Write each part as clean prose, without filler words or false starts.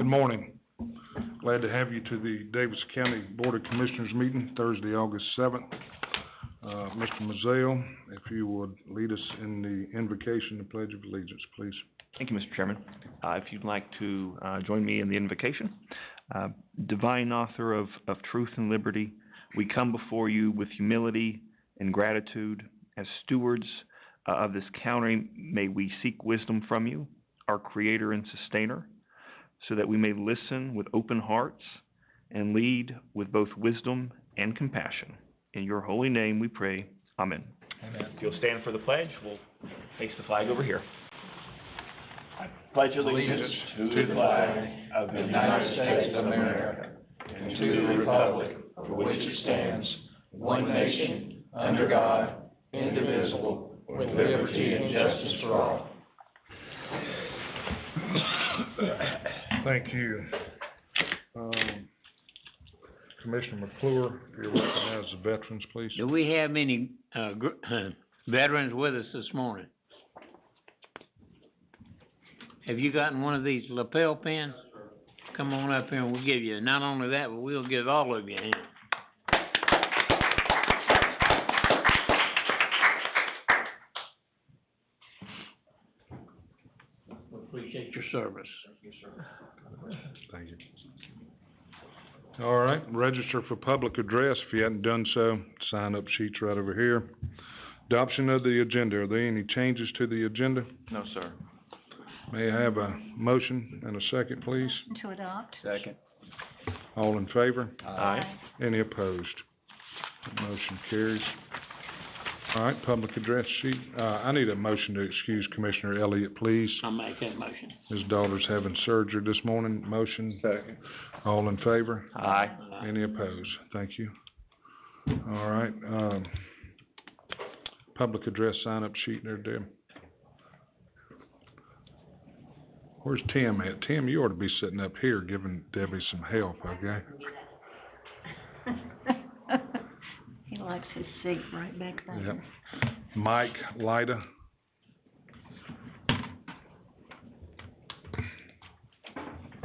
Good morning. Glad to have you to the Davidson County Board of Commissioners meeting, Thursday, August 7th. Mr. Mazzell, if you would lead us in the invocation and pledge of allegiance, please. Thank you, Mr. Chairman. If you'd like to join me in the invocation. Divine author of truth and liberty, we come before you with humility and gratitude. As stewards of this county, may we seek wisdom from you, our creator and sustainer, so that we may listen with open hearts and lead with both wisdom and compassion. In your holy name we pray. Amen. Amen. If you'll stand for the pledge, we'll face the flag over here. I pledge allegiance to the flag of the United States of America and to the republic for which it stands, one nation, under God, indivisible, with liberty and justice for all. Thank you. Commissioner McClure, if you'll recognize the veterans, please. Do we have any veterans with us this morning? Have you gotten one of these lapel pins? Come on up here and we'll give you, not only that, but we'll give all of you a hand. We appreciate your service. Thank you. All right, register for public address. If you hadn't done so, sign up sheets right over here. Adoption of the agenda. Are there any changes to the agenda? No, sir. May I have a motion and a second, please? To adopt. Second. All in favor? Aye. Any opposed? Motion carries. All right, public address sheet. I need a motion to excuse Commissioner Elliott, please. I'll make that motion. His daughter's having surgery this morning. Motion. Second. All in favor? Aye. Any opposed? Thank you. All right, public address sign-up sheet there, Deb. Where's Tim at? Tim, you ought to be sitting up here giving Debbie some help, okay? He likes his seat right back there. Yep. Mike Lyda.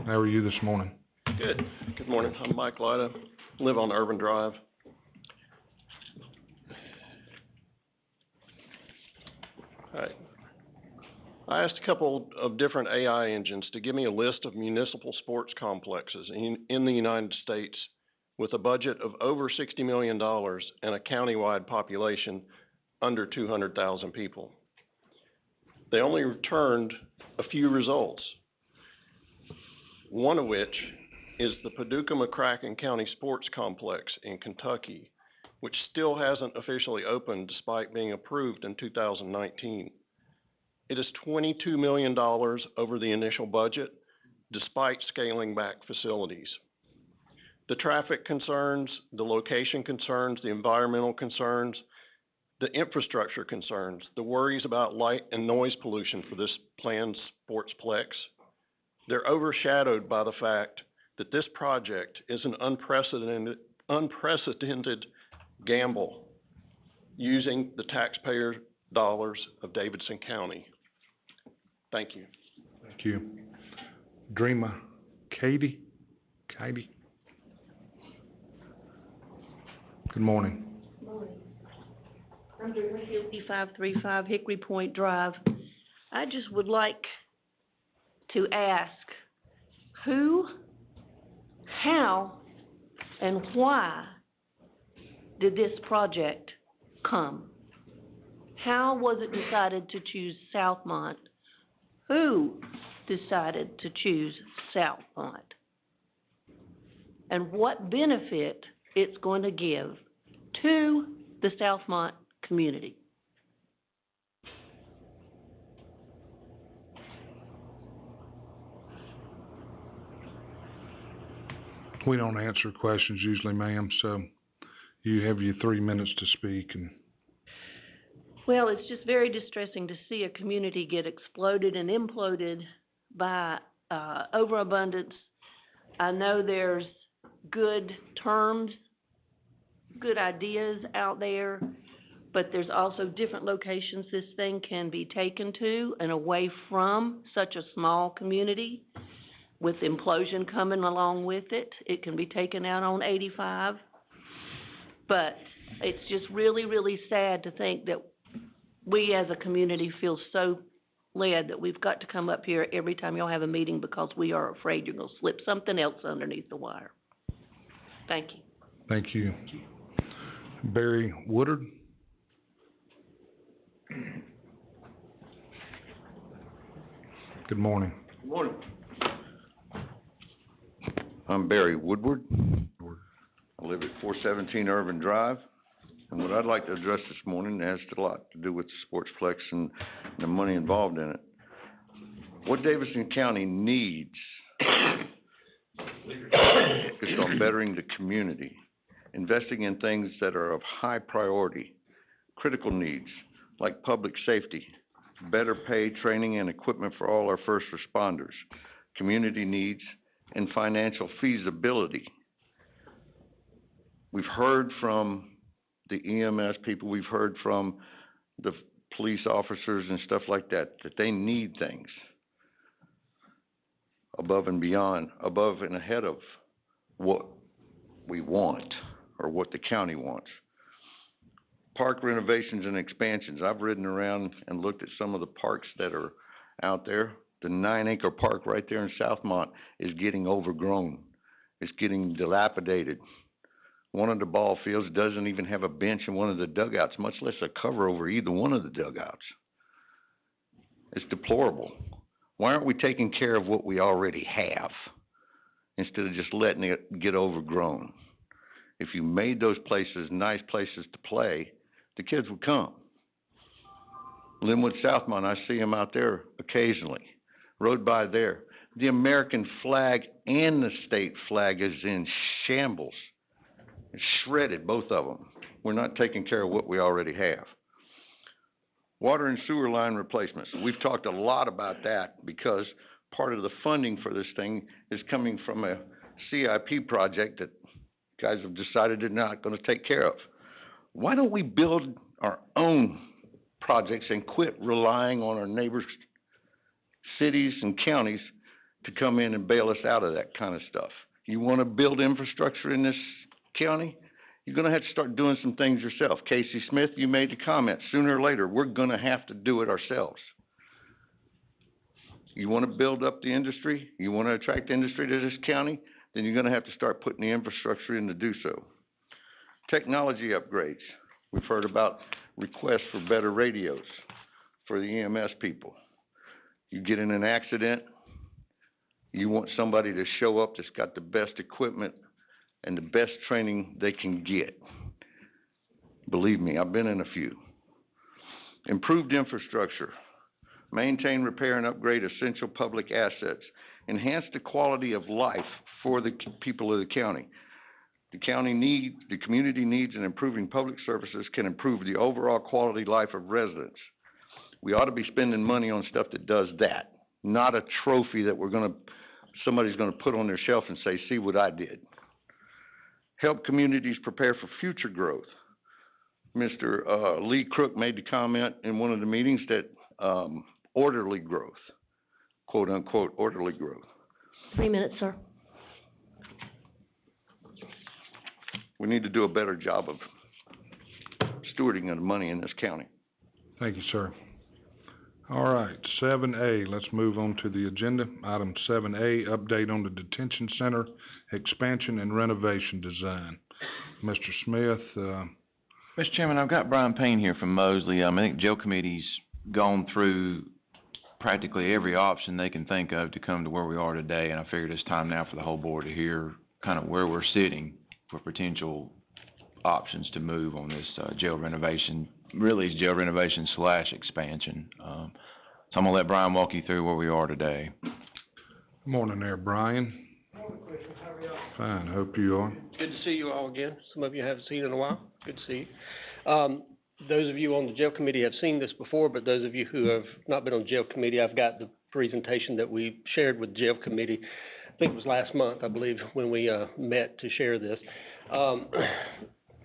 How are you this morning? Good. Good morning. I'm Mike Lyda. Live on Urban Drive. All right. I asked a couple of different AI engines to give me a list of municipal sports complexes in the United States with a budget of over $60 million and a countywide population under 200,000 people. They only returned a few results, one of which is the Paducah-McCracken County Sports Complex in Kentucky, which still hasn't officially opened despite being approved in 2019. It is $22 million over the initial budget, despite scaling back facilities. The traffic concerns, the location concerns, the environmental concerns, the infrastructure concerns, the worries about light and noise pollution for this planned sportsplex, they're overshadowed by the fact that this project is an unprecedented gamble using the taxpayer dollars of Davidson County. Thank you. Thank you. Dreama Katie. Good morning. Good morning. I'm Dreama 535 Hickory Point Drive. I just would like to ask who, how, and why did this project come? How was it decided to choose Southmont? Who decided to choose Southmont? And what benefit it's going to give to the Southmont community? We don't answer questions usually, ma'am, so you have your 3 minutes to speak. Well, it's just very distressing to see a community get exploded and imploded by overabundance. I know there's good terms, good ideas out there, but there's also different locations this thing can be taken to and away from such a small community. with implosion coming along with it, it can be taken out on 85. But it's just really, really sad to think that we as a community feel so led that we've got to come up here every time y'all have a meeting because we are afraid you're gonna slip something else underneath the wire. Thank you. Thank you. Barry Woodard? Good morning. Good morning. I'm Barry Woodward. I live at 417 Irvin Drive. And what I'd like to address this morning has a lot to do with the Sportsplex and the money involved in it. What Davidson County needs is on bettering the community, investing in things that are of high priority, critical needs like public safety, better pay, training, and equipment for all our first responders, community needs, and financial feasibility. We've heard from the EMS people, we've heard from the police officers and stuff like that, that they need things above and beyond, above and ahead of what we want or what the county wants. Park renovations and expansions. I've ridden around and looked at some of the parks that are out there. The 9-acre park right there in Southmont is getting overgrown. It's getting dilapidated. One of the ball fields doesn't even have a bench in one of the dugouts, much less a cover over either one of the dugouts. It's deplorable. Why aren't we taking care of what we already have instead of just letting it get overgrown? If you made those places nice places to play, the kids would come. Linwood Southmont, I see them out there occasionally. Rode by there. The American flag and the state flag is in shambles. It's shredded, both of them. We're not taking care of what we already have. Water and sewer line replacements. We've talked a lot about that because part of the funding for this thing is coming from a CIP project that guys have decided they're not going to take care of. Why don't we build our own projects and quit relying on our neighbors, cities and counties to come in and bail us out of that kind of stuff? You want to build infrastructure in this county? You're going to have to start doing some things yourself. Casey Smith, you made the comment, sooner or later, we're going to have to do it ourselves. You want to build up the industry? You want to attract industry to this county? Then you're going to have to start putting the infrastructure in to do so. Technology upgrades. We've heard about requests for better radios for the EMS people. You get in an accident, you want somebody to show up that's got the best equipment and the best training they can get. Believe me, I've been in a few. Improved infrastructure. Maintain, repair, and upgrade essential public assets. Enhance the quality of life for the people of the county. The community needs and improving public services can improve the overall quality of life of residents. We ought to be spending money on stuff that does that, not a trophy that somebody's gonna put on their shelf and say, see what I did. Help communities prepare for future growth. Mr. Lee Crook made the comment in one of the meetings that orderly growth, quote unquote, orderly growth. 3 minutes, sir. We need to do a better job of stewarding of the money in this county. Thank you, sir. All right, 7A, let's move on to the agenda. Item 7A, update on the detention center expansion and renovation design. Mr. Smith, Mr. Chairman, I've got Brian Payne here from Mosley. I think jail committee's gone through practically every option they can think of to come to where we are today, and I figured it's time now for the whole board to hear kind of where we're sitting for potential options to move on this jail renovation. Really, it's jail renovation / expansion. So I'm gonna let Brian walk you through where we are today. morning there, Brian. Morning, Chris. How are y'all? Fine, hope you are. Good to see you all again. Some of you I haven't seen in a while. Good to see you. Those of you on the jail committee have seen this before, but those of you who have not been on the jail committee, I've got the presentation that we shared with the jail committee. I think it was last month, I believe, when we met to share this.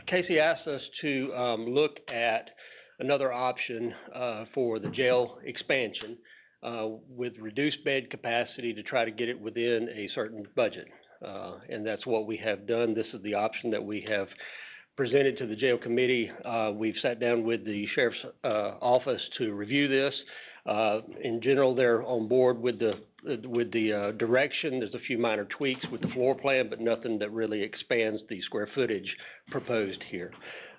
Casey asked us to look at another option for the jail expansion. with reduced bed capacity to try to get it within a certain budget. And that's what we have done. This is the option that we have presented to the jail committee. We've sat down with the sheriff's office to review this. In general, they're on board with the direction. There's a few minor tweaks with the floor plan, but nothing that really expands the square footage proposed here.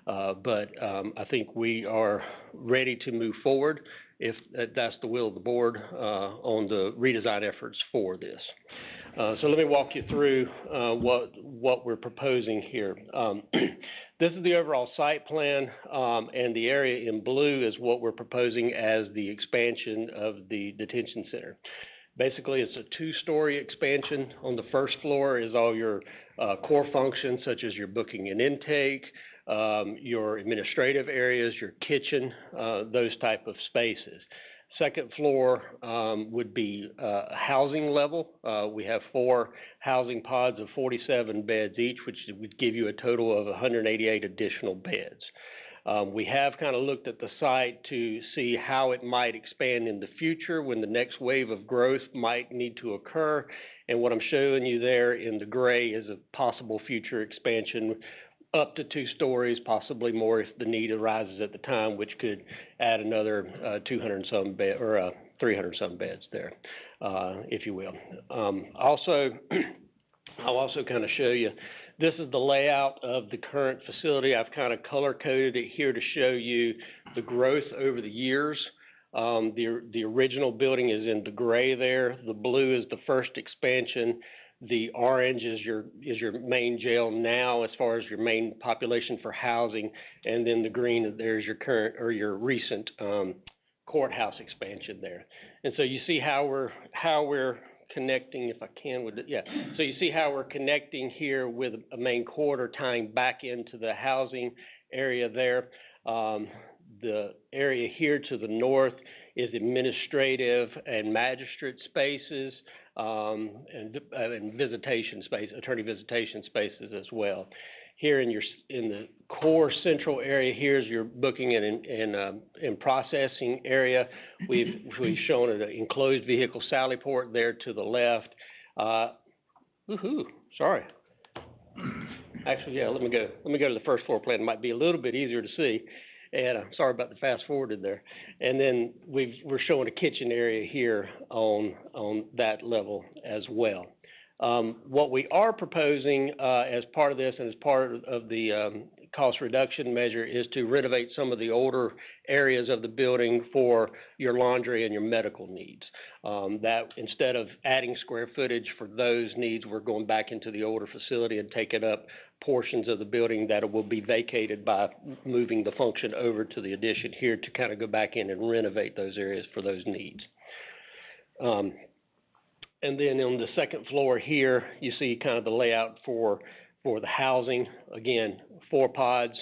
But I think we are ready to move forward if that's the will of the board on the redesign efforts for this. So let me walk you through what we're proposing here. This is the overall site plan, and the area in blue is what we're proposing as the expansion of the detention center. Basically, it's a two-story expansion. On the first floor is all your core functions, such as your booking and intake, your administrative areas, your kitchen, those type of spaces. Second floor would be housing level. We have 4 housing pods of 47 beds each, which would give you a total of 188 additional beds. We have kind of looked at the site to see how it might expand in the future when the next wave of growth might need to occur. And what I'm showing you there in the gray is a possible future expansion up to 2 stories, possibly more if the need arises at the time, which could add another 200 and some bed or 300 some beds there, if you will. Also, I'll also kind of show you. This is the layout of the current facility. I've kind of color-coded it here to show you the growth over the years. The original building is in the gray there. The blue is the first expansion. The orange is your main jail now as far as your main population for housing, and then the green, there's your current or your recent courthouse expansion there. And so you see how we're connecting, if I can, with it. Yeah. So you see how we're connecting here with a main corridor tying back into the housing area there. The area here to the north is administrative and magistrate spaces, and visitation space, attorney visitation spaces as well. Here in the core central area, here's your booking and processing area. We've shown an enclosed vehicle sally port there to the left. Sorry. Actually, yeah, let me go to the first floor plan. It might be a little bit easier to see. And I'm sorry about the fast forwarded there. And then we're showing a kitchen area here on that level as well. What we are proposing as part of this and as part of the cost reduction measure is to renovate some of the older areas of the building for your laundry and your medical needs. That instead of adding square footage for those needs, we're going back into the older facility and taking up portions of the building that will be vacated by moving the function over to the addition here to kind of go back in and renovate those areas for those needs. And then on the second floor here, you see kind of the layout for the housing. Again, 4 pods,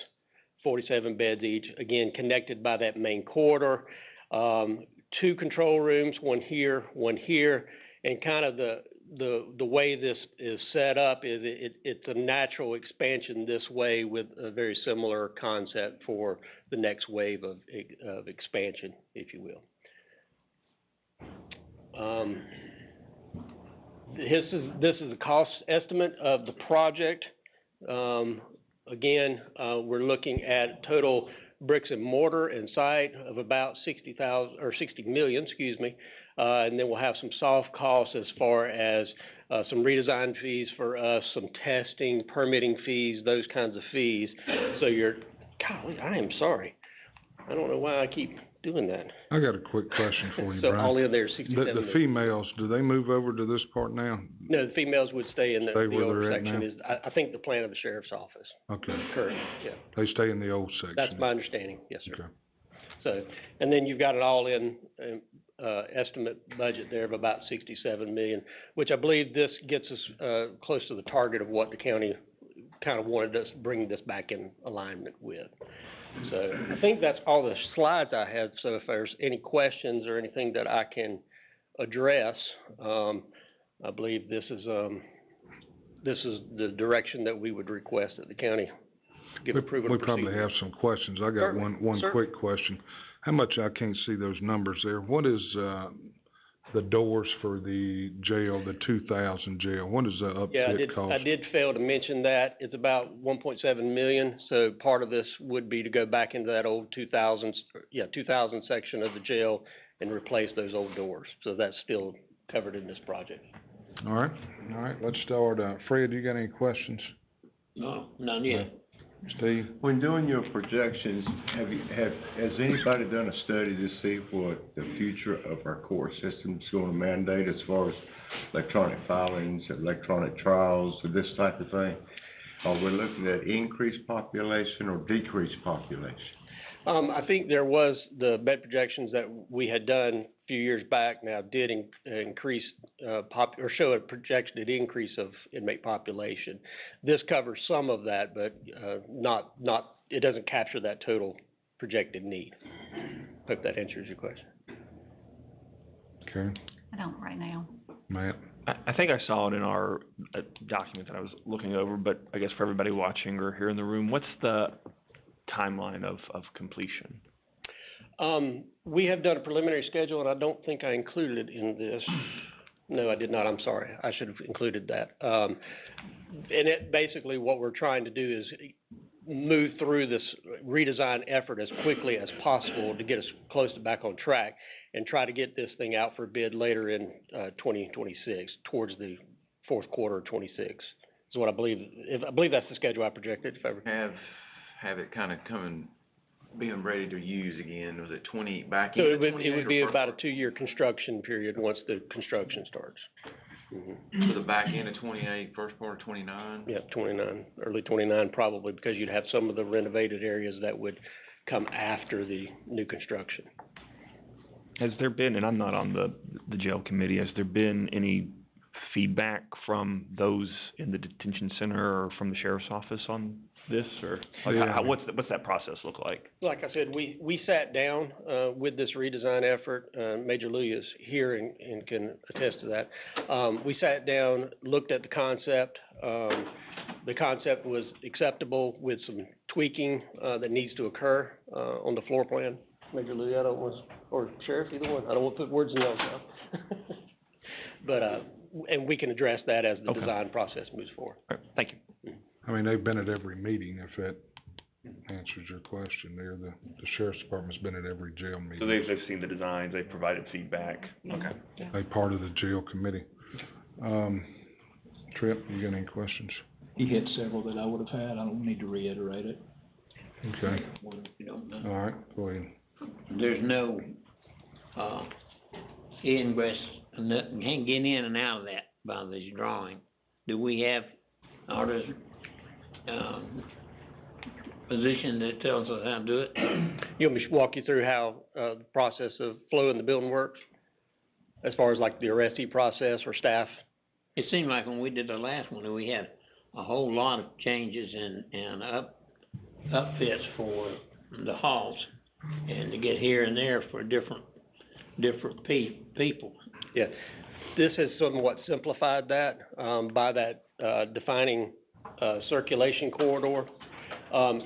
47 beds each, again, connected by that main corridor. 2 control rooms, one here, and kind of the way this is set up is it's a natural expansion this way with a very similar concept for the next wave of expansion, if you will. This is the cost estimate of the project. Again, we're looking at total bricks and mortar and site of about $60 million, and then we'll have some soft costs as far as some redesign fees for us, some testing, permitting fees, those kinds of fees. So golly, I am sorry. I don't know why I keep doing that. I got a quick question for you, So Brian. all in there, 67 The million. females, do they move over to this part now? No, the females would stay in the Stay where older they're at section. now? I think the plan of the sheriff's office Okay. currently, yeah. They stay in the old section? That's my understanding, yes, sir. Okay. So, and then you've got an all-in estimate budget there of about 67 million, which I believe this gets us close to the target of what the county kind of wanted us to bring this back in alignment with. So I think that's all the slides I had. So if there's any questions or anything that I can address, I believe this is the direction that we would request that the county give approval to We probably proceed. have some questions. I got one Certainly. quick question. How much, I can't see those numbers there. What is, the doors for the jail, the 2,000 jail? What does the Yeah, upfit cost? I did fail to mention that. It's about 1.7 million, so part of this would be to go back into that old 2000 section of the jail and replace those old doors. So that's still covered in this project. All right, let's start, Fred, you got any questions? No, none yet. Steve? When doing your projections, has anybody done a study to see what the future of our court system is gonna mandate as far as electronic filings, electronic trials, or this type of thing? Are we looking at increased population or decreased population? I think there was the bed projections that we had done a few years back now did increase, or show a projected increase of inmate population. This covers some of that, but, it doesn't capture that total projected need. Hope that answers your question. Okay, I don't right now. Matt? I think I saw it in our document that I was looking over, but I guess for everybody watching or here in the room, what's the timeline of completion? We have done a preliminary schedule, and I don't think I included it in this. No, I did not, I'm sorry. I should have included that. And basically what we're trying to do is move through this redesign effort as quickly as possible to get us close to back on track and try to get this thing out for bid later in 2026, towards the fourth quarter of 26, is what I believe. I believe that's the schedule I projected, if ever. Have it kind of coming, being ready to use again, was it back So in it would be about a 2-year construction period once the construction starts. To the back end of 28, first part of 29? Yeah, 29, early 29 probably, because you'd have some of the renovated areas that would come after the new construction. Has there been, and I'm not on the jail committee, has there been any feedback from those in the detention center or from the sheriff's office on this, or what's that process look like? Like I said, we sat down with this redesign effort. Major Louis is here and can attest to that. We sat down, looked at the concept. The concept was acceptable with some tweaking that needs to occur on the floor plan. Major Louis, or Sheriff, either one. I don't want to put words in y'all's mouth. But and we can address that as the design process moves forward. All right, thank you. I mean, they've been at every meeting, if that answers your question there. The sheriff's department's been at every jail meeting. So they've seen the designs, they've provided feedback. Okay. They part of the jail committee. Tripp, you got any questions? He hit several that I would have had. I don't need to reiterate it. Okay, You don't know. all right, go ahead. There's no, ingress, nothing, can't get in and out of that by this drawing. Do we have artist, position that tells us how to do it? You want me to walk you through how the process of flow in the building works? As far as like the arrestee process or staff? It seemed like when we did the last one, we had a whole lot of changes and upfits for the halls and to get here and there for different people. Yeah, this has somewhat simplified that, by that, defining, circulation corridor.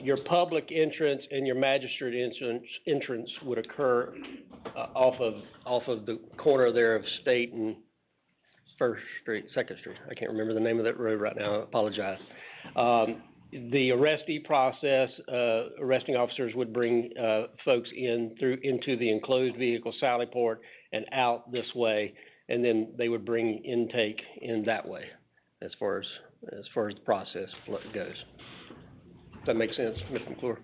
Your public entrance and your magistrate entrance would occur, off of the corner there of State and Second Street. I can't remember the name of that road right now, I apologize. The arrestee process, arresting officers would bring, folks into the enclosed vehicle sally port and out this way, and then they would bring intake in that way, as far as the process goes. Does that make sense, Mr. McClure?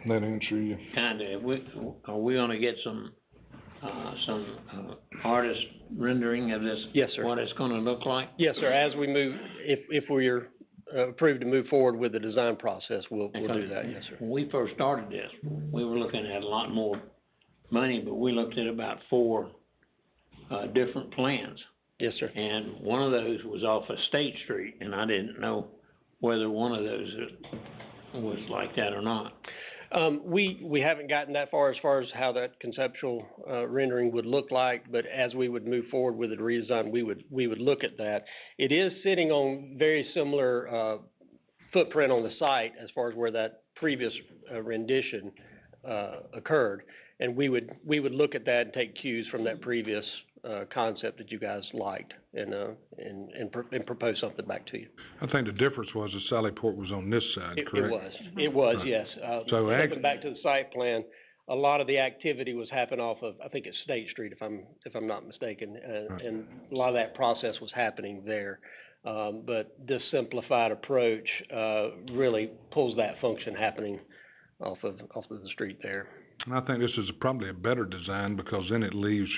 That answer you? Kinda, are we gonna get some artist rendering of this? Yes, sir. What it's gonna look like? Yes, sir, as we move, if we're approved to move forward with the design process, we'll do that, yes, sir. When we first started this, we were looking at a lot more money, but we looked at about 4 different plans. Yes, sir. And one of those was off of State Street, and I didn't know whether one of those was like that or not. We haven't gotten that far as how that conceptual rendering would look like, but as we would move forward with the redesign, we would look at that. It is sitting on very similar footprint on the site as far as where that previous rendition occurred. And we would look at that and take cues from that previous, concept that you guys liked and propose something back to you. I think the difference was the Sallyport was on this side, correct? It was, Right. yes. So Looking back to the site plan, a lot of the activity was happening off of, I think it's State Street, if I'm not mistaken, Right. and a lot of that process was happening there. But this simplified approach, really pulls that function happening off of the street there. And I think this is probably a better design because then it leaves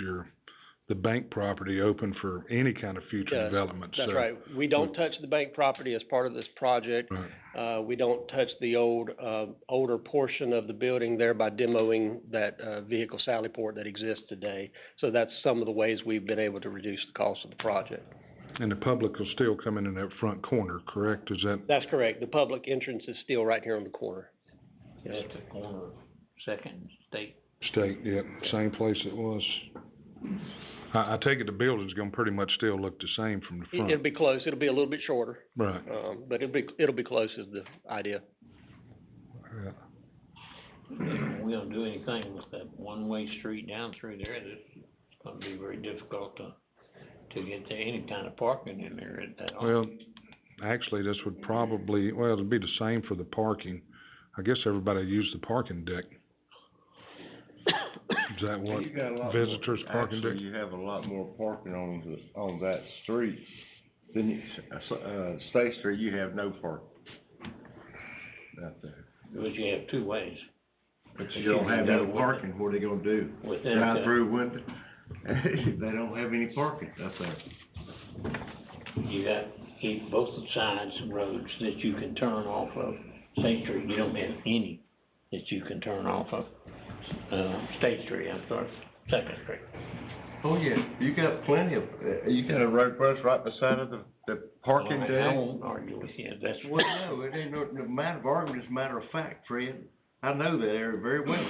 the bank property open for any kind of future Yes, development, so. That's right. We don't touch the bank property as part of this project. Right. We don't touch the older portion of the building there by demoing that, vehicle Sallyport that exists today. So that's some of the ways we've been able to reduce the cost of the project. And the public will still come in that front corner, correct? Is that, That's correct. The public entrance is still right here on the corner. At the corner of Second State. State, yeah, same place it was? I take it the building's gonna pretty much still look the same from the front. It'll be close. It'll be a little bit shorter, Right, but it'll be close is the idea. yeah. If we don't do anything with that one-way street down through there, it's gonna be very difficult to get to any kind of parking in there at all. Well, actually, this would probably, well, it'd be the same for the parking. I guess everybody used the parking deck. Is that what, You got a lot visitors more- parking deck? Actually, you have a lot more parking on that street than you, State Street, you have no parking out there. Because you have two ways. But you don't have no parking, what are they gonna do? Within Drive the- through window? They don't have any parking, that's all. You got both the sides of roads that you can turn off of. State Street, you don't have any that you can turn off of. State Street, I'm sorry, Second Street. Oh, yeah, you got plenty of, you got a road bus right beside of the parking I deck. won't argue with you, that's Well, no, it ain't no matter of argument, it's a matter of fact, Fred. I know that area very well.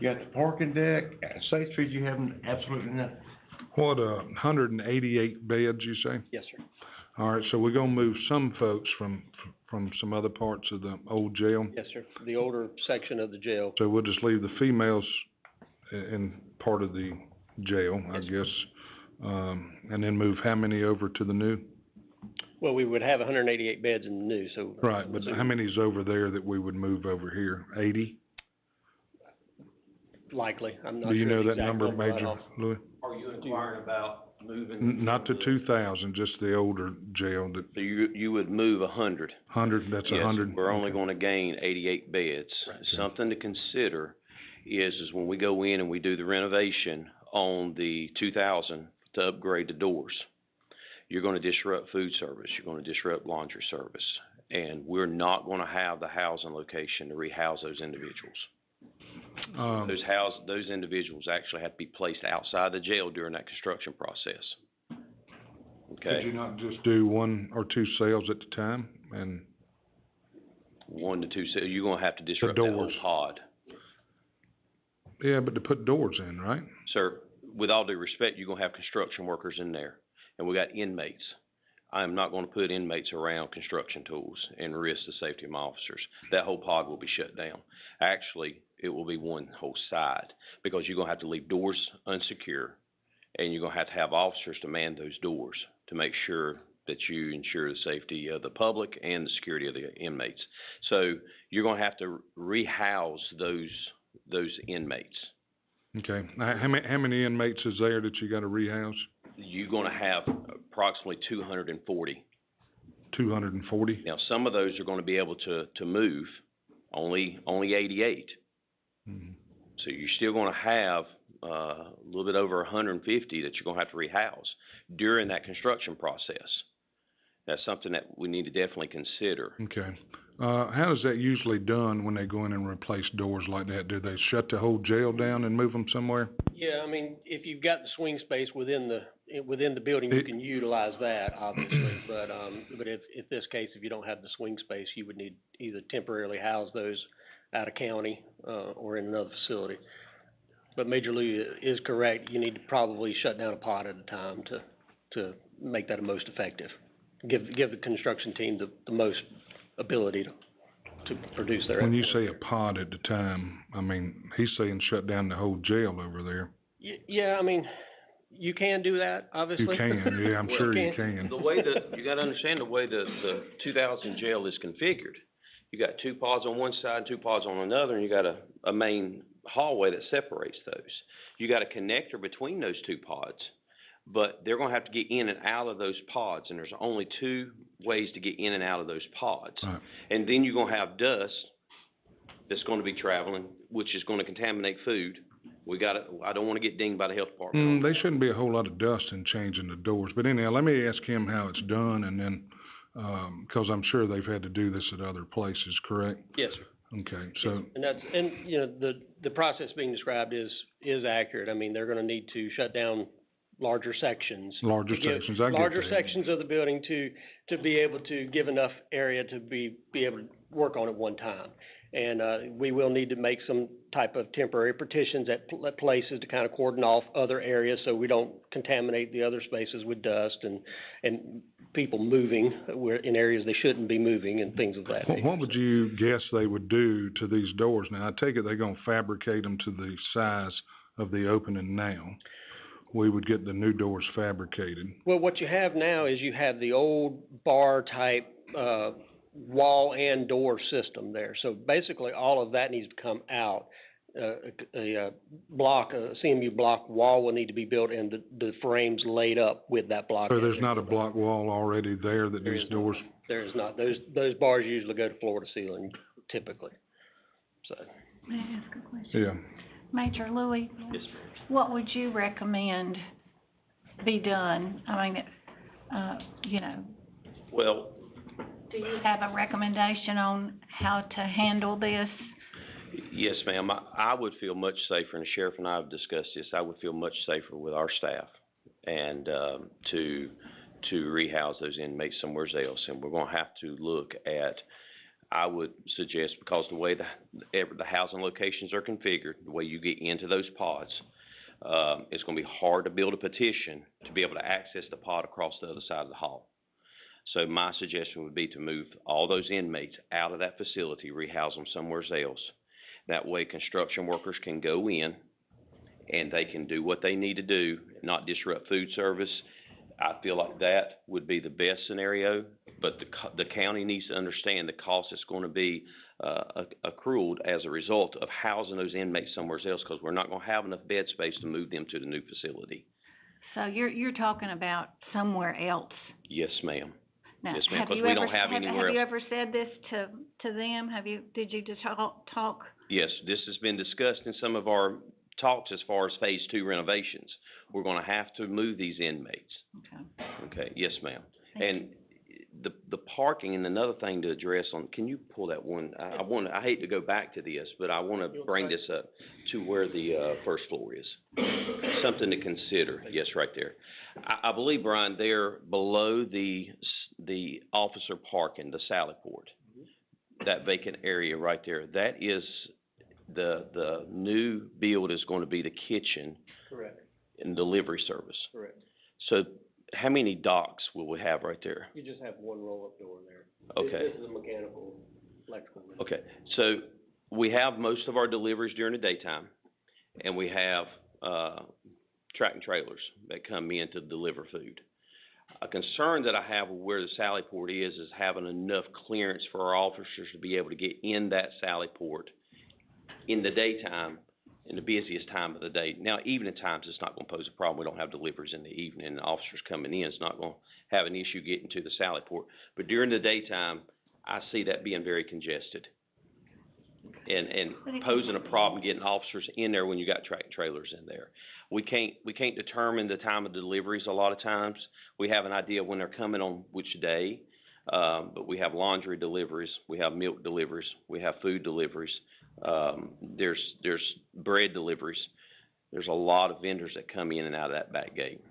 You got the parking deck, at State Street, you have absolutely nothing. What, 188 beds, you say? Yes, sir. All right, so we're gonna move some folks from some other parts of the old jail. Yes, sir. The older section of the jail. So we'll just leave the females in part of the jail, I guess. And then move how many over to the new? Well, we would have 188 beds in the new, so. Right, but how many's over there that we would move over here? 80? Likely. I'm not Do you sure know the that exact number, right Major off. Louis? Are you inquiring about moving? Not the 2,000, just the older jail, that So you would move 100. 100, that's 100? Yes, we're only gonna gain 88 beds. Something to consider is when we go in and we do the renovation on the 2,000 to upgrade the doors, you're gonna disrupt food service, you're gonna disrupt laundry service, and we're not gonna have the housing location to rehouse those individuals. Those individuals actually have to be placed outside the jail during that construction process. Okay? Could you not just do 1 or 2 cells at the time and? 1 to 2, so you're gonna have to disrupt that whole doors. pod. Yeah, but to put doors in, right? Sir, with all due respect, you're gonna have construction workers in there, and we got inmates. I am not gonna put inmates around construction tools and risk the safety of my officers. That whole pod will be shut down. Actually, it will be one whole side, because you're gonna have to leave doors unsecure, and you're gonna have officers to man those doors to make sure that you ensure the safety of the public and the security of the inmates. So you're gonna have to rehouse those inmates. Okay, now, how many inmates is there that you gotta rehouse? You're gonna have approximately 240. 240? Now, some of those are gonna be able to move, only 88. Mhm. So you're still gonna have, a little bit over 150 that you're gonna have to rehouse during that construction process. That's something that we need to definitely consider. Okay. How is that usually done when they go in and replace doors like that? Do they shut the whole jail down and move them somewhere? Yeah, I mean, if you've got the swing space within the building, you can utilize that, obviously. But if this case, if you don't have the swing space, you would need either temporarily house those out of county, or in another facility. But Major Lee is correct. You need to probably shut down a pod at a time to make that the most effective. Give the construction team the most ability to produce their. When you say a pod at the time, I mean, he's saying shut down the whole jail over there. Yeah, I mean, you can do that, obviously. You can, yeah, I'm sure you can. The way that, you gotta understand the way the 2000 jail is configured. You got 2 pods on one side, 2 pods on another, and you got a main hallway that separates those. You got a connector between those 2 pods, but they're gonna have to get in and out of those pods, and there's only 2 ways to get in and out of those pods. Right. And then you're gonna have dust that's gonna be traveling, which is gonna contaminate food. I don't wanna get dinged by the health department. There shouldn't be a whole lot of dust in changing the doors, but anyhow, let me ask him how it's done, and then, 'cause I'm sure they've had to do this at other places, correct? Yes, sir. Okay, so, And you know, the process being described is accurate. I mean, they're gonna need to shut down larger sections. larger to give- sections, I get Larger that. sections of the building to be able to give enough area to be able to work on at one time. And, we will need to make some type of temporary partitions at places to kind of cordon off other areas so we don't contaminate the other spaces with dust and people moving in areas they shouldn't be moving and things of that nature. What would you guess they would do to these doors? Now, I take it they're gonna fabricate them to the size of the opening now. We would get the new doors fabricated. Well, what you have now is you have the old bar type, wall and door system there. So basically, all of that needs to come out. A CMU block wall will need to be built and the frames laid up with that block. So there's not a block wall already there that There these is doors? There is not. Those bars usually go to floor to ceiling typically, so. May I ask a question? Yeah. Major Louis, Yes, ma'am. what would you recommend be done? I mean, you know, Well, do you have a recommendation on how to handle this? yes, ma'am. I would feel much safer, and the sheriff and I have discussed this, I would feel much safer with our staff and, to rehouse those inmates somewhere else. And we're gonna have to look at, I would suggest, because the way the housing locations are configured, the way you get into those pods, it's gonna be hard to build a petition to be able to access the pod across the other side of the hall. So my suggestion would be to move all those inmates out of that facility, rehouse them somewhere else. That way construction workers can go in and they can do what they need to do, not disrupt food service. I feel like that would be the best scenario, but the county needs to understand the cost that's gonna be, accrued as a result of housing those inmates somewhere else, because we're not gonna have enough bed space to move them to the new facility. So you're talking about somewhere else? Yes, ma'am. Now, Yes, ma'am, have 'cause you we ever- don't have anywhere Have you else. ever said this to them? Did you just talk? Yes, this has been discussed in some of our talks as far as phase 2 renovations. We're gonna have to move these inmates. Okay. Okay, yes, ma'am. Thank And the parking, and another thing to address on, can you pull that one? I hate to go back to this, but I wanna bring this up to where the, first floor is. Something to consider, yes, right there. I believe, Brian, there below the officer parking, the Sally Port, that vacant area right there, that is, the new build is gonna be the kitchen Correct, and delivery service. correct. So how many docks will we have right there? You just have one roll-up door there. Okay. This is a mechanical, electrical. room. Okay, so we have most of our deliveries during the daytime, and we have, tractor trailers that come in to deliver food. A concern that I have with where the Sally Port is having enough clearance for our officers to be able to get in that Sally Port in the daytime, in the busiest time of the day. Now, evening times, it's not gonna pose a problem. We don't have deliveries in the evening, and the officers coming in, it's not gonna have an issue getting to the Sally Port. But during the daytime, I see that being very congested and posing a problem getting officers in there when you got tractor trailers in there. We can't determine the time of deliveries a lot of times. We have an idea of when they're coming on which day, but we have laundry deliveries, we have milk deliveries, we have food deliveries, there's bread deliveries. There's a lot of vendors that come in and out of that back gate.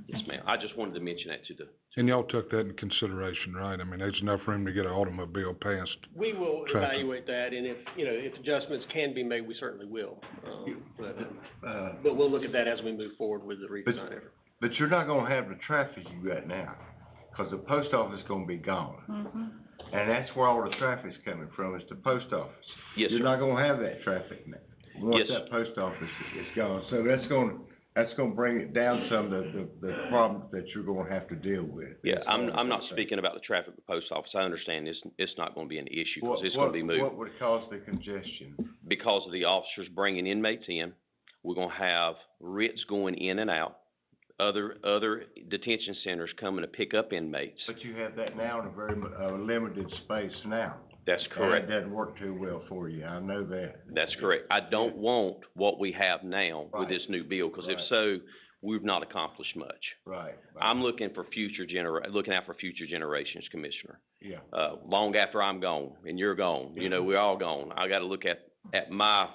Yes, ma'am. I just wanted to mention that to the. And y'all took that in consideration, right? I mean, there's enough room to get an automobile past. We will traffic. evaluate that, and if adjustments can be made, we certainly will. But we'll look at that as we move forward with the redesign effort. But you're not gonna have the traffic you got now, 'cause the post office is gonna be gone. Mm-hmm. And that's where all the traffic's coming from, is the post office. Yes, You're sir. not gonna have that traffic now, once Yes. that post office is gone. So that's gonna bring it down some of the problems that you're gonna have to deal with. Yeah, That's all I'm not saying. speaking about the traffic at the post office. I understand it's not gonna be an issue, cause What- it's gonna what- be moved. What would cause the congestion? Because of the officers bringing inmates in, we're gonna have writs going in and out, other detention centers coming to pick up inmates. But you have that now in a very, limited space now. That's correct. And it doesn't work too well for you, I know that. That's correct. I don't want what we have now with Right. this new bill, cause if Right. so, we've not accomplished much. Right. I'm looking for looking out for future generations, Commissioner. Yeah. Long after I'm gone and you're gone, you know, we're all gone. I gotta look at my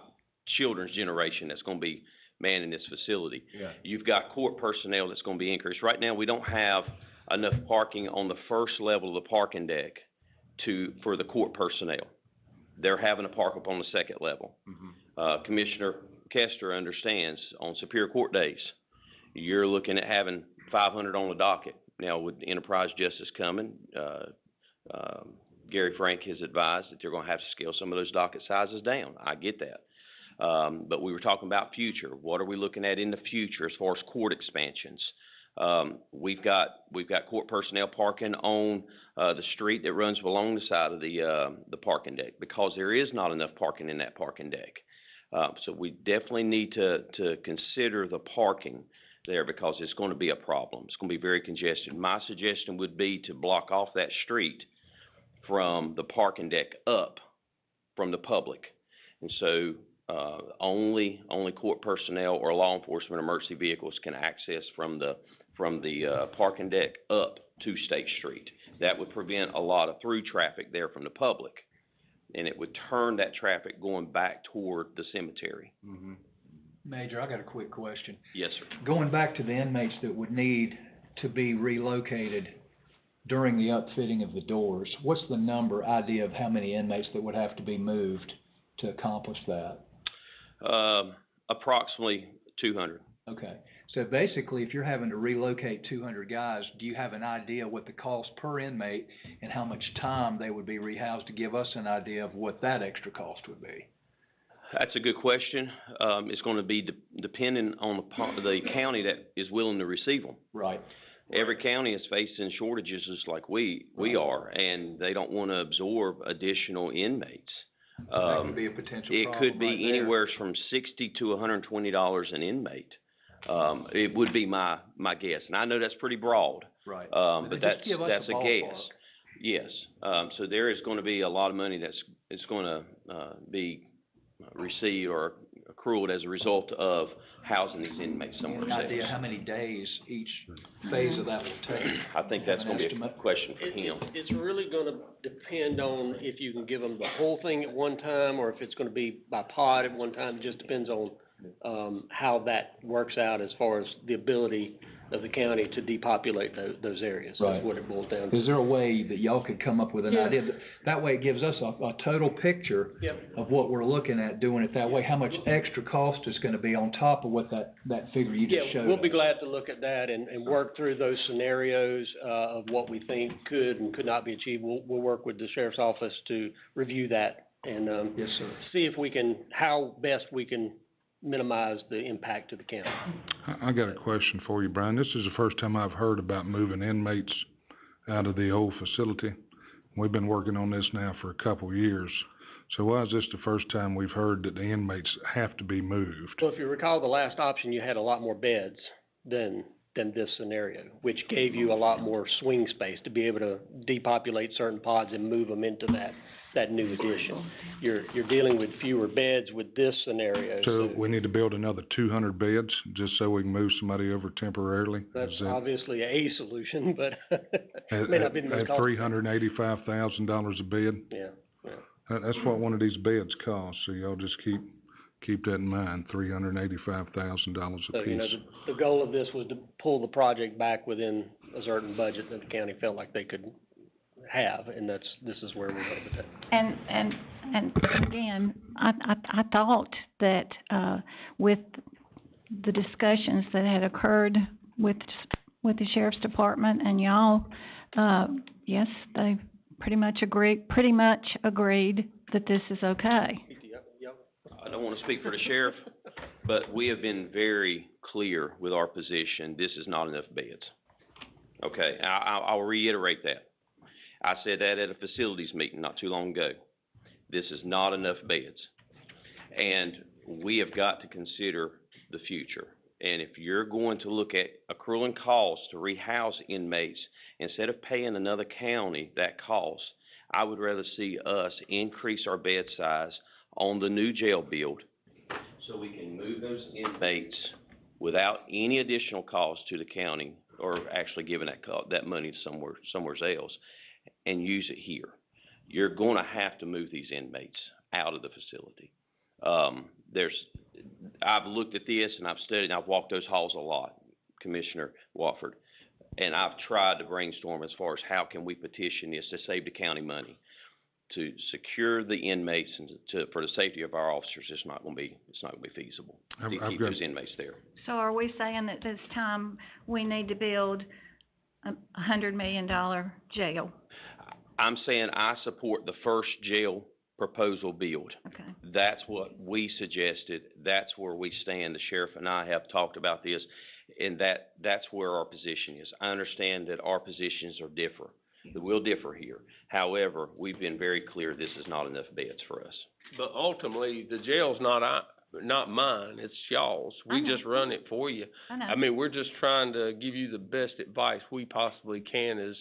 children's generation that's gonna be manning this facility. Yeah. You've got court personnel that's gonna be increased. Right now, we don't have enough parking on the first level of the parking deck for the court personnel. They're having to park up on the second level. Mhm. Commissioner Kester understands on Superior Court days, you're looking at having 500 on the docket. Now, with Enterprise Justice coming, Gary Frank has advised that they're gonna have to scale some of those docket sizes down. I get that. But we were talking about future. What are we looking at in the future as far as court expansions? We've got court personnel parking on, the street that runs along the side of the parking deck, because there is not enough parking in that parking deck. So we definitely need to consider the parking there, because it's gonna be a problem. It's gonna be very congested. My suggestion would be to block off that street from the parking deck up from the public. And so, only court personnel or law enforcement emergency vehicles can access from the parking deck up to State Street. That would prevent a lot of through traffic there from the public, and it would turn that traffic going back toward the cemetery. Mhm. Major, I got a quick question. Yes, sir. Going back to the inmates that would need to be relocated during the upfitting of the doors, what's the idea of how many inmates that would have to be moved to accomplish that? Approximately 200. Okay, so basically, if you're having to relocate 200 guys, do you have an idea what the cost per inmate and how much time they would be rehoused, to give us an idea of what that extra cost would be? That's a good question. It's gonna be dependent on the county that is willing to receive them. Right. Every county is facing shortages just like we are, and they don't wanna absorb additional inmates. That could be a potential It problem could be right there. anywhere from $60 to $120 an inmate. It would be my guess, and I know that's pretty broad. Right. But Just that's give us a ballpark. guess. Yes, so there is gonna be a lot of money it's gonna, be received or accrued as a result of housing these inmates somewhere An else. idea how many days each phase of that will take? I think that's gonna be a Estimate? question for him. It's really gonna depend on if you can give them the whole thing at one time, or if it's gonna be by pod at one time. It just depends on, how that works out as far as the ability of the county to depopulate those areas. Right. That's what it boils down to. Is there a way that y'all could come up with an Yeah. idea? That way it gives us a total picture Yep. of what we're looking at doing it that way, how much extra cost is gonna be on top of what that figure you just showed Yeah, we'll be us. glad to look at that and work through those scenarios, of what we think could and could not be achieved. We'll work with the sheriff's office to review that and, Yes, sir. see if how best we can minimize the impact to the county. I got a question for you, Brian. This is the first time I've heard about moving inmates out of the old facility. We've been working on this now for a couple of years. So why is this the first time we've heard that the inmates have to be moved? Well, if you recall, the last option, you had a lot more beds than this scenario, which gave you a lot more swing space to be able to depopulate certain pods and move them into that new addition. You're dealing with fewer beds with this scenario. So we need to build another 200 beds just so we can move somebody over temporarily? That's Is that- obviously a solution, but At may not be the most cost. $385,000 a bed? Yeah. That's what one of these beds costs, so y'all just keep that in mind, $385,000 a So, you know, piece. the goal of this was to pull the project back within a certain budget that the county felt like they could have, and this is where we're going with that. And again, I thought that, with the discussions that had occurred with the sheriff's department and y'all, yes, pretty much agreed that this is okay. I don't wanna speak for the sheriff, but we have been very clear with our position, this is not enough beds. Okay, I'll reiterate that. I said that at a facilities meeting not too long ago. This is not enough beds. And we have got to consider the future. And if you're going to look at accruing costs to rehouse inmates, instead of paying another county that cost, I would rather see us increase our bed size on the new jail build so we can move those inmates without any additional cost to the county or actually giving that money to somewhere else and use it here. You're gonna have to move these inmates out of the facility. I've looked at this and I've studied and I've walked those halls a lot, Commissioner Watford, and I've tried to brainstorm as far as how can we petition this to save the county money, to secure the inmates and for the safety of our officers. It's not gonna be feasible to keep those inmates there. So are we saying that this time we need to build $100 million jail? I'm saying I support the first jail proposal build. Okay. That's what we suggested. That's where we stand. The sheriff and I have talked about this, and that's where our position is. I understand that our positions are different. We'll differ here. However, we've been very clear this is not enough beds for us. But ultimately, the jail's not mine, it's y'all's. We just run it for you. I mean, we're just trying to give you the best advice we possibly can as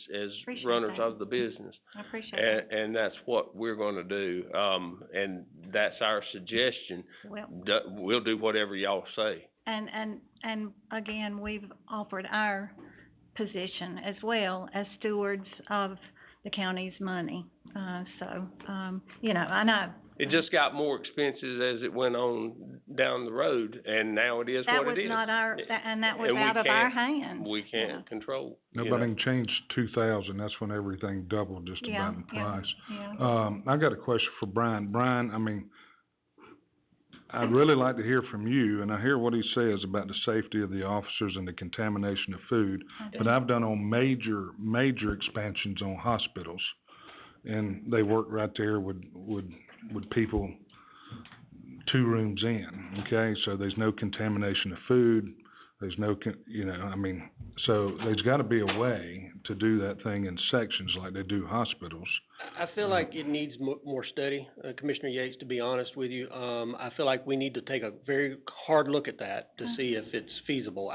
runners of the business. I appreciate that. And that's what we're gonna do. And that's our suggestion. Well, We'll do whatever y'all say. and again, we've offered our position as well as stewards of the county's money. You know, I know. It just got more expensive as it went on down the road, and now it is what it is. That was not our, and that was And we out of our can't- hands. We can't control. Nobody can change 2000, that's when everything doubled just about in price. Yeah. I got a question for Brian. Brian, I mean, I'd really like to hear from you, and I hear what he says about the safety of the officers and the contamination of food, but I've done on major expansions on hospitals, and they work right there with people 2 rooms in, okay? So there's no contamination of food, there's no, I mean, so there's gotta be a way to do that thing in sections like they do hospitals. I feel like it needs more study, Commissioner Yates, to be honest with you. I feel like we need to take a very hard look at that to see if it's feasible.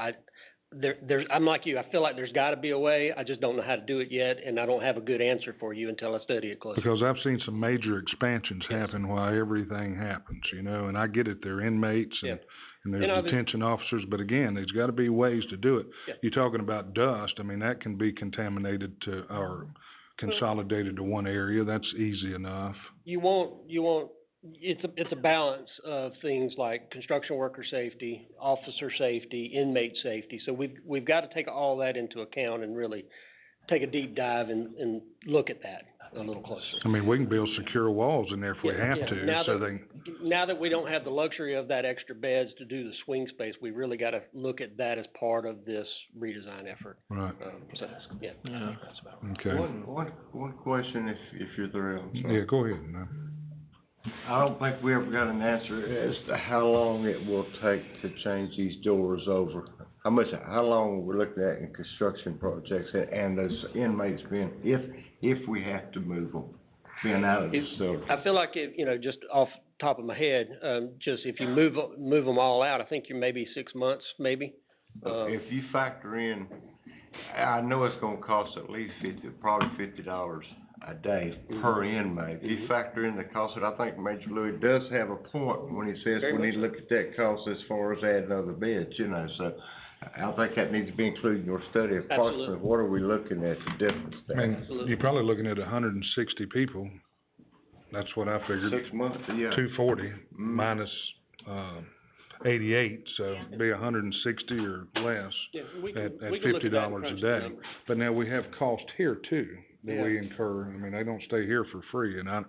I'm like you, I feel like there's gotta be a way, I just don't know how to do it yet, and I don't have a good answer for you until I study it closer. Because I've seen some major expansions happen while everything happens, and I get it, they're inmates and there's detention officers, but again, there's gotta be ways to do it. Yeah. You're talking about dust, I mean, that can be contaminated or consolidated to one area, that's easy enough. You won't, it's a balance of things like construction worker safety, officer safety, inmate safety. So we've got to take all that into account and really take a deep dive and look at that a little closer. I mean, we can build secure walls in there if we have to, Now that we don't have the luxury of that extra beds to do the swing space, we really got to look at that as part of this redesign effort. Right. That's about right. Okay. One question if you're through, I'm sorry. Yeah, go ahead. I don't think we ever got an answer as to how long it will take to change these doors over. How long we're looking at in construction projects and those inmates being, if we have to move them, being out of the facility. I feel like just off the top of my head, just if you move them all out, I think you're maybe 6 months, maybe. If you factor in, I know it's gonna cost at least probably $50 a day per inmate. If you factor in the cost, and I think Major Louis does have a point when he says we need to look at that cost as far as adding other beds, so I think that needs to be included in your study. Approximately, what are we looking at the difference there? I mean, you're probably looking at 160 people, that's what I figured. 6 months, yeah. 240 minus 88, so it'd be 160 or less at $50 a day. But now we have cost here too, that we incur. I mean, they don't stay here for free, and I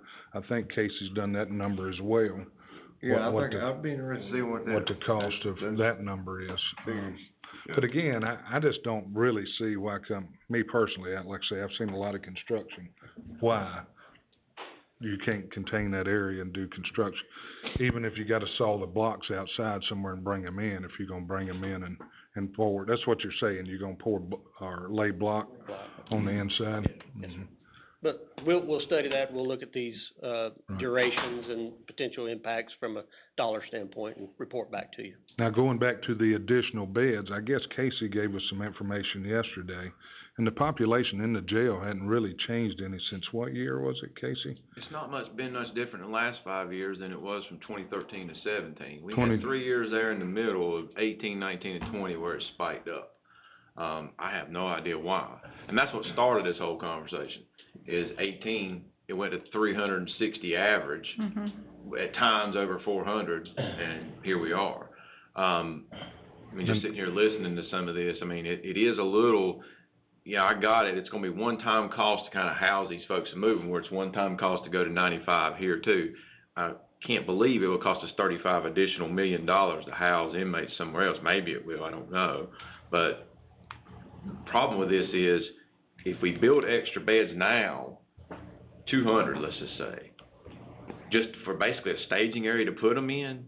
think Casey's done that number as well. Yeah, I think I'd be interested to see what the cost of that number is. But again, I just don't really see why me personally, like I say, I've seen a lot of construction, why you can't contain that area and do construction. Even if you gotta saw the blocks outside somewhere and bring them in, if you're gonna bring them in and forward, that's what you're saying, you're gonna or lay block on the inside? Yes, sir. But we'll study that, we'll look at these, durations and potential impacts from a dollar standpoint and report back to you. Now, going back to the additional beds, I guess Casey gave us some information yesterday, and the population in the jail hadn't really changed any since what year was it, Casey? It's not been much different in the last 5 years than it was from 2013 to 17. We 20 had 3 years there in the middle of 18, 19, and 20 where it spiked up. I have no idea why. And that's what started this whole conversation, is 18, it went to 360 average, at times over 400, and here we are. I mean, just sitting here listening to some of this, I mean, it is a little, yeah, I got it. It's gonna be one-time cost to kind of house these folks and move them, where it's one-time cost to go to 95 here too. I can't believe it will cost us $35 additional million to house inmates somewhere else. Maybe it will, I don't know. But the problem with this is, if we build extra beds now, 200, let's just say, just for basically a staging area to put them in,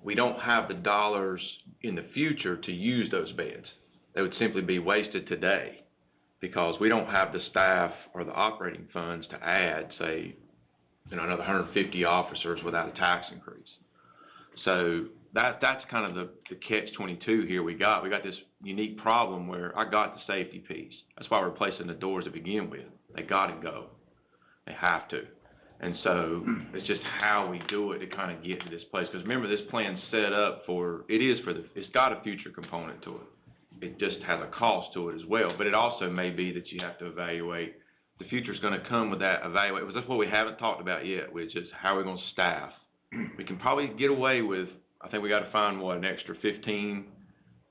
we don't have the dollars in the future to use those beds. They would simply be wasted today, because we don't have the staff or the operating funds to add, say, another 150 officers without a tax increase. So that's kind of the catch-22 here we got. We got this unique problem where I got the safety piece. That's why we're replacing the doors to begin with. They gotta go. They have to. And so it's just how we do it to kind of get to this place. Because remember, this plan's set up it's got a future component to it. It just has a cost to it as well. But it also may be that you have to evaluate. The future's gonna come with that evaluate. That's what we haven't talked about yet, which is how we're gonna staff. We can probably get away with, I think we gotta find, an extra 15,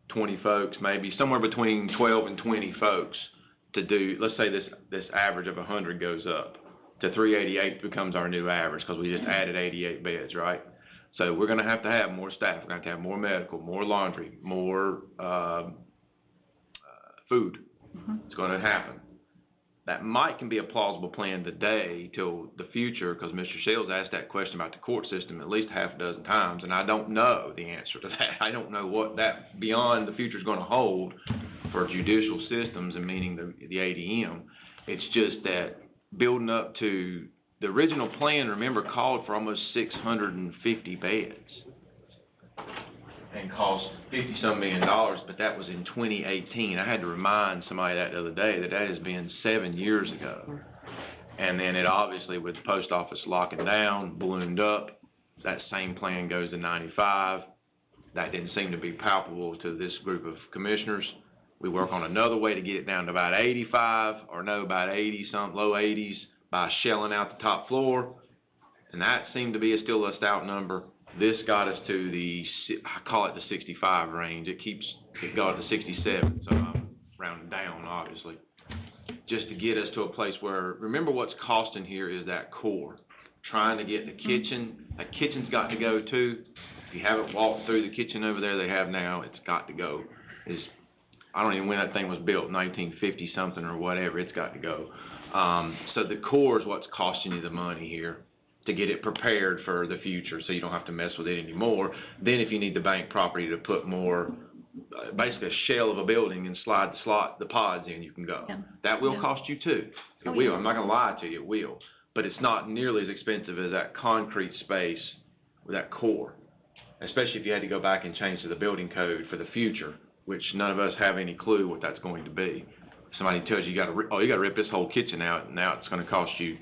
20 folks, maybe somewhere between 12 and 20 folks to do, let's say this average of 100 goes up to 388 becomes our new average, because we just added 88 beds, right? So we're gonna have to have more staff, we're gonna have to have more medical, more laundry, more, food. It's gonna happen. That can be a plausible plan today till the future, because Mr. Shell's asked that question about the court system at least half a dozen times, and I don't know the answer to that. I don't know what that beyond the future is going to hold for judicial systems, and meaning the ADM. It's just that building up to the original plan, remember, called for almost 650 beds and cost $50-some million, but that was in 2018. I had to remind somebody that the other day that has been 7 years ago. And then it obviously, with the post office locking down, ballooned up. That same plan goes to 95. That didn't seem to be palpable to this group of commissioners. We work on another way to get it down to about 85, or no, about 80-something, low 80s, by shelling out the top floor. And that seemed to be still a stout number. This got us to I call it the 65 range. It got to 67, so I'm rounding down, obviously. Just to get us to a place where, remember what's costing here is that core. Trying to get the kitchen, that kitchen's got to go too. If you haven't walked through the kitchen over there they have now, it's got to go. I don't even know when that thing was built, 1950 something or whatever, it's got to go. So the core is what's costing you the money here, to get it prepared for the future, so you don't have to mess with it anymore. Then if you need the bank property to put more, basically a shell of a building and slide the pods in, you can go. Yeah. That will cost you too. It will. I'm not gonna lie to you, it will. But it's not nearly as expensive as that concrete space with that core, especially if you had to go back and change to the building code for the future, which none of us have any clue what that's going to be. Somebody tells you you gotta rip this whole kitchen out, and now it's gonna cost you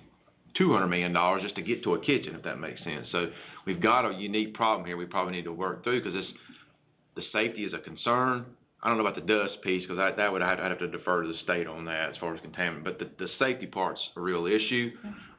$200 million just to get to a kitchen, if that makes sense. So we've got a unique problem here we probably need to work through, because the safety is a concern. I don't know about the dust piece, because I'd have to defer to the state on that as far as contaminant, but the safety part's a real issue.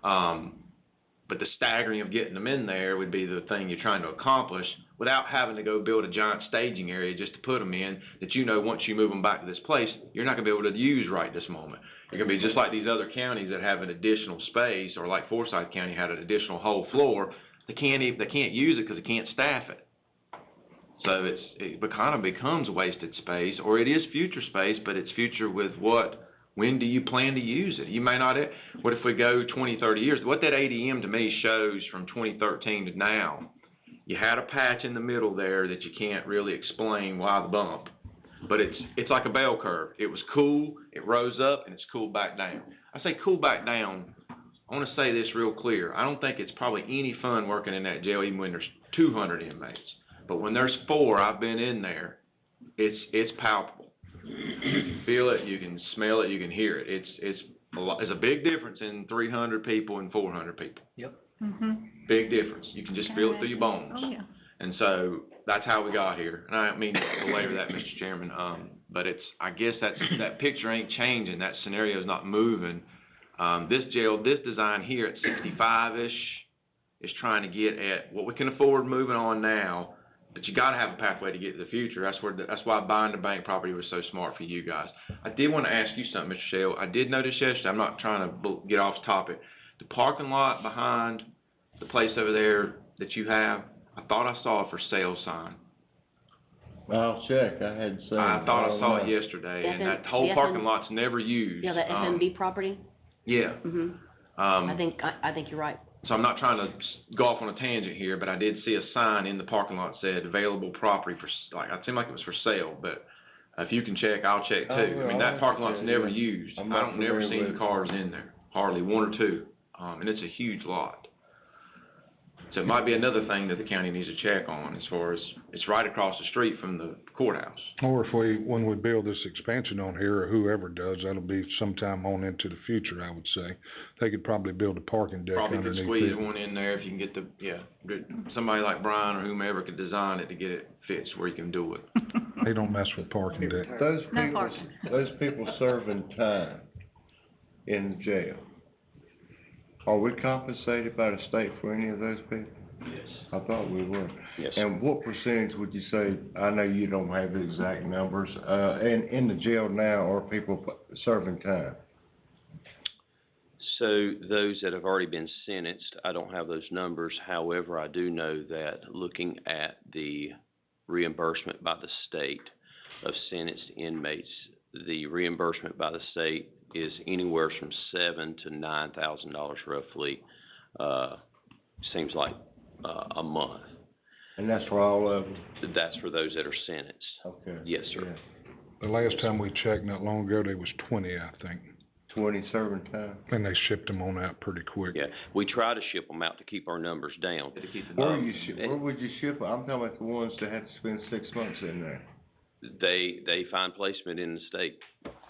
But the staggering of getting them in there would be the thing you're trying to accomplish without having to go build a giant staging area just to put them in, that once you move them back to this place, you're not going to be able to use right this moment. You're going to be just like these other counties that have an additional space, or like Forsyth County had an additional whole floor. They can't use it because they can't staff it. So it kind of becomes wasted space, or it is future space, but it's future with when do you plan to use it? You may not, what if we go 20, 30 years? What that ADM to me shows from 2013 to now, you had a patch in the middle there that you can't really explain why the bump. But it's like a bell curve. It was cool, it rose up, and it's cooled back down. I say cool back down, I want to say this real clear. I don't think it's probably any fun working in that jail even when there's 200 inmates. But when there's 4, I've been in there, it's palpable. You can feel it, you can smell it, you can hear it. It's a big difference in 300 people and 400 people. Yep. Big difference. You can just feel it through your bones. Oh, yeah. And so that's how we got here. And I don't mean to belabor that, Mr. Chairman, but I guess that picture ain't changing. That scenario's not moving. This design here at 65-ish is trying to get at what we can afford moving on now, but you gotta have a pathway to get to the future. That's why buying the bank property was so smart for you guys. I did want to ask you something, Mr. Shell. I did notice yesterday, I'm not trying to get off topic, the parking lot behind the place over there that you have, I thought I saw a for sale sign. I'll check, I hadn't seen it. I thought I saw it yesterday, and that whole parking lot's never used. Yeah, the FMB property? Yeah. I think you're right. So I'm not trying to go off on a tangent here, but I did see a sign in the parking lot that said available property for, it seemed like it was for sale, but if you can check, I'll check too. I mean, that parking lot's never used. I don't never see the cars in there, hardly, 1 or 2, and it's a huge lot. So it might be another thing that the county needs to check on as far as, it's right across the street from the courthouse. Or when we build this expansion on here, or whoever does, that'll be sometime on into the future, I would say. They could probably build a parking deck underneath it. Probably could squeeze one in there if you can get somebody like Brian or whomever could design it to get it fixed where you can do it. They don't mess with parking deck. Those people serving time in jail, are we compensated by the state for any of those people? Yes. I thought we were. Yes. And what percentage would you say, I know you don't have the exact numbers, in the jail now are people serving time? So those that have already been sentenced, I don't have those numbers. However, I do know that looking at the reimbursement by the state of sentenced inmates, the reimbursement by the state is anywhere from $7,000 to $9,000 roughly, seems like a month. And that's for all of them? That's for those that are sentenced. Okay. Yes, sir. Yeah. The last time we checked not long ago, there was 20, I think. 20 serving time? And they shipped them on out pretty quick. Yeah, we try to ship them out to keep our numbers down. Where would you ship them? I'm talking about the ones that had to spend 6 months in there. They find placement in the state.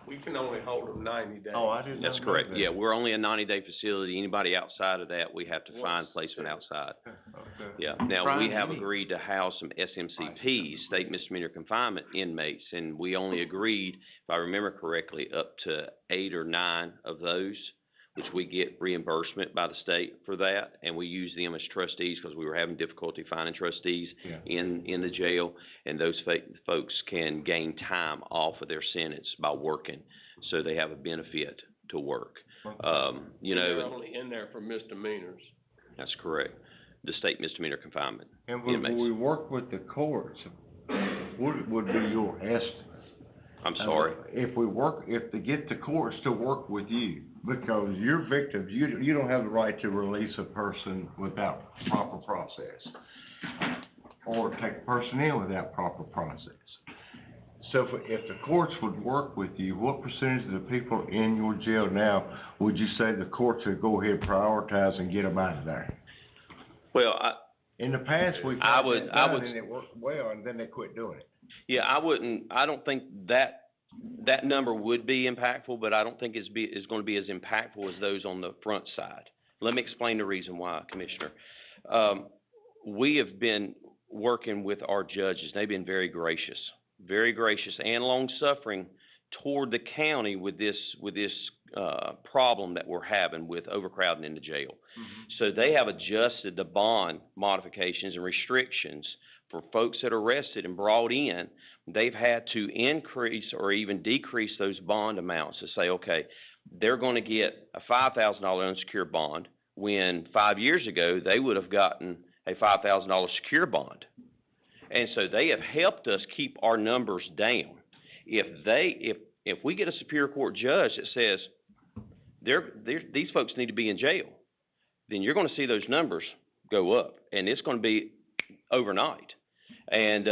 We can only hold them 90 days. Oh, I didn't know That's correct. that. Yeah, we're only a 90-day facility. Anybody outside of that, we have to find placement outside. Okay. Yeah. Now, we have agreed to house some SMCPs, state misdemeanor confinement inmates, and we only agreed, if I remember correctly, up to 8 or 9 of those, which we get reimbursement by the state for that, and we use them as trustees because we were having difficulty finding trustees in the jail, and those folks can gain time off of their sentence by working, so they have a benefit to work. They're only in there for misdemeanors. That's correct. The state misdemeanor confinement And inmates. when we work with the courts, what would be your estimate? I'm sorry? If they get the courts to work with you, because you're victims, you don't have the right to release a person without proper process, or take a person in without proper process. So if the courts would work with you, what percentage of the people in your jail now would you say the courts would go ahead and prioritize and get them out of there? Well, in the past, we've had that done and it worked well, and then they quit doing it. Yeah, I don't think that number would be impactful, but I don't think it's going to be as impactful as those on the front side. Let me explain the reason why, Commissioner. We have been working with our judges. They've been very gracious and long-suffering toward the county with this problem that we're having with overcrowding in the jail. So they have adjusted the bond modifications and restrictions for folks that are arrested and brought in. They've had to increase or even decrease those bond amounts to say, okay, they're going to get a $5,000 unsecured bond when 5 years ago they would have gotten a $5,000 secure bond. And so they have helped us keep our numbers down. If we get a Superior Court judge that says these folks need to be in jail, then you're gonna see those numbers go up, and it's gonna be overnight. And,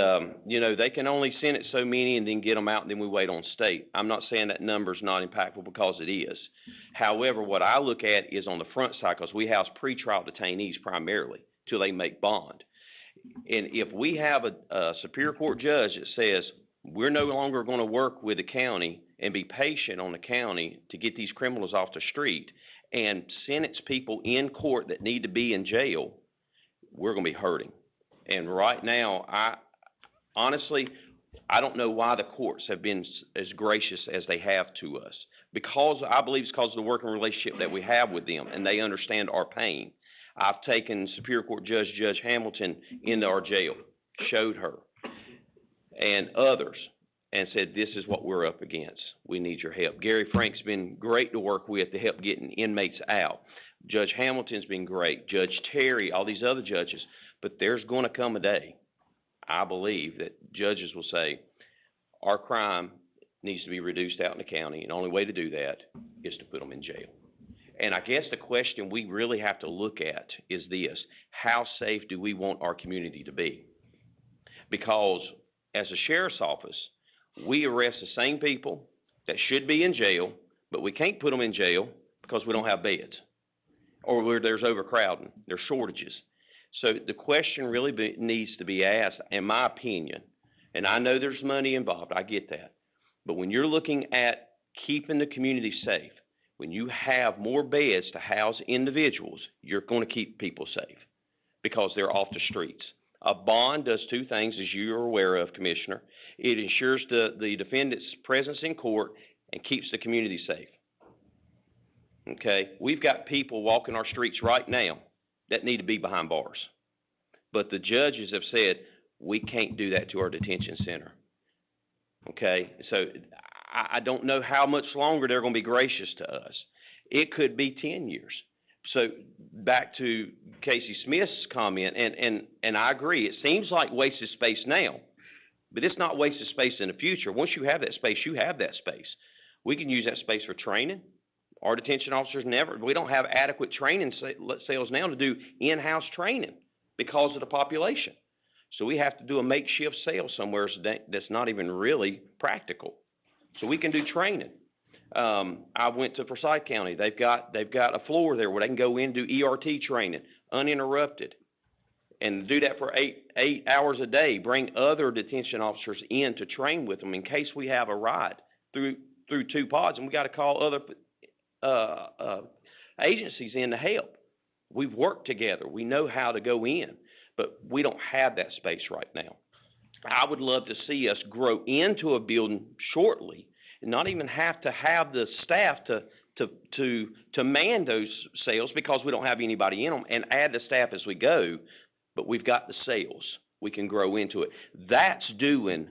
they can only send it so many and then get them out, and then we wait on state. I'm not saying that number's not impactful, because it is. However, what I look at is on the front side, because we house pretrial detainees primarily till they make bond. And if we have a Superior Court judge that says, we're no longer going to work with the county and be patient on the county to get these criminals off the street and sentence people in court that need to be in jail, we're going to be hurting. And right now, honestly, I don't know why the courts have been as gracious as they have to us. Because I believe it's because of the working relationship that we have with them, and they understand our pain. I've taken Superior Court Judge Hamilton into our jail, showed her, and others, and said, this is what we're up against. We need your help. Gary Frank's been great to work with to help getting inmates out. Judge Hamilton's been great. Judge Terry, all these other judges. But there's going to come a day, I believe, that judges will say, our crime needs to be reduced out in the county, and the only way to do that is to put them in jail. And I guess the question we really have to look at is this: how safe do we want our community to be? Because as a sheriff's office, we arrest the same people that should be in jail, but we can't put them in jail because we don't have beds, or where there's overcrowding, there's shortages. So the question really needs to be asked, in my opinion, and I know there's money involved, I get that, but when you're looking at keeping the community safe, when you have more beds to house individuals, you're going to keep people safe because they're off the streets. A bond does two things, as you are aware of, Commissioner. It ensures the defendant's presence in court and keeps the community safe. Okay? We've got people walking our streets right now that need to be behind bars. But the judges have said, we can't do that to our detention center. Okay? So I don't know how much longer they're going to be gracious to us. It could be 10 years. So back to Casey Smith's comment, and I agree, it seems like wasted space now, but it's not wasted space in the future. Once you have that space, you have that space. We can use that space for training. Our detention officers we don't have adequate training cells now to do in-house training because of the population. So we have to do a makeshift cell somewhere that's not even really practical. So we can do training. I went to Forsyth County. They've got a floor there where they can go in and do ERT training uninterrupted, and do that for eight hours a day. Bring other detention officers in to train with them in case we have a ride through two pods, and we got to call other agencies in to help. We've worked together. We know how to go in, but we don't have that space right now. I would love to see us grow into a building shortly and not even have to have the staff to man those cells because we don't have anybody in them, and add the staff as we go, but we've got the cells. We can grow into it. That's doing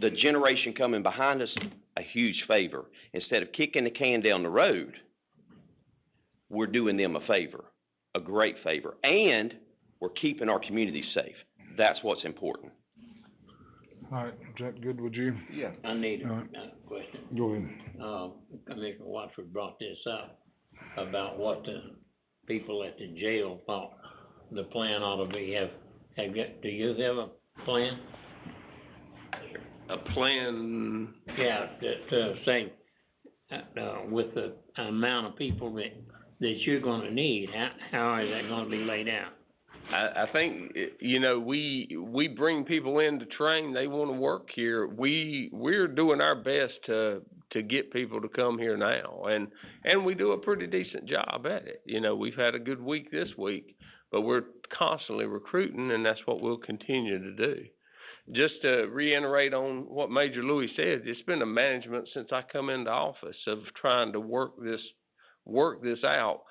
the generation coming behind us a huge favor. Instead of kicking the can down the road, we're doing them a favor, a great favor, and we're keeping our community safe. That's what's important. All right, is that good with you? Yeah. I need a All question. Go ahead. Commissioner Watford brought this up about what the people at the jail thought the plan ought to be. Do you have a plan? A plan? Yeah, to say, with the amount of people that you're gonna need, how is that gonna be laid out? I think, we bring people in to train. They want to work here. We're doing our best to get people to come here now, and we do a pretty decent job at it. We've had a good week this week, but we're constantly recruiting, and that's what we'll continue to do. Just to reiterate on what Major Louis said, it's been a management since I come into office of trying to work this out.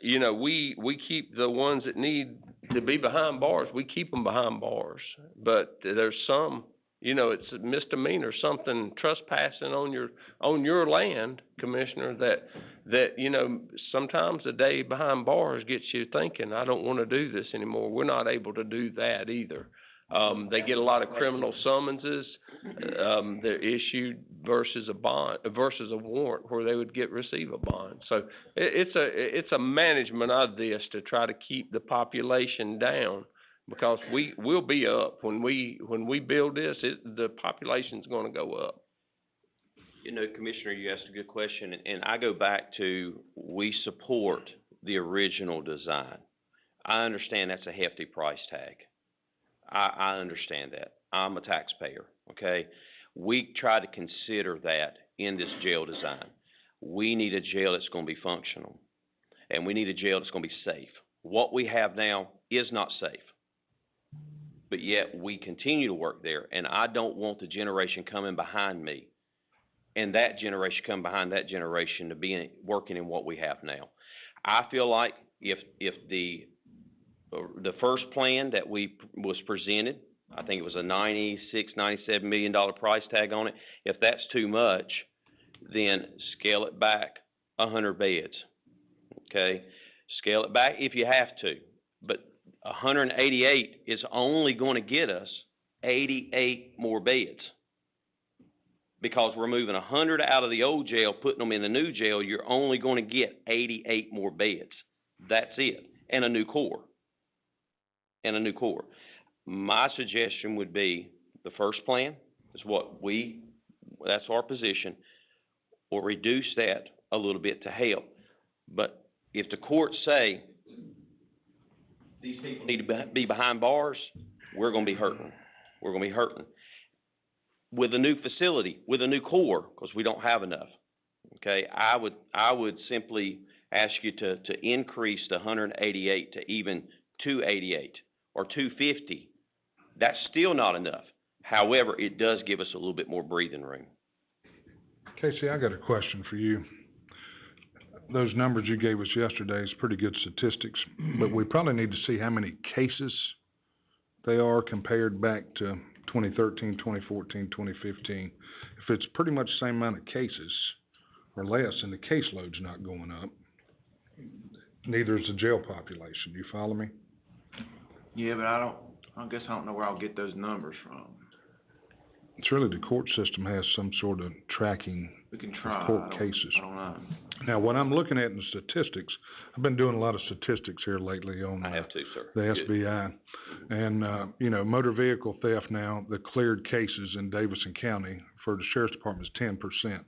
We keep the ones that need to be behind bars, we keep them behind bars. But there's some, it's a misdemeanor, something trespassing on your land, Commissioner, that sometimes a day behind bars gets you thinking, I don't want to do this anymore. We're not able to do that either. They get a lot of criminal summonses, they're issued versus a bond, versus a warrant where they would receive a bond. So it's a management of this to try to keep the population down, because we'll be up. When we build this, the population's gonna go up. You know, Commissioner, you asked a good question, and I go back to, we support the original design. I understand that's a hefty price tag. I understand that. I'm a taxpayer, okay? We try to consider that in this jail design. We need a jail that's gonna be functional, and we need a jail that's gonna be safe. What we have now is not safe, but yet we continue to work there, and I don't want the generation coming behind me and that generation coming behind that generation to be working in what we have now. I feel like if the first plan that was presented, I think it was a $96–97 million price tag on it. If that's too much, then scale it back 100 beds, okay? Scale it back if you have to, but 188 is only going to get us 88 more beds, because we're moving 100 out of the old jail, putting them in the new jail. You're only going to get 88 more beds. That's it, and a new core. My suggestion would be the first plan is that's our position, or reduce that a little bit to help. But if the courts say these people need to be behind bars, we're going to be hurting. With a new facility, with a new core, because we don't have enough. Okay, I would simply ask you to increase the 188 to even 288 or 250. That's still not enough. However, it does give us a little bit more breathing room. Casey, I got a question for you. Those numbers you gave us yesterday is pretty good statistics, but we probably need to see how many cases they are compared back to 2013, 2014, 2015. If it's pretty much the same amount of cases or less, and the caseload's not going up, neither is the jail population. Do you follow me? Yeah, but I guess I don't know where I'll get those numbers from. It's really the court system has some sort of tracking We can try. of court cases. I don't know. Now, what I'm looking at in the statistics, I've been doing a lot of statistics here lately on I have too, sir. the SBI. And, you know, motor vehicle theft now, the cleared cases in Davidson County for the sheriff's department is 10%.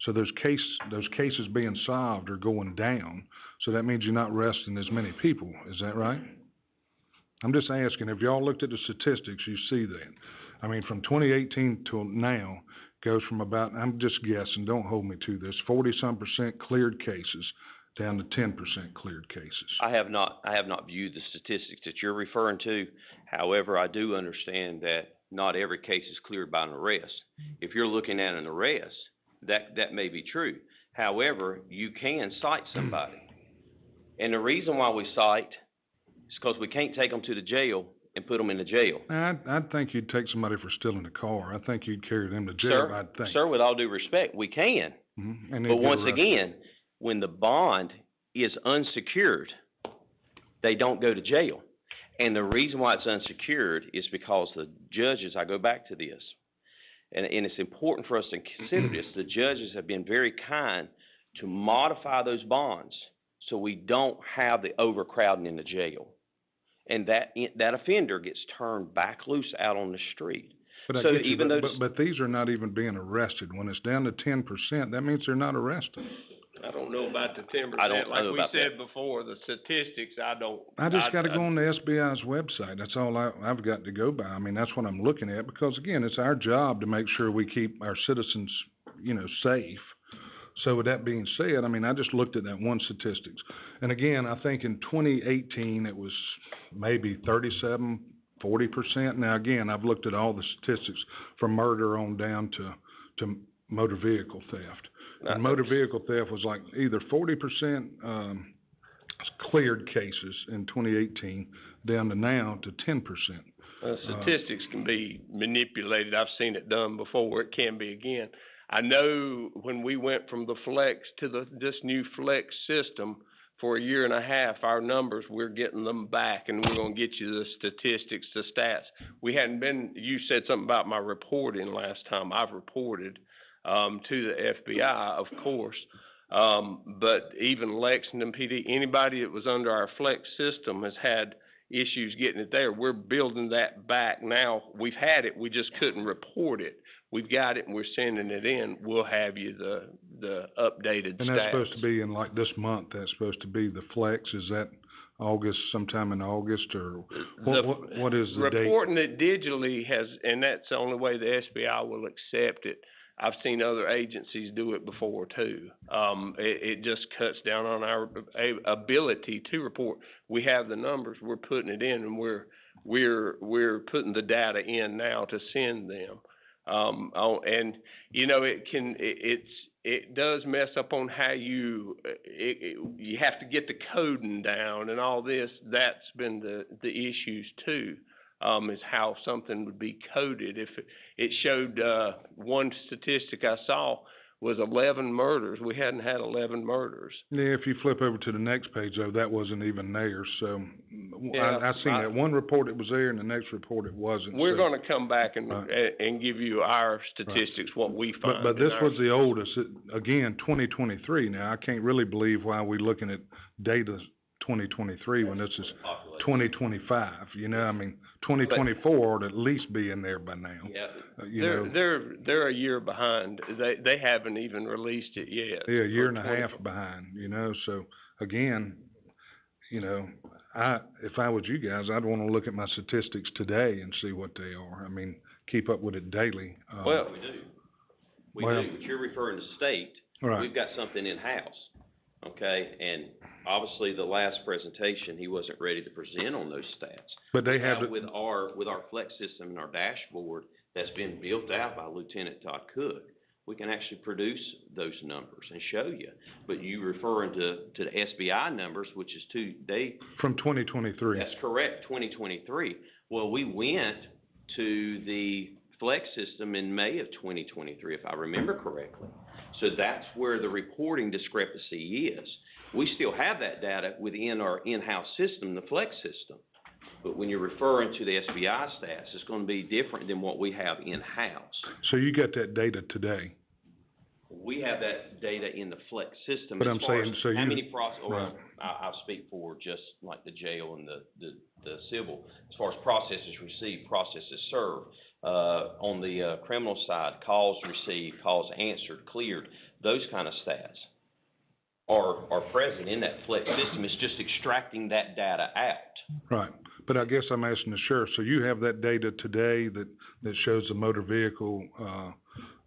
So those cases being solved are going down. So that means you're not arresting as many people. Is that right? I'm just asking, if y'all looked at the statistics, you see that. I mean, from 2018 till now, goes from about, I'm just guessing, don't hold me to this, 40-some% cleared cases down to 10% cleared cases. I have not viewed the statistics that you're referring to. However, I do understand that not every case is cleared by an arrest. If you're looking at an arrest, that may be true. However, you can cite somebody. And the reason why we cite is because we can't take them to the jail and put them in the jail. I'd think you'd take somebody for stealing a car. I think you'd carry them to jail, I'd think. Sir, with all due respect, we can. Mm-hmm. But once again, when the bond is unsecured, they don't go to jail. And the reason why it's unsecured is because the judges, I go back to this, and it's important for us to consider this, the judges have been very kind to modify those bonds so we don't have the overcrowding in the jail. And that offender gets turned back loose out on the street. But but these are not even being arrested. When it's down to 10%, that means they're not arrested. I don't know about the 10%. I don't like know we about said that. before, the statistics, I just got to go on the SBI's website. That's all I've got to go by. I mean, that's what I'm looking at, because again, it's our job to make sure we keep our citizens, you know, safe. So with that being said, I mean, I just looked at that one statistics. And again, I think in 2018, it was maybe 37, 40%. Now again, I've looked at all the statistics from murder on down to motor vehicle theft. And motor vehicle theft was like either 40% cleared cases in 2018 down to now to 10%. Statistics can be manipulated. I've seen it done before. It can be again. I know when we went from the flex to this new flex system for a year and a half, our numbers, we're getting them back, and we're gonna get you the statistics, the stats. We hadn't been, you said something about my reporting last time. I've reported, to the FBI, of course. But even Lexington PD, anybody that was under our flex system has had issues getting it there. We're building that back now. We've had it, we just couldn't report it. We've got it and we're sending it in. We'll have you the updated stats. And that's supposed to be in like this month, that's supposed to be the flex, is that August, sometime in August, or what is the date? Reporting it digitally has, and that's the only way the SBI will accept it. I've seen other agencies do it before too. It just cuts down on our ability to report. We have the numbers, we're putting it in, and we're putting the data in now to send them. And you know, it does mess up on how you have to get the coding down and all this. That's been the issues too. Is how something would be coded. If it showed, one statistic I saw was 11 murders. We hadn't had 11 murders. Yeah, if you flip over to the next page though, that wasn't even there, so Yeah, I seen that one report it was there and the next report it wasn't. We're so. gonna come back and give you our statistics, what we find. But this was the oldest, again, 2023. Now, I can't really believe why we're looking at data 2023 when this is 2025, you know, I mean, 2024 ought to at least be in there by now. Yeah, they're a year behind. They haven't even released it yet. Yeah, a year and a half behind, you know, so again, you know, if I was you guys, I'd wanna look at my statistics today and see what they are. I mean, keep up with it daily. Well, We do. We do, but you're referring to state. Right. We've got something in-house, okay? And obviously, the last presentation, he wasn't ready to present on those stats. But they Now, have with our flex system and our dashboard that's been built out by Lieutenant Todd Cook, we can actually produce those numbers and show you. But you referring to the SBI numbers, which is from 2023. That's correct, 2023. Well, we went to the flex system in May of 2023, if I remember correctly. So that's where the reporting discrepancy is. We still have that data within our in-house system, the flex system. But when you're referring to the SBI stats, it's gonna be different than what we have in-house. So you got that data today? We have that data in the flex system. But as I'm far saying, as so how you- many right. I'll speak for just like the jail and the civil, as far as processes received, processes served. On the criminal side, calls received, calls answered, cleared, those kind of stats are present in that flex system. It's just extracting that data out. Right, but I guess I'm asking the sheriff, so you have that data today that shows the motor vehicle,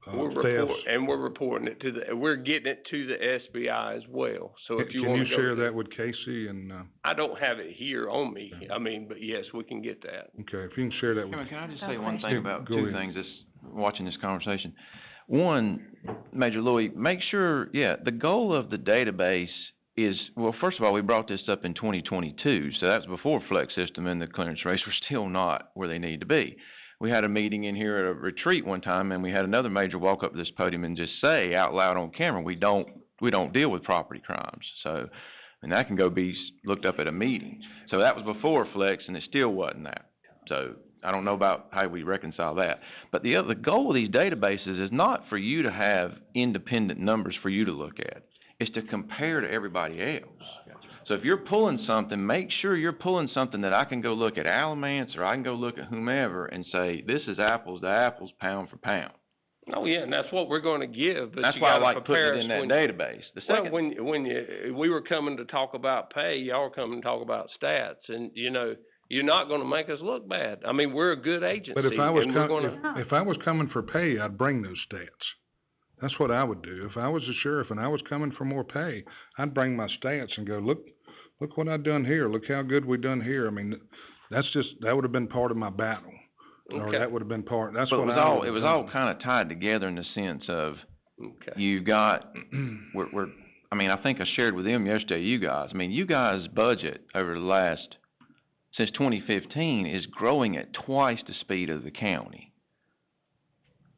thefts? We're reporting it we're getting it to the SBI as well, so if you Can wanna you go share there- that with Casey and, I don't have it here on me, I mean, but yes, we can get that. okay, if you can share that with. Chairman, can I just say Okay. one thing about Go two ahead. things, watching this conversation? One, Major Louis, make sure, the goal of the database is, well, first of all, we brought this up in 2022, so that's before flex system and the clearance rates were still not where they need to be. We had a meeting in here at a retreat one time, and we had another major walk up to this podium and just say out loud on camera, we don't deal with property crimes. So, and that can go be looked up at a meeting. So that was before flex, and it still wasn't that. So I don't know about how we reconcile that. But the goal of these databases is not for you to have independent numbers for you to look at. It's to compare to everybody else. So if you're pulling something, make sure you're pulling something that I can go look at Alamance or I can go look at whomever and say, this is apples to apples, pound for pound. Oh, yeah, and that's what we're gonna give, but That's you why I gotta like putting prepare it us in that when- database. The Well, second, we were coming to talk about pay, y'all were coming to talk about stats, and, you know, you're not gonna make us look bad. I mean, we're a good agency, But if I was and we're gonna. if I was coming for pay, I'd bring those stats. That's what I would do. If I was the sheriff and I was coming for more pay, I'd bring my stats and go, look what I done here. Look how good we done here. I mean, that would have been part of my battle. Or Okay. that would have been part, that's but what it was all kind of tied together in the sense of, Okay. you've got, I mean, I think I shared with them yesterday, you guys' budget over the last, since 2015 is growing at twice the speed of the county.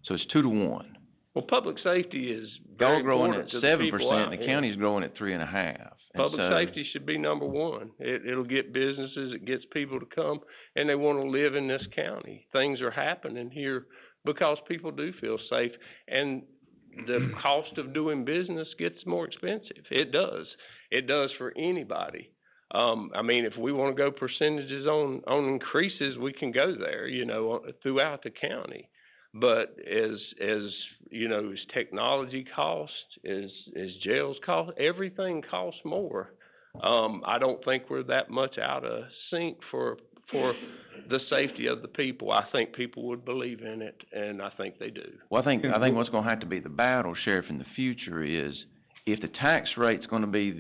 So it's 2 to 1. Well, public safety is Y'all very are growing important at to the people 7%, out the here. county's growing at 3.5. Public safety should be number one. It'll get businesses, it gets people to come, and they wanna live in this county. Things are happening here because people do feel safe, and the cost of doing business gets more expensive. It does. It does for anybody. I mean, if we wanna go percentages on increases, we can go there, you know, throughout the county. But as you know, as technology costs, as jails cost, everything costs more. I don't think we're that much out of sync for the safety of the people. I think people would believe in it, and I think they do. Well, I think what's gonna have to be the battle, Sheriff, in the future is, if the tax rate's gonna be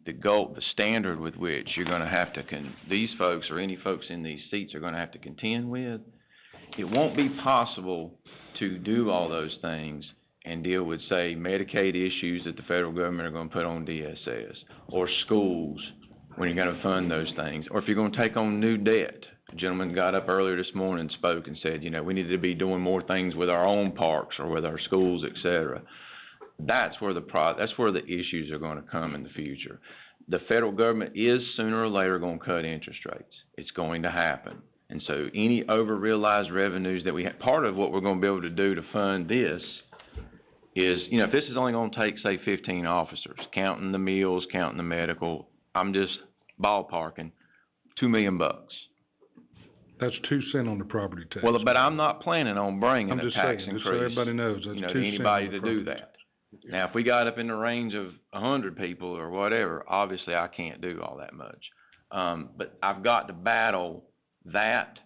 the goal, the standard with which you're gonna have to these folks or any folks in these seats are gonna have to contend with, it won't be possible to do all those things and deal with, say, Medicaid issues that the federal government are gonna put on DSS, or schools, when you're gonna fund those things, or if you're gonna take on new debt. A gentleman got up earlier this morning and spoke and said, you know, we need to be doing more things with our own parks or with our schools, et cetera. That's where the issues are gonna come in the future. The federal government is sooner or later gonna cut interest rates. It's going to happen. And so any over-realized revenues that we have, part of what we're gonna be able to do to fund this is, you know, if this is only gonna take, say, 15 officers, counting the meals, counting the medical, I'm just ballparking, $2 million. That's 2 cents on the property tax. Well, but I'm not planning on bringing a tax increase. Just so everybody knows, that's 2 you know, cents to anybody on the to do property that. Now, if we got up in the range of 100 people or whatever, obviously I can't do all that much. But I've got to battle that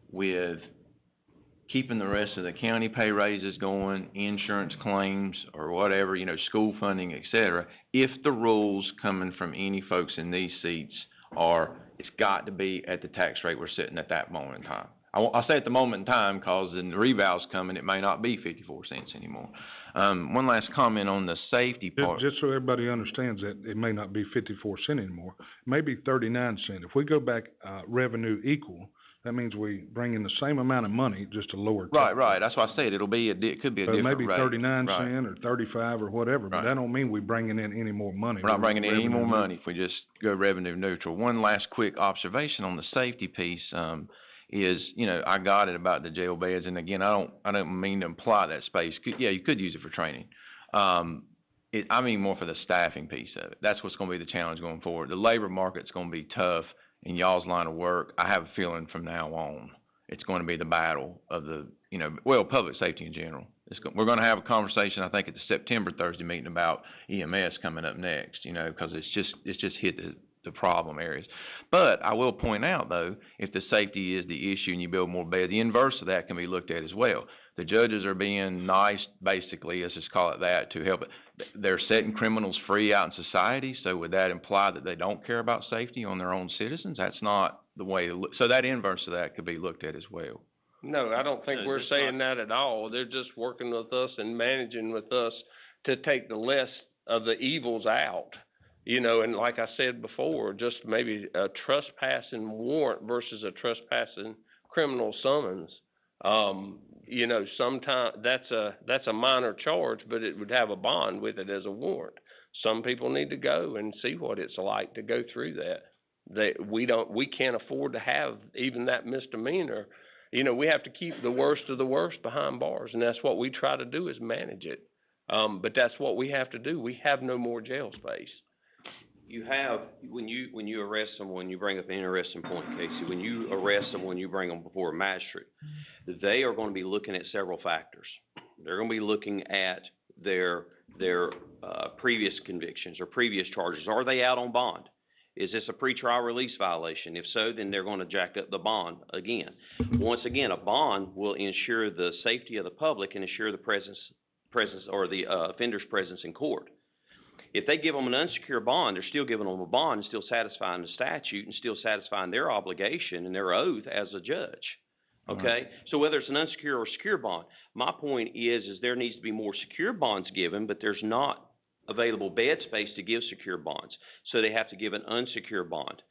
with keeping the rest of the county pay raises going, insurance claims or whatever, you know, school funding, et cetera, if the rules coming from any folks in these seats are, it's got to be at the tax rate we're sitting at that moment in time. I say at the moment in time because in the reval's coming, it may not be 54 cents anymore. One last comment on the safety part. Just so everybody understands that it may not be 54 cents anymore. It may be 39 cents. If we go back, revenue equal, that means we bring in the same amount of money, just a lower tax. Right. That's why I said it could be a different rate. So it may be 39 cents or 35 or whatever, but that don't mean we're bringing in any more money. We're not bringing in any more money if we just go revenue neutral. One last quick observation on the safety piece, is, you know, I got it about the jail beds, and again, I don't mean to imply that space. Yeah, you could use it for training. I mean more for the staffing piece of it. That's what's gonna be the challenge going forward. The labor market's gonna be tough in y'all's line of work. I have a feeling from now on, it's gonna be the battle of the, you know, well, public safety in general. We're gonna have a conversation, I think, at the September Thursday meeting about EMS coming up next, you know, because it's just hit the problem areas. But I will point out, though, if the safety is the issue and you build more beds, the inverse of that can be looked at as well. The judges are being nice, basically, let's just call it that, to help it. They're setting criminals free out in society, so would that imply that they don't care about safety on their own citizens? That's not the way to look. So that inverse of that could be looked at as well. No, I don't think we're saying that at all. They're just working with us and managing with us to take the less of the evils out. You know, and like I said before, just maybe a trespassing warrant versus a trespassing criminal summons. You know, sometimes that's a minor charge, but it would have a bond with it as a warrant. Some people need to go and see what it's like to go through that. We can't afford to have even that misdemeanor. You know, we have to keep the worst of the worst behind bars, and that's what we try to do is manage it. But that's what we have to do. We have no more jail space. You have, when you arrest someone, you bring up an interesting point, Casey. When you arrest someone, you bring them before a magistrate. They are going to be looking at several factors. They're going to be looking at their previous convictions or previous charges. Are they out on bond? Is this a pretrial release violation? If so, then they're going to jack up the bond again. Once again, a bond will ensure the safety of the public and ensure the presence or the offender's presence in court. If they give them an unsecured bond, they're still giving them a bond and still satisfying the statute and still satisfying their obligation and their oath as a judge. Okay? Right. So whether it's an unsecured or secure bond, my point is there needs to be more secure bonds given, but there's not available bed space to give secure bonds. So they have to give an unsecured bond.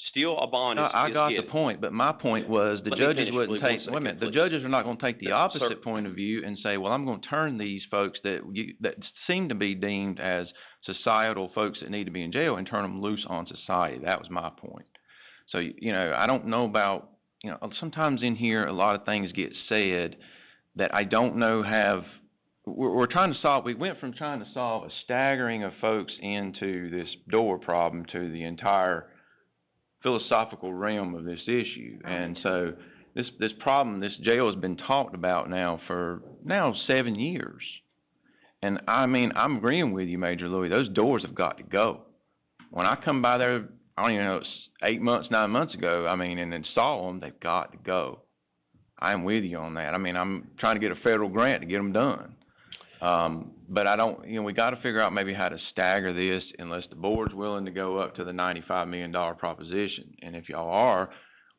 Still a bond is No, I got the given. point, but my point was, the Let me judges finish, wouldn't please. One take, wait a second, minute, the please. judges are not gonna take the Sir. opposite point of view and say, well, I'm gonna turn these folks that seem to be deemed as societal folks that need to be in jail and turn them loose on society. That was my point. So, you know, I don't know about, you know, sometimes in here, a lot of things get said that I don't know we're trying to solve, we went from trying to solve a staggering of folks into this door problem to the entire philosophical realm of this issue. And so this problem, this jail has been talked about now for 7 years. And I mean, I'm agreeing with you, Major Louis, those doors have got to go. When I come by there, I don't even know, it's 8 months, 9 months ago, I mean, and then saw them, they've got to go. I'm with you on that. I mean, I'm trying to get a federal grant to get them done. But I don't, you know, we got to figure out maybe how to stagger this unless the board's willing to go up to the $95 million proposition. And if y'all are,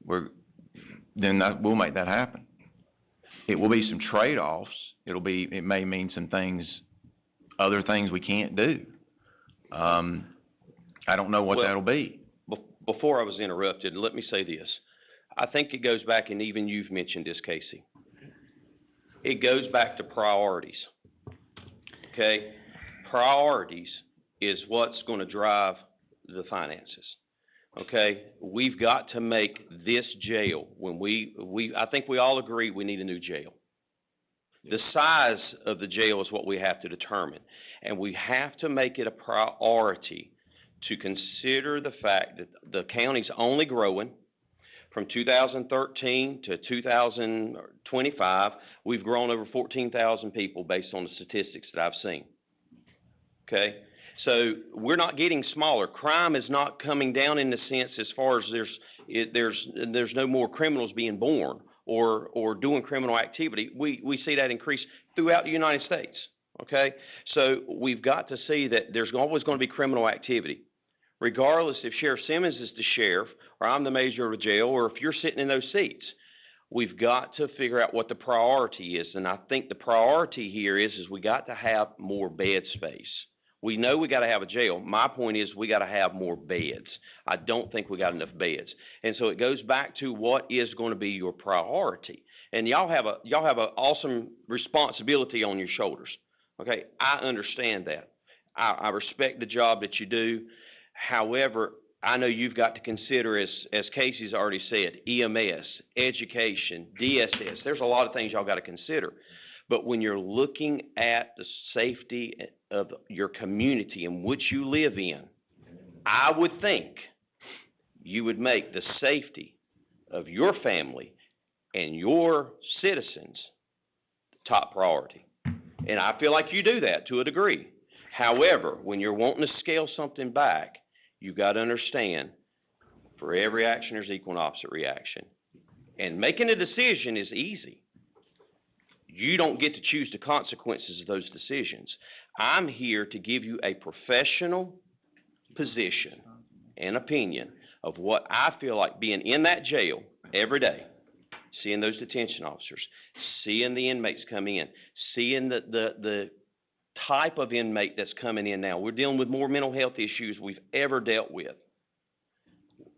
we'll make that happen. It will be some trade-offs. It may mean some things, other things we can't do. I don't know what that'll be. Before I was interrupted, let me say this. I think it goes back, and even you've mentioned this, Casey. It goes back to priorities. Okay? Priorities is what's going to drive the finances. Okay? We've got to make this jail, I think we all agree we need a new jail. The size of the jail is what we have to determine. And we have to make it a priority to consider the fact that the county's only growing. From 2013 to 2025, we've grown over 14,000 people based on the statistics that I've seen. Okay? So we're not getting smaller. Crime is not coming down in the sense as far as there's no more criminals being born or doing criminal activity. We see that increase throughout the United States. Okay? So we've got to see that there's always going to be criminal activity. Regardless if Sheriff Simmons is the sheriff or I'm the major of jail or if you're sitting in those seats, we've got to figure out what the priority is. And I think the priority here is we got to have more bed space. We know we got to have a jail. My point is we got to have more beds. I don't think we got enough beds. And so it goes back to what is going to be your priority. And y'all have an awesome responsibility on your shoulders. Okay, I understand that. I respect the job that you do. However, I know you've got to consider, as Casey's already said, EMS, education, DSS. There's a lot of things y'all got to consider. But when you're looking at the safety of your community in which you live in, I would think you would make the safety of your family and your citizens the top priority. And I feel like you do that to a degree. However, when you're wanting to scale something back, you've got to understand, for every action, there's equal and opposite reaction. And making a decision is easy. You don't get to choose the consequences of those decisions. I'm here to give you a professional position and opinion of what I feel like being in that jail every day, seeing those detention officers, seeing the inmates come in, seeing the type of inmate that's coming in now. We're dealing with more mental health issues we've ever dealt with.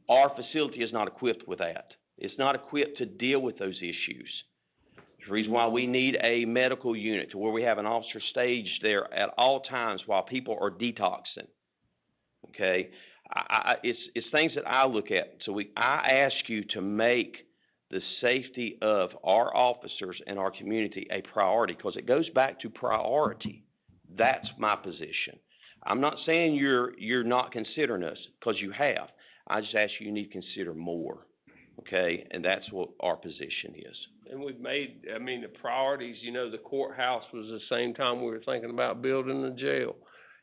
Our facility is not equipped with that. It's not equipped to deal with those issues. There's a reason why we need a medical unit to where we have an officer staged there at all times while people are detoxing. Okay? It's things that I look at. So I ask you to make the safety of our officers and our community a priority, because it goes back to priority. That's my position. I'm not saying you're not considering us, because you have. I just ask you need to consider more, okay? And that's what our position is. And we've made, the priorities, the courthouse was the same time we were thinking about building the jail.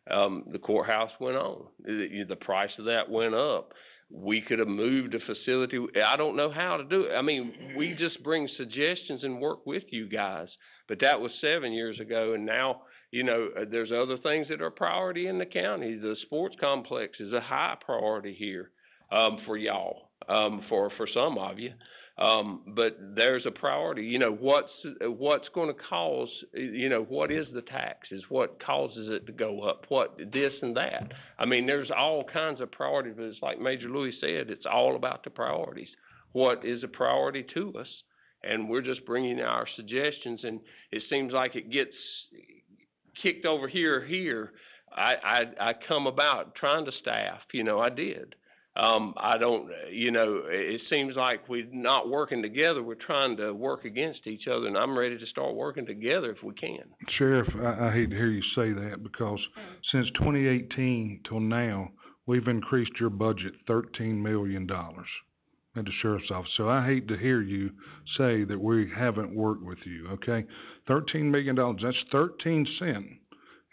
The courthouse went on. The price of that went up. We could have moved the facility. I don't know how to do it. We just bring suggestions and work with you guys. But that was 7 years ago, and now, there's other things that are priority in the county. The sports complex is a high priority here for y'all, for some of you. But there's a priority, you know, what's gonna cause, you know, what is the taxes? What causes it to go up? What, this and that? I mean, there's all kinds of priorities, but it's like Major Louis said, it's all about the priorities. What is a priority to us? And we're just bringing our suggestions, and it seems like it gets kicked over here. I come about trying to staff, you know, I did. I don't, you know, it seems like we're not working together. We're trying to work against each other, and I'm ready to start working together if we can. Sheriff, I hate to hear you say that, because since 2018 till now, we've increased your budget $13 million at the sheriff's office. So I hate to hear you say that we haven't worked with you, okay? $13 million, that's 13 cents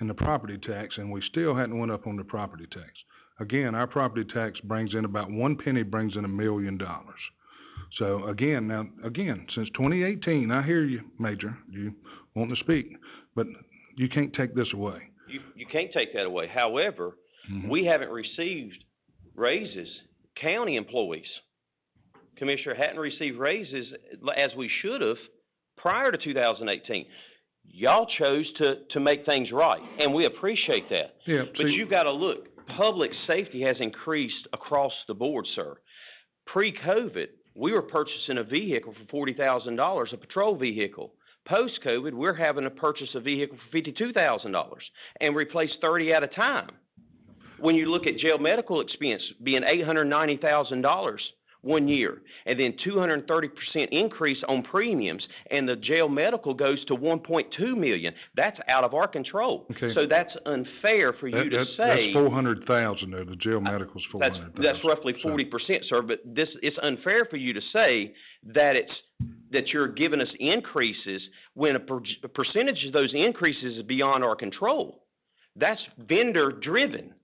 in the property tax, and we still hadn't went up on the property tax. Again, our property tax brings in about 1 penny, brings in $1 million. So again, since 2018, I hear you, Major, you want to speak, but you can't take this away. You can't take that away. However, we haven't received raises. County employees, Commissioner, hadn't received raises as we should have prior to 2018. Y'all chose to make things right, and we appreciate that. Yeah, but you've got to look. Public safety has increased across the board, sir. Pre-COVID, we were purchasing a vehicle for $40,000, a patrol vehicle. Post-COVID, we're having to purchase a vehicle for $52,000 and replace 30 at a time. When you look at jail medical expense being $890,000 1 year, and then 230% increase on premiums, and the jail medical goes to $1.2 million. That's out of our control. Okay. So that's unfair for you to say. That's $400,000 there. The jail medical's $400,000. That's roughly 40%, sir. But it's unfair for you to say that that you're giving us increases when a percentage of those increases is beyond our control. That's vendor driven.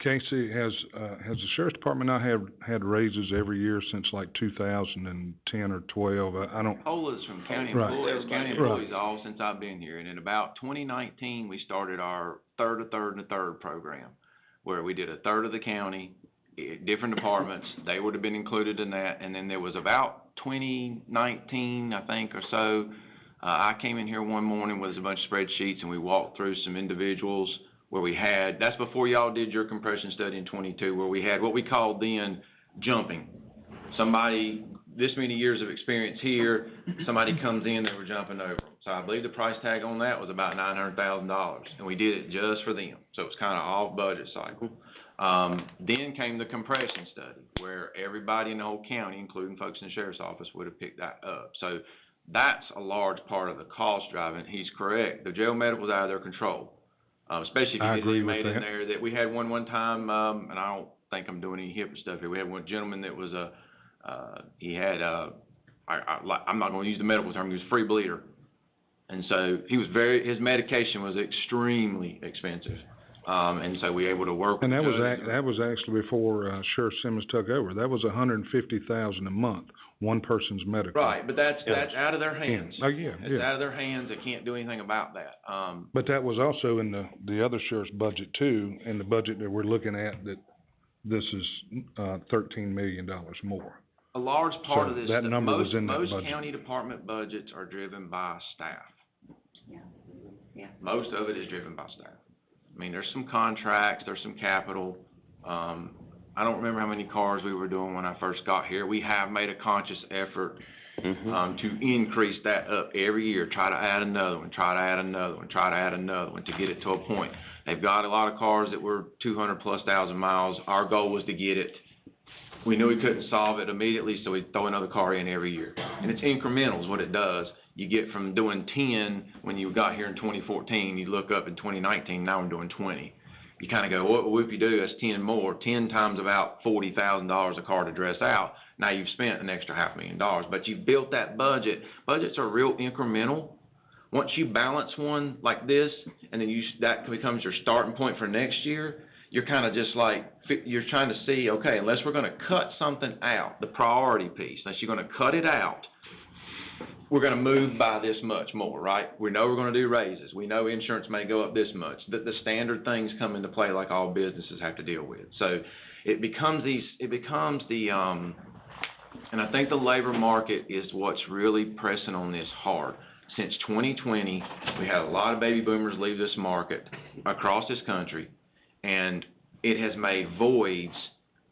Casey, has the sheriff's department not had raises every year since like 2010 or 12? I don't. COLAs from county employees all since I've been here. And in about 2019, we started our third program, where we did a third of the county, different departments. They would have been included in that. And then there was about 2019, I think, or so. I came in here one morning with a bunch of spreadsheets, and we walked through some individuals where we had, that's before y'all did your compression study in 22, where we had what we called then jumping. Somebody, this many years of experience here, somebody comes in, they were jumping over. So I believe the price tag on that was about $900,000, and we did it just for them. So it was kind of off budget cycle. Then came the compression study, where everybody in the whole county, including folks in the sheriff's office, would have picked that up. So that's a large part of the cost driving. He's correct. The jail medical was out of their control. Especially if you didn't made in there that we had one time, and I don't think I'm doing any HIPAA stuff here. We had one gentleman that was he had I'm not going to use the medical term. He was a free bleeder, and so he was his medication was extremely expensive, and so we were able to work. And that was actually before Sheriff Simmons took over. That was $150,000 a month. One person's medical. Right, but that's out of their hands. Oh, yeah. It's out of their hands. They can't do anything about that. But that was also in the other sheriff's budget too, in the budget that we're looking at, that this is $13 million more. A large part of this, that number was in that most budget. County department budgets are driven by staff. Yeah. Most of it is driven by staff. I mean, there's some contracts, there's some capital. I don't remember how many cars we were doing when I first got here. We have made a conscious effort to increase that up every year, try to add another one, try to add another one, try to add another one to get it to a point. They've got a lot of cars that were 200,000+ miles. Our goal was to get it. We knew we couldn't solve it immediately, so we'd throw another car in every year. And it's incremental is what it does. You get from doing 10 when you got here in 2014, you look up in 2019, now we're doing 20. You kind of go, what if you do, that's 10 more, 10 times about $40,000 a car to dress out. Now you've spent an extra $500,000, but you've built that budget. Budgets are real incremental. Once you balance one like this, and then that becomes your starting point for next year, you're kind of just like, you're trying to see, okay, unless we're going to cut something out, the priority piece, unless you're going to cut it out, we're going to move by this much more, right? We know we're going to do raises. We know insurance may go up this much. The standard things come into play like all businesses have to deal with. So it becomes the And I think the labor market is what's really pressing on this hard. Since 2020, we had a lot of baby boomers leave this market across this country, and it has made voids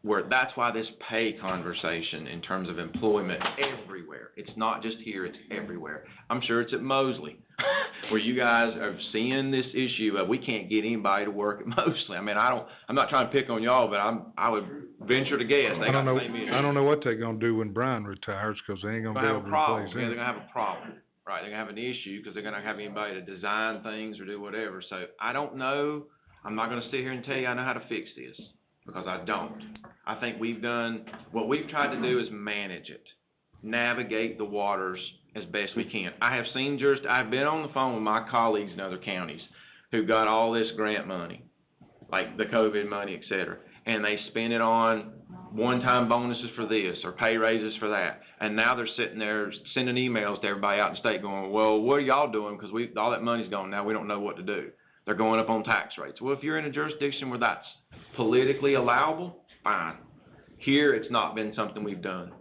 where that's why this pay conversation in terms of employment everywhere. It's not just here, it's everywhere. I'm sure it's at Mosley, where you guys are seeing this issue of we can't get anybody to work at Mosley. I mean, I'm not trying to pick on y'all, but I would venture to guess they got the same issue. I don't know what they're gonna do when Brian retires, cause they ain't gonna be able to replace him. Yeah, they're gonna have a problem, right? They're gonna have an issue, cause they're gonna have anybody to design things or do whatever. So I don't know. I'm not gonna sit here and tell you I know how to fix this, because I don't. I think what we've tried to do is manage it, navigate the waters as best we can. I've been on the phone with my colleagues in other counties who got all this grant money, like the COVID money, et cetera, and they spend it on one-time bonuses for this or pay raises for that. And now they're sitting there sending emails to everybody out in the state going, well, what are y'all doing? Because all that money's gone now. We don't know what to do. They're going up on tax rates. Well, if you're in a jurisdiction where that's politically allowable, fine. Here, it's not been something we've done.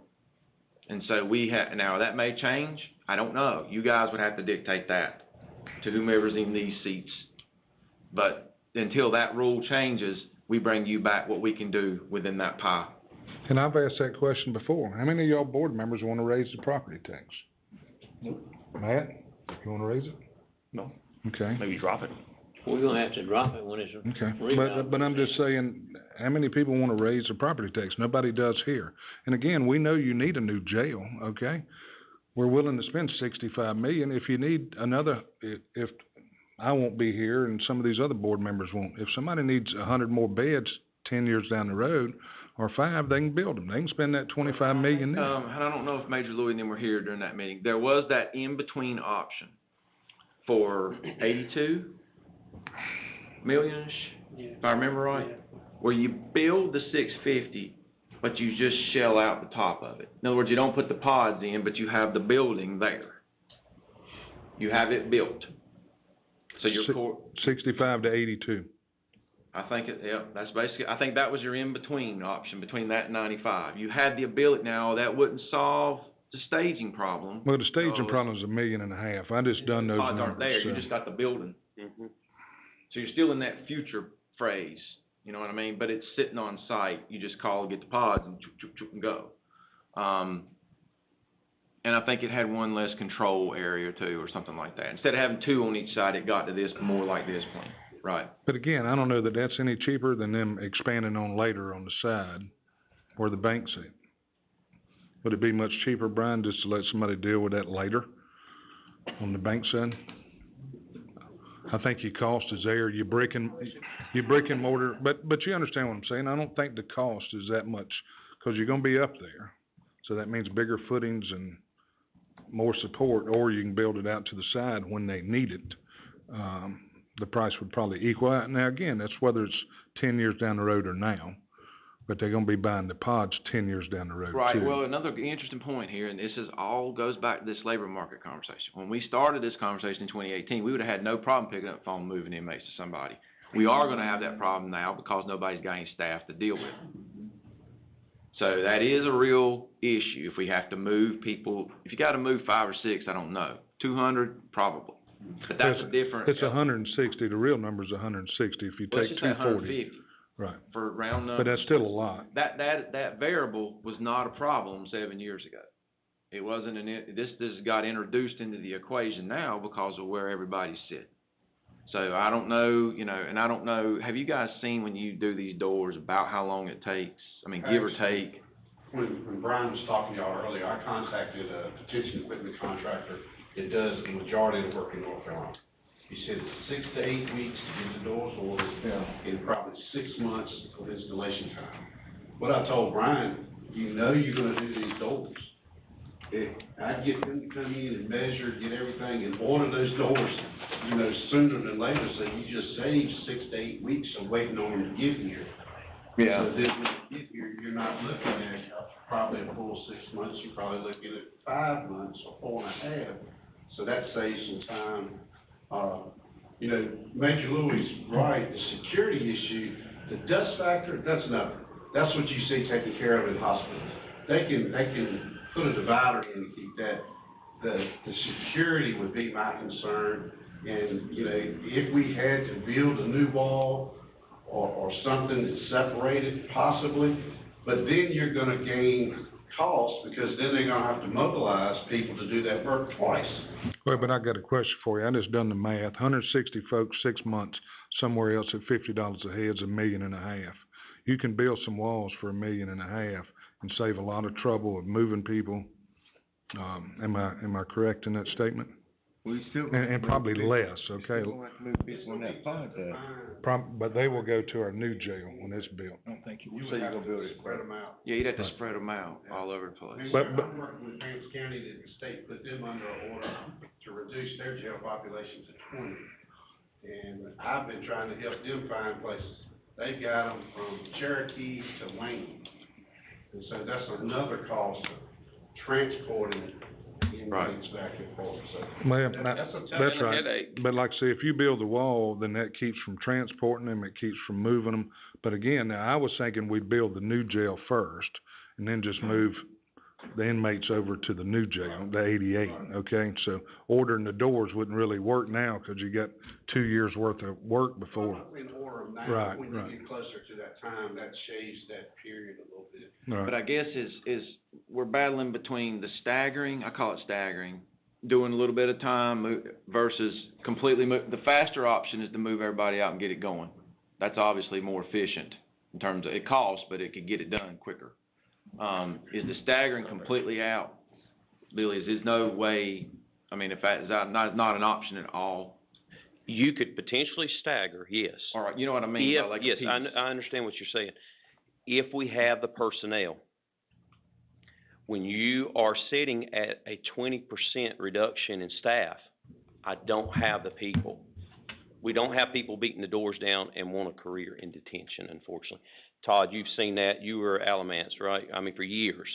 And so now that may change. I don't know. You guys would have to dictate that to whomever's in these seats. But until that rule changes, we bring you back what we can do within that pie. And I've asked that question before. How many of y'all board members want to raise the property tax? Nope. Matt, you want to raise it? No. Okay. Maybe drop it. We're gonna have to drop it when it's Okay, but I'm just saying, how many people want to raise the property tax? Nobody does here. And again, we know you need a new jail, okay? We're willing to spend $65 million. If you need another, if I won't be here and some of these other board members won't, if somebody needs 100 more beds 10 years down the road, or 5, they can build them. They can spend that $25 million now. And I don't know if Major Louis and them were here during that meeting. There was that in-between option for 82 million-ish, if I remember right, where you build the 650, but you just shell out the top of it. In other words, you don't put the pods in, but you have the building there. You have it built. So your 65 to 82. I think that's basically, I think that was your in-between option, between that and 95. You had the ability. Now, that wouldn't solve the staging problem. Well, the staging problem is $1.5 million. I just done those pods numbers. aren't there. So. You just got the building. Mm-hmm. So you're still in that future phrase, you know what I mean? But it's sitting on site. You just call, get the pods, and choop, choop, choop, and go. And I think it had one less control area too, or something like that. Instead of having 2 on each side, it got to this more like this plan. Right. But again, I don't know that that's any cheaper than them expanding on later on the side where the bank's at. Would it be much cheaper, Brian, just to let somebody deal with that later on the bank side? I think your cost is there. Your brick and mortar, but you understand what I'm saying. I don't think the cost is that much because you're going to be up there. So that means bigger footings and more support, or you can build it out to the side when they need it. The price would probably equal out. Now, again, that's whether it's 10 years down the road or now, but they're going to be buying the pods 10 years down the road, right. too. Well, another interesting point here, and this all goes back to this labor market conversation. When we started this conversation in 2018, we would have had no problem picking up the phone and moving inmates to somebody. We are going to have that problem now because nobody's got any staff to deal with it. So that is a real issue if we have to move people. If you got to move 5 or 6, I don't know. 200, probably. But that's a different. It's 160. The real number is 160. If you take 240, right? For round numbers. But that's still a lot. That variable was not a problem 7 years ago. It wasn't this got introduced into the equation now because of where everybody's sitting. So I don't know, and I don't know. Have you guys seen when you do these doors about how long it takes? I mean, give or take. When Brian was talking to y'all earlier, I contacted a detention equipment contractor that does the majority of the work in North Carolina. He said it's 6 to 8 weeks to get the doors ordered, and probably 6 months of installation time. What I told Brian, you're gonna do these doors. I'd get them to come in and measure, get everything, and order those doors, sooner than later, so you just save 6 to 8 weeks of waiting on them to get here. Yeah. So then when you get here, you're not looking at probably a full 6 months, you're probably looking at 5 months or 4.5. So that saves some time. Major Louis is right, the security issue, the dust factor, that's nothing. That's what you see taken care of in hospitals. they can put a divider in to keep that. The security would be my concern, and, you know, if we had to build a new wall or something that's separated possibly, but then you're gonna gain costs, because then they're gonna have to mobilize people to do that work twice. Well, but I got a question for you. I just done the math. 160 folks, 6 months, somewhere else at $50 a head's $1.5 million. You can build some walls for $1.5 million and save a lot of trouble of moving people. Am I correct in that statement? We still. And probably less, okay? Still have to move people in that fine But they will go to our new jail when it's built. I don't think you You would. say you're gonna build it. Spread them out. Yeah, you'd have to spread them out all over the place. And But- I'm working with Vance County, that the state put them under an order to reduce their jail population to 20. And I've been trying to help them find places. They've got them from Cherokee to Wayne. And so that's another cost of transporting inmates back and forth, so. Well, That's a tough that's right. headache. But like I say, if you build the wall, then that keeps from transporting them, it keeps from moving them. But again, now I was thinking we'd build the new jail first and then just move the inmates over to the new jail, the 88, okay? So ordering the doors wouldn't really work now, 'cause you got 2 years worth of work before. In order of now, Right, when right. you get closer to that time, that shaves that period a little bit. Right. But I guess we're battling between the staggering, I call it staggering, doing a little bit of time versus completely the faster option is to move everybody out and get it going. That's obviously more efficient in terms of, it costs, but it could get it done quicker. Is the staggering completely out? Billy, is there no way, I mean, is that not an option at all? You could potentially stagger, yes. All right, you know what I mean? by like Yes, piece. I understand what you're saying. If we have the personnel, when you are sitting at a 20% reduction in staff, I don't have the people. We don't have people beating the doors down and want a career in detention, unfortunately. Todd, you've seen that. You were Alamance, right? I mean, for years.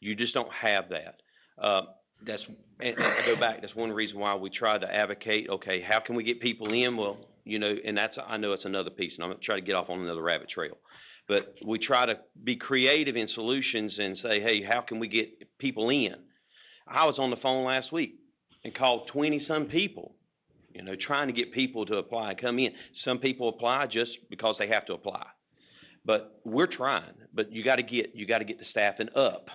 You just don't have that. And I go back, that's one reason why we try to advocate, okay, how can we get people in? Well, you know, and I know it's another piece, and I'm going to try to get off on another rabbit trail. But we try to be creative in solutions and say, hey, how can we get people in? I was on the phone last week and called 20-some people, you know, trying to get people to apply and come in. Some people apply just because they have to apply. But we're trying, but you gotta get the staffing up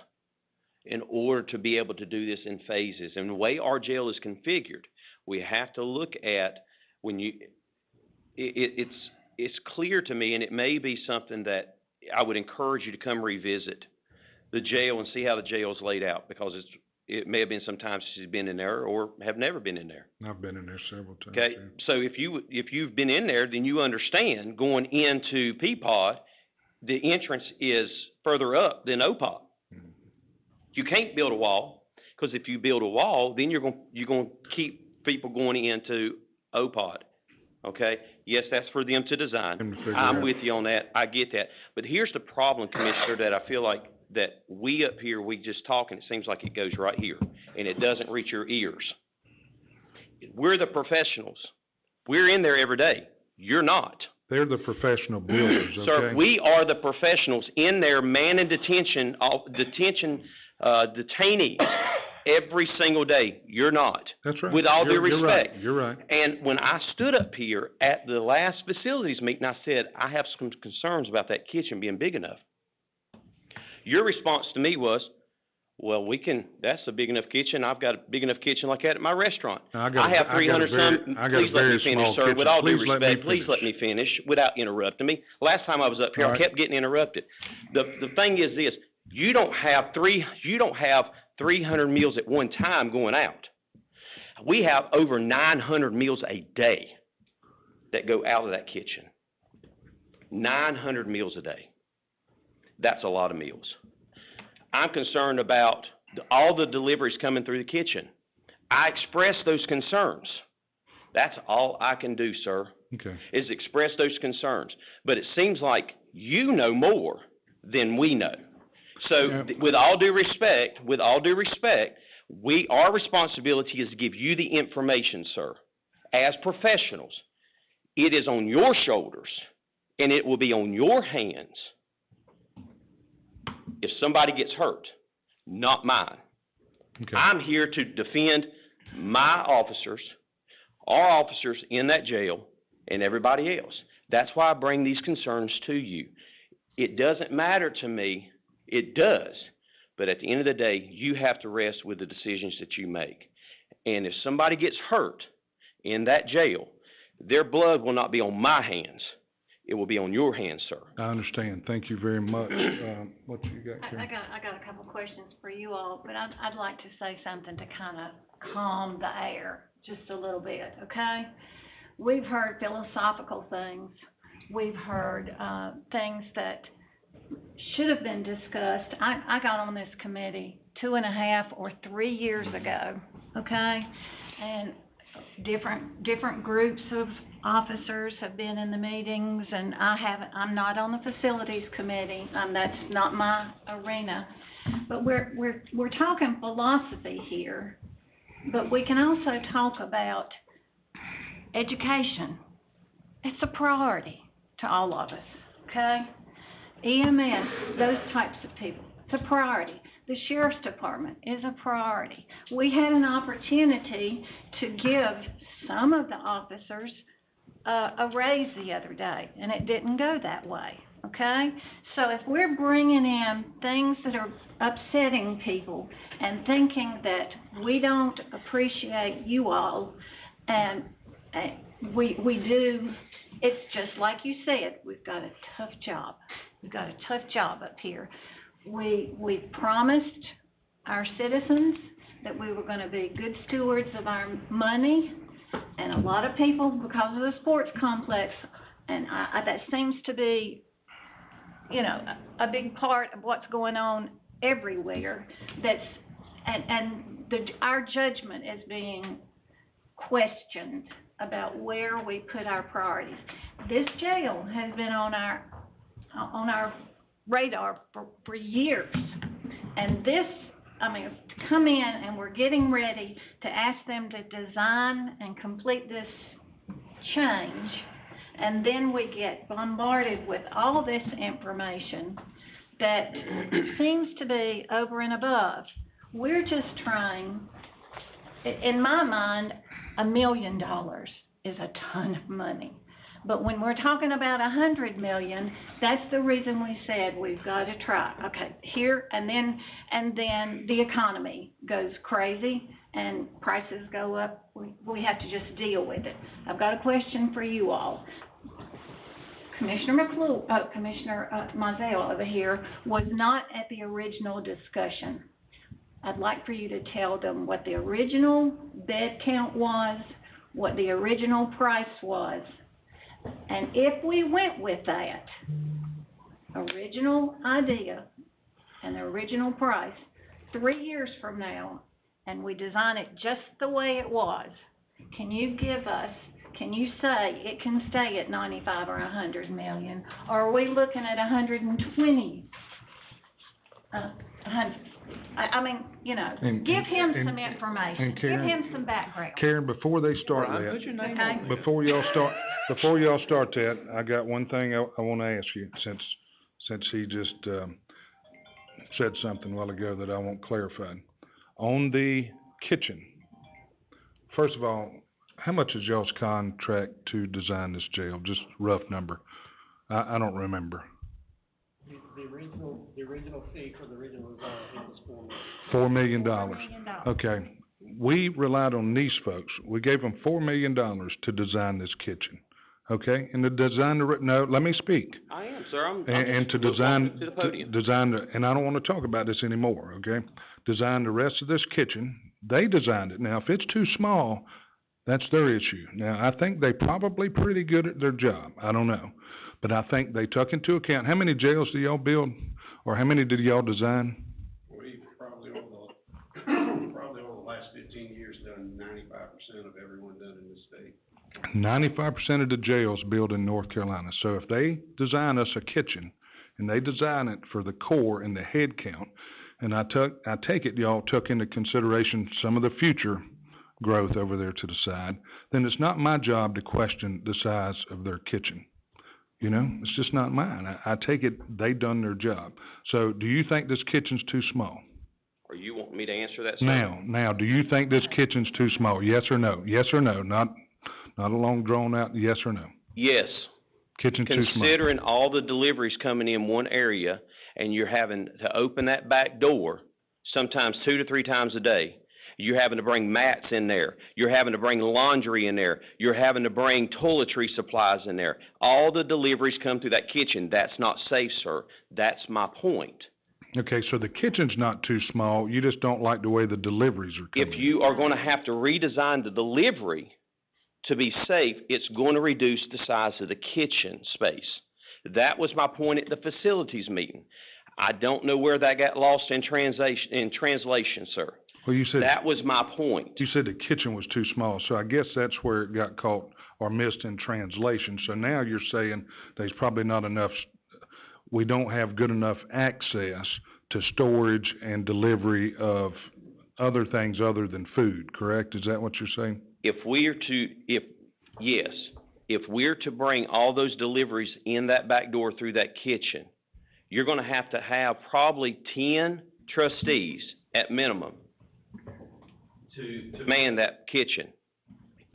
in order to be able to do this in phases. And the way our jail is configured, we have to look at it's clear to me, and it may be something that I would encourage you to come revisit the jail and see how the jail is laid out, because it may have been sometimes she's been in there or have never been in there. I've been in there several times. Okay, Yeah. so if you've been in there, then you understand going into Peapod, the entrance is further up than OPOD. Mm-hmm. You can't build a wall, because if you build a wall, then you're going to keep people going into OPOD. Okay? Yes, that's for them to design. I'm with you on that. I get that. But here's the problem, Commissioner, that I feel like that we up here, we just talk, and it seems like it goes right here, and it doesn't reach your ears. We're the professionals. We're in there every day. You're not. They're the professional builders, okay? Sir, we are the professionals in there manning detainees every single day. You're not. That's right. With all due respect. You're right. And when I stood up here at the last facilities meeting, I said, I have some concerns about that kitchen being big enough. Your response to me was, well, that's a big enough kitchen. I've got a big enough kitchen like that at my restaurant. I have 300 some. Please let me finish, sir. With all due respect, please let me finish without interrupting me. Last time I was up here, I kept getting interrupted. The thing is this: you don't have 300 meals at one time going out. We have over 900 meals a day that go out of that kitchen. 900 meals a day. That's a lot of meals. I'm concerned about all the deliveries coming through the kitchen. I express those concerns. That's all I can do, sir, is express those concerns. But it seems like you know more than we know. So with all due respect, our responsibility is to give you the information, sir. As professionals, it is on your shoulders, and it will be on your hands if somebody gets hurt, not mine. Okay. I'm here to defend my officers, our officers in that jail, and everybody else. That's why I bring these concerns to you. It doesn't matter to me, it does, but at the end of the day, you have to rest with the decisions that you make. And if somebody gets hurt in that jail, their blood will not be on my hands. It will be on your hands, sir. I understand. Thank you very much. What you got, Karen? I got a couple questions for you all, but I'd like to say something to kind of calm the air just a little bit, okay? We've heard philosophical things. We've heard things that should have been discussed. I got on this committee 2.5 or 3 years ago, okay? And different groups of officers have been in the meetings, and I'm not on the facilities committee. That's not my arena. But we're talking philosophy here, but we can also talk about education. It's a priority to all of us, okay? EMS, those types of people, it's a priority. The Sheriff's Department is a priority. We had an opportunity to give some of the officers a raise the other day, and it didn't go that way, okay? So if we're bringing in things that are upsetting people and thinking that we don't appreciate you all, and we do, it's just like you said, we've got a tough job. We've got a tough job up here. We promised our citizens that we were going to be good stewards of our money, and a lot of people, because of the sports complex, and that seems to be, a big part of what's going on everywhere. Our judgment is being questioned about where we put our priorities. This jail has been on our radar for years, and to come in and we're getting ready to ask them to design and complete this change, and then we get bombarded with all this information that seems to be over and above. We're just trying, in my mind, $1 million is a ton of money. But when we're talking about $100 million, that's the reason we said we've got to try. Okay, here and then the economy goes crazy and prices go up. We have to just deal with it. I've got a question for you all. Commissioner Mizell over here was not at the original discussion. I'd like for you to tell them what the original bed count was, what the original price was. And if we went with that original idea and the original price 3 years from now, and we design it just the way it was, can you say it can stay at 95 or 100 million? Or are we looking at 120? Give him some information. And Karen, give him some background. Karen, before they start Brian, put your name on it. before y'all start that, I got one thing I want to ask you, since he just said something a while ago that I want clarified. On the kitchen, first of all, how much is y'all's contract to design this jail? Just rough number. I don't remember. The original fee for the original design was $4 million. $4 million. Okay. We relied on these folks. We gave them $4 million to design this kitchen. Okay? And to design no, let me speak. I am, sir. I'm And to just design, to the podium. and I don't want to talk about this anymore, okay? Design the rest of this kitchen. They designed it. Now, if it's too small, that's their issue. Now, I think they probably pretty good at their job. I don't know. But I think they took into account, how many jails do y'all build, or how many did y'all design? We've probably over the last 15 years done 95% of everyone done in this state. 95% of the jails built in North Carolina. So if they design us a kitchen, and they design it for the core and the head count, and I take it y'all took into consideration some of the future growth over there to the side, then it's not my job to question the size of their kitchen. You know, it's just not mine. I take it they done their job. So do you think this kitchen's too small? Or you want me to answer that, sir? Now, do you think this kitchen's too small? Yes or no? Yes or no? Not a long drawn out yes or no. Yes. Kitchen's too small. Considering all the deliveries coming in one area, and you're having to open that back door sometimes 2 to 3 times a day. You're having to bring mats in there. You're having to bring laundry in there. You're having to bring toiletry supplies in there. All the deliveries come through that kitchen. That's not safe, sir. That's my point. Okay, so the kitchen's not too small. You just don't like the way the deliveries are coming. If you are going to have to redesign the delivery to be safe, it's going to reduce the size of the kitchen space. That was my point at the facilities meeting. I don't know where that got lost in translation, sir. Well, you said that was my point. You said the kitchen was too small, so I guess that's where it got caught or missed in translation. So now you're saying there's probably not enough, we don't have good enough access to storage and delivery of other things other than food, correct? Is that what you're saying? If we're to bring all those deliveries in that back door through that kitchen, you're gonna have to have probably 10 trustees at minimum to man that kitchen.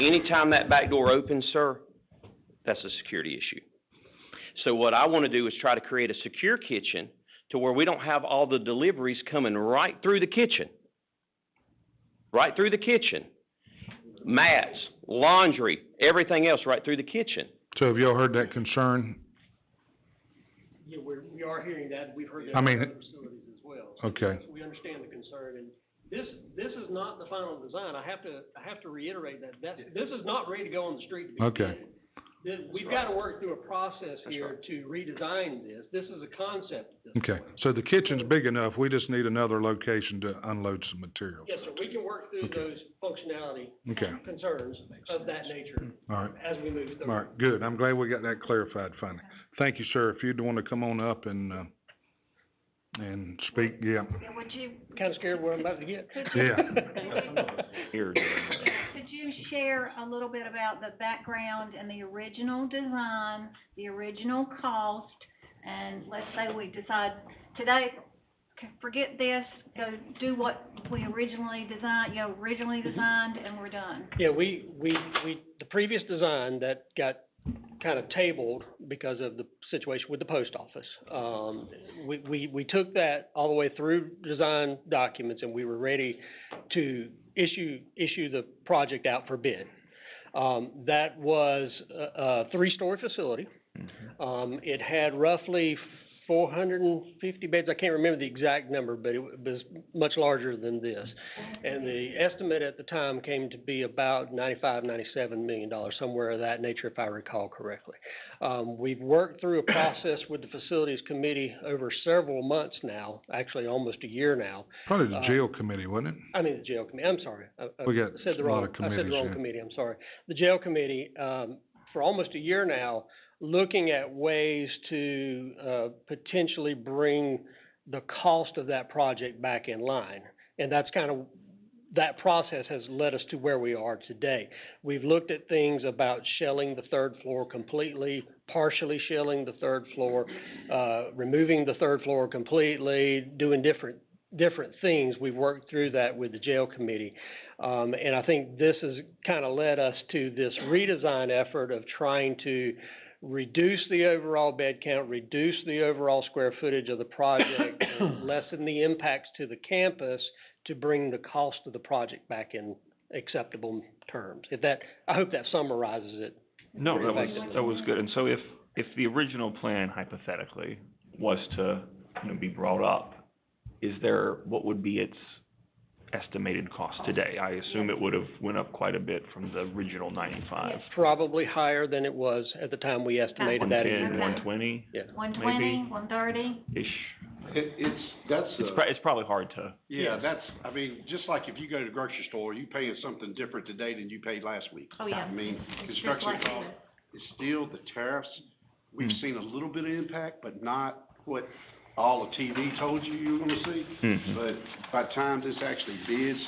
Anytime that back door opens, sir, that's a security issue. So what I want to do is try to create a secure kitchen to where we don't have all the deliveries coming right through the kitchen. Right through the kitchen. Mats, laundry, everything else right through the kitchen. So have y'all heard that concern? Yeah, we are hearing that. We've heard that I mean, from other facilities as well. So okay. We understand the concern, and this is not the final design. I have to reiterate that this is not ready to go on the street to be Okay. We've got to work through a process here to redesign this. This is a concept at this Okay, point. so the kitchen's big enough, we just need another location to unload some materials. Yes, sir. We can work through those functionality Okay. concerns of that nature All right. as we move through. All right, good. I'm glad we got that clarified finally. Thank you, sir. If you'd want to come on up and speak, yeah. Would you, Kind of scared what I'm about to get. Yeah. could you share a little bit about the background and the original design, the original cost, and let's say we decide today, forget this, go do what we originally designed, and we're done. Yeah, the previous design that got kind of tabled because of the situation with the post office. We took that all the way through design documents, and we were ready to issue the project out for bid. That was a 3-story facility. It had roughly 450 beds. I can't remember the exact number, but it was much larger than this. And the estimate at the time came to be about $97 million, somewhere of that nature, if I recall correctly. We've worked through a process with the facilities committee over several months now, actually almost a year now. Probably the jail committee, wasn't it? I mean the jail committee. I'm sorry. I said the a lot wrong. of I said the wrong committees, committee. I'm sorry. The jail committee, for almost a year now, looking at ways to potentially bring the cost of that project back in line. And that's kind of, that process has led us to where we are today. We've looked at things about shelling the 3rd floor completely, partially shelling the 3rd floor, removing the 3rd floor completely, doing different things. We've worked through that with the jail committee. And I think this has kind of led us to this redesign effort of trying to reduce the overall bed count, reduce the overall square footage of the project, and lessen the impacts to the campus to bring the cost of the project back in acceptable terms. I hope that summarizes it. No, that was good. And so if the original plan hypothetically was to, be brought up, what would be its estimated cost today? I assume it would have went up quite a bit from the original 95. It's probably higher than it was at the time we estimated that. 110, 120? Yeah. 120, 130? Ish. It's probably hard to. Yeah, just like if you go to the grocery store, you paying something different today than you paid last week. Oh, yeah. I mean, It's construction just like cost is still the tariffs. We've seen a little bit of impact, but not what all the TV told you were gonna see. But by the time this actually bids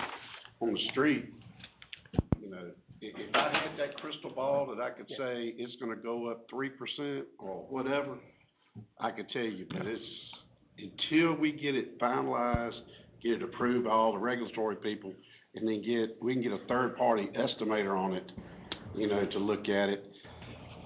on the street, if I had that crystal ball that I could say it's gonna go up 3% or whatever, I could tell you, but it's, until we get it finalized, get it approved by all the regulatory people, and then we can get a third-party estimator on it, you know, to look at it.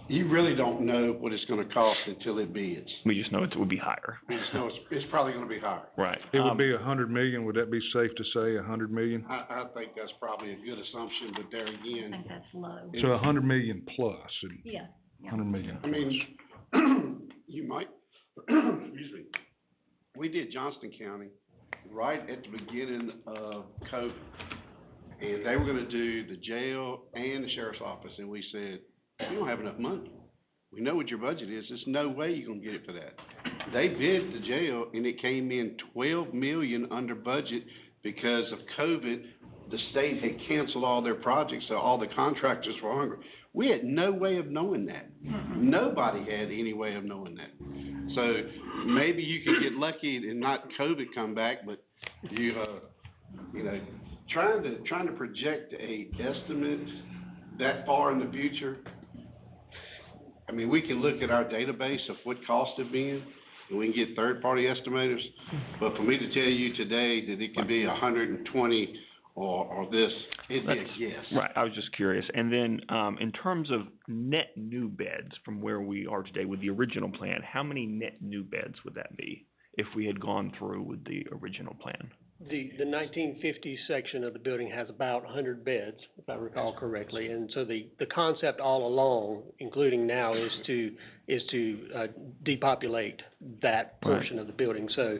You really don't know what it's gonna cost until it bids. We just know it would be higher. We just know it's probably gonna be higher. Right. It would be 100 million, would that be safe to say, 100 million? I think that's probably a good assumption, but there I again, think that's low. So 100 million plus, Yeah. 100 million I plus. mean, you might, excuse me, we did Johnston County right at the beginning of COVID. And they were gonna do the jail and the sheriff's office, and we said, you don't have enough money. We know what your budget is, there's no way you're gonna get it for that. They bid the jail, and it came in 12 million under budget because of COVID. The state had canceled all their projects, so all the contractors were hungry. We had no way of knowing that. Nobody had any way of knowing that. So maybe you could get lucky and not COVID come back, but you know, trying to project a estimate that far in the future. I mean, we can look at our database of what costs have been, and we can get third-party estimators. But for me to tell you today that it could be 120 or this, it'd be a guess. Right, I was just curious. And then, in terms of net new beds from where we are today with the original plan, how many net new beds would that be if we had gone through with the original plan? The 1950 section of the building has about 100 beds, if I recall correctly, and so the concept all along, including now, is to depopulate that portion of the building. So,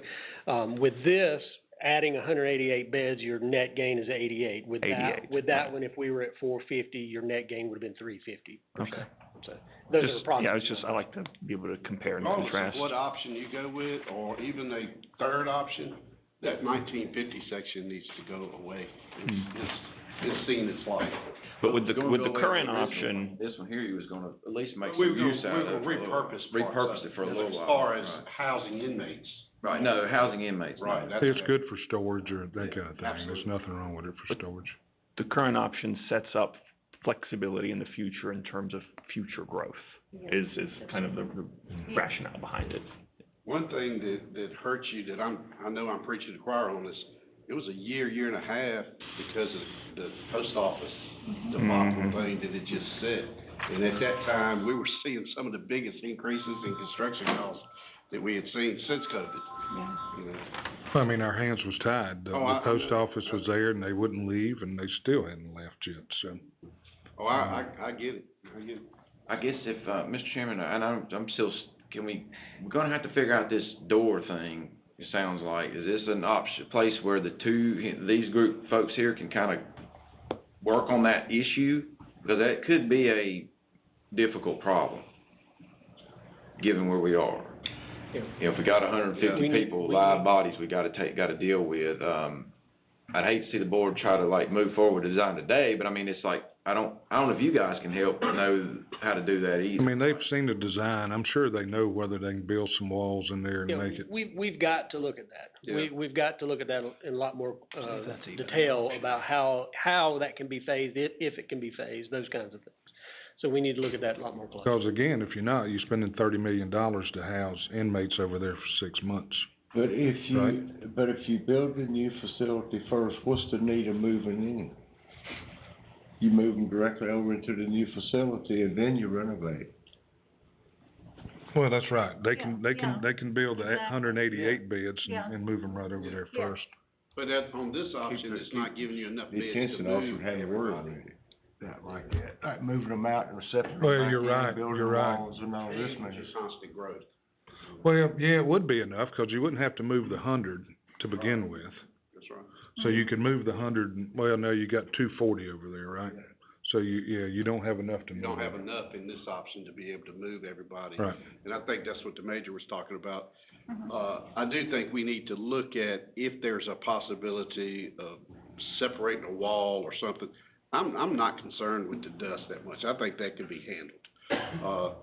with this, adding 188 beds, your net gain is 88. With that one, if we were at 450, your net gain would have been 350. Okay. So those are approximately. I like to be able to compare and Regardless contrast. of what option you go with, or even a third option, that 1950 section needs to go away. It's seen its life. But with the current option, This one here, you was gonna at least make We some were use out of it. repurpose it for a little while. As far as housing inmates. Right, no, housing inmates. no. Right, See, it's good for storage or that kind of thing, there's absolutely. nothing wrong with it for storage. the current option sets up flexibility in the future in terms of future growth, is kind of the rationale behind it. One thing that hurts you that I know I'm preaching to the choir on this, it was a year and a half because of the post office debacle thing that it just set. And at that time, we were seeing some of the biggest increases in construction costs that we had seen since COVID. Yeah. You know, I mean, our hands was tied, the post office was there and they wouldn't leave and they still hadn't left yet, so. Oh, I get it, I get it. I guess if, Mr. Chairman, and I'm still, we're gonna have to figure out this door thing, it sounds like. Is this an option, place where these group folks here can kind of work on that issue? Because that could be a difficult problem, given where we are. Yeah. You know, if we got 150 people, live bodies we gotta deal with, I'd hate to see the board try to like move forward with design today, but I mean, it's like, I don't know if you guys can help know how to do that either. I mean, they've seen the design, I'm sure they know whether they can build some walls in there and You know, make it. we've got to look at that. Yeah. We've got to look at that in a lot more, detail about how that can be phased, if it can be phased, those kinds of things. So we need to look at that a lot more closely. Because again, if you're not, you're spending $30 million to house inmates over there for 6 months. But if you build a new facility first, what's the need of moving in? You move them directly over into the new facility and then you renovate. Well, that's right, they can build the Exactly. 188 beds Yeah. and move them right over there Yeah. first. But on this option, it's not giving you enough beds to Detention move. officer had a word with it. Not like that, like moving them out and separating. Well, you're right, building you're right. walls and all this, man. Just constant growth. Well, yeah, it would be enough, because you wouldn't have to move the 100 to begin with. That's right. So you could move the 100, well, no, you got 240 over there, right? So you don't have enough to You move. don't have enough in this option to be able to move everybody. Right. And I think that's what the major was talking about. I do think we need to look at if there's a possibility of separating a wall or something. I'm not concerned with the dust that much. I think that can be handled.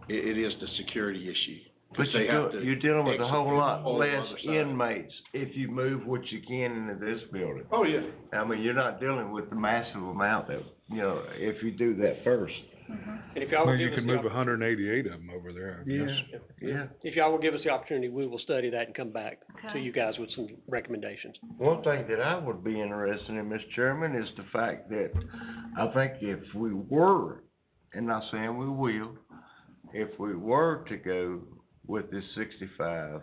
It is the security issue. But They have to you're dealing with a whole exit lot all the less other side. inmates if you move what you can into this building. Oh, yeah. I mean, you're not dealing with the massive amount that, if you do that first. And if y'all Well, will you give us could the move 188 of them over there, I guess. Yeah. if y'all will give us the opportunity, we will study that and come back to Okay. you guys with some recommendations. One thing that I would be interested in, Mr. Chairman, is the fact that I think if we were, and not saying we will, if we were to go with this 65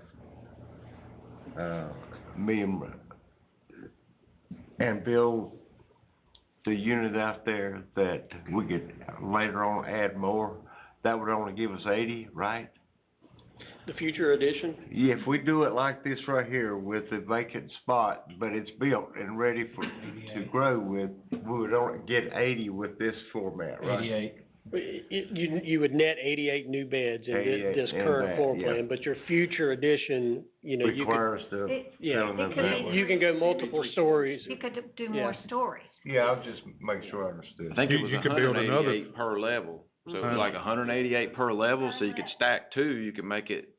million and build the unit out there that we could later on add more, that would only give us 80, right? The future addition, Yeah, if we do it like this right here with the vacant spot, but it's built and ready to grow with, we would only get 80 with this format, right? 88. you would net 88 new beds in 88 this in current that, floor yeah. plan, but your future addition, you could, Requires the It- filling of it could that be- way. you can go multiple stories. You could do more Yeah. stories. Yeah, I'll just make sure I understood. I think it was You could build another- 188 per level. So it was like 188 per level, so you could stack two, you could make it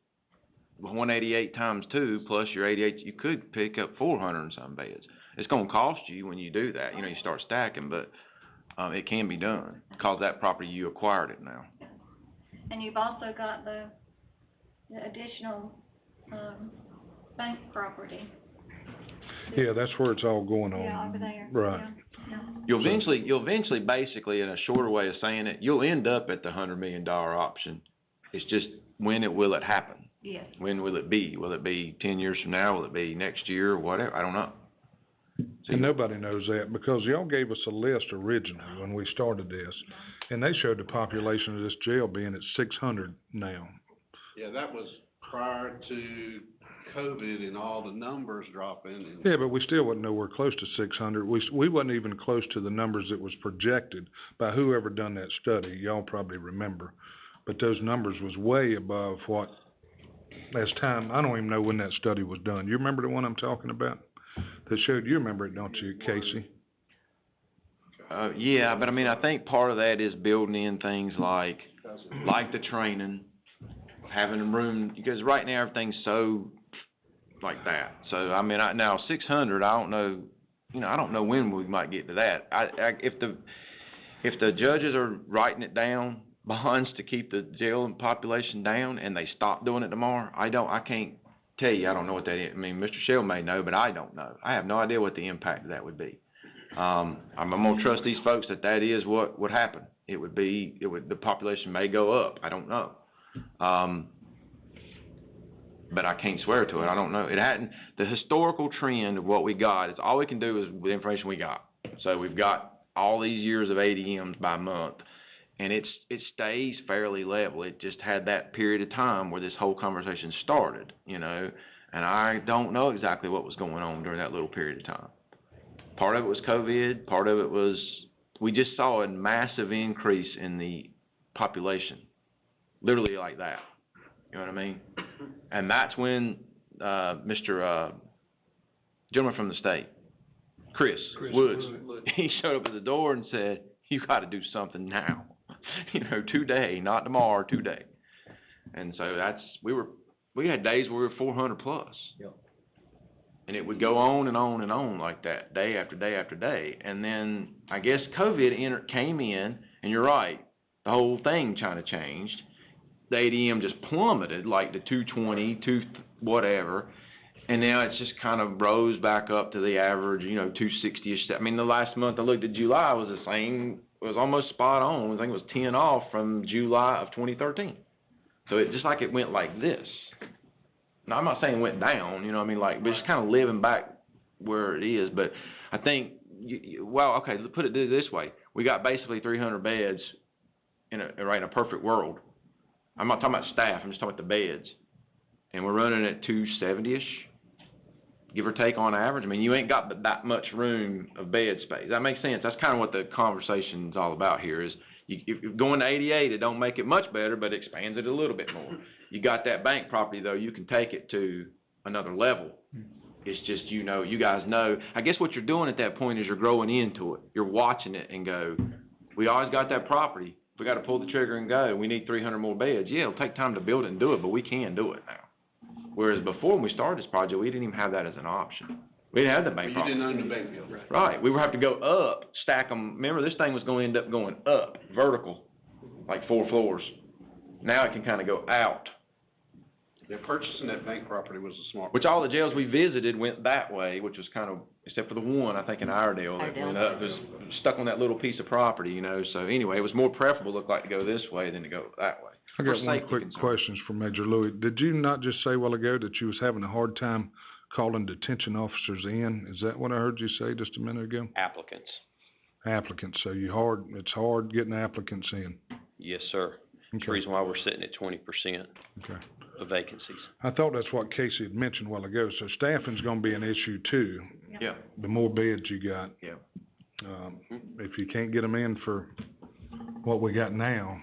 188 times two, plus your 88, you could pick up 400 and some beds. It's gonna cost you when you do that, you start stacking, but, it can be done, 'cause that property, you acquired it now. And you've also got the additional, bank property. Yeah, that's where it's all going on. Yeah, over there. Right. Yeah. You'll eventually, basically, in a shorter way of saying it, you'll end up at the $100 million option. It's just, will it happen? Yes. When will it be? Will it be 10 years from now? Will it be next year, or whatever? I don't know. And nobody knows that, because y'all gave us a list originally when we started this, and they showed the population of this jail being at 600 now. Yeah, that was prior to COVID and all the numbers dropping and. Yeah, but we still wasn't nowhere close to 600. We wasn't even close to the numbers that was projected by whoever done that study. Y'all probably remember. But those numbers was way above what, as time, I don't even know when that study was done. You remember the one I'm talking about? That showed, you remember it, don't you, Casey? Yeah, but I think part of that is building in things like the training, having room, because right now everything's so like that. So, now 600, I don't know, I don't know when we might get to that. If the judges are writing it down, bonds to keep the jail population down, and they stop doing it tomorrow, I can't tell you, I don't know what that is. Mr. Shell may know, but I don't know. I have no idea what the impact of that would be. I'm gonna trust these folks that is what would happen. The population may go up, I don't know. But I can't swear to it, I don't know. The historical trend of what we got, is all we can do is with the information we got. So we've got all these years of ADMs by month, and it stays fairly level. It just had that period of time where this whole conversation started, and I don't know exactly what was going on during that little period of time. Part of it was COVID, part of it was, we just saw a massive increase in the population, literally like that, you know what I mean? And that's when, Mr. Gentleman from the state, Chris Woods, he showed up at the door and said, you gotta do something now. Today, not tomorrow, today. And so we had days where we were 400 plus. Yep. And it would go on and on and on like that, day after day after day. And then, I guess COVID came in, and you're right, the whole thing kind of changed. The ADM just plummeted, like the 220, whatever. And now it's just kind of rose back up to the average, 260-ish. The last month I looked at July was the same. It was almost spot on. I think it was 10 off from July of 2013. So it just like it went like this. Now, I'm not saying it went down, but it's kind of living back where it is. But I think, okay, let's put it this way. We got basically 300 beds in a perfect world. I'm not talking about staff, I'm just talking about the beds. And we're running at 270-ish, give or take on average. You ain't got that much room of bed space. That makes sense. That's kind of what the conversation's all about here is, if you're going to 88, it don't make it much better, but it expands it a little bit more. You got that bank property, though, you can take it to another level. It's just, you guys know. I guess what you're doing at that point is you're growing into it. You're watching it and go, we always got that property. we gotta pull the trigger and go, we need 300 more beds. Yeah, it'll take time to build it and do it, but we can do it now. Whereas before, when we started this project, we didn't even have that as an option. We didn't have the bank You property. didn't own the bank building. Right, we would have to go up, stack them, remember, this thing was gonna end up going up, vertical, like 4 floors. Now it can kinda go out, Yeah, purchasing that bank property was a smart. which all the jails we visited went that way, which was kind of, except for the one, I think in Iredale, that went up, was stuck on that little piece of property, you know, so anyway, it was more preferable, looked like, to go this way than to go that way. I For got one safety quick concerns. question for Major Louis. Did you not just say a while ago that you was having a hard time calling detention officers in? Is that what I heard you say just a minute ago? Applicants, Applicants, so it's hard getting applicants in. yes, sir. That's the Okay, reason why we're sitting at 20% okay. of vacancies. I thought that's what Casey had mentioned a while ago, so staffing's gonna be an issue too. Yeah, The more beds you got. yeah. If you can't get them in for what we got now,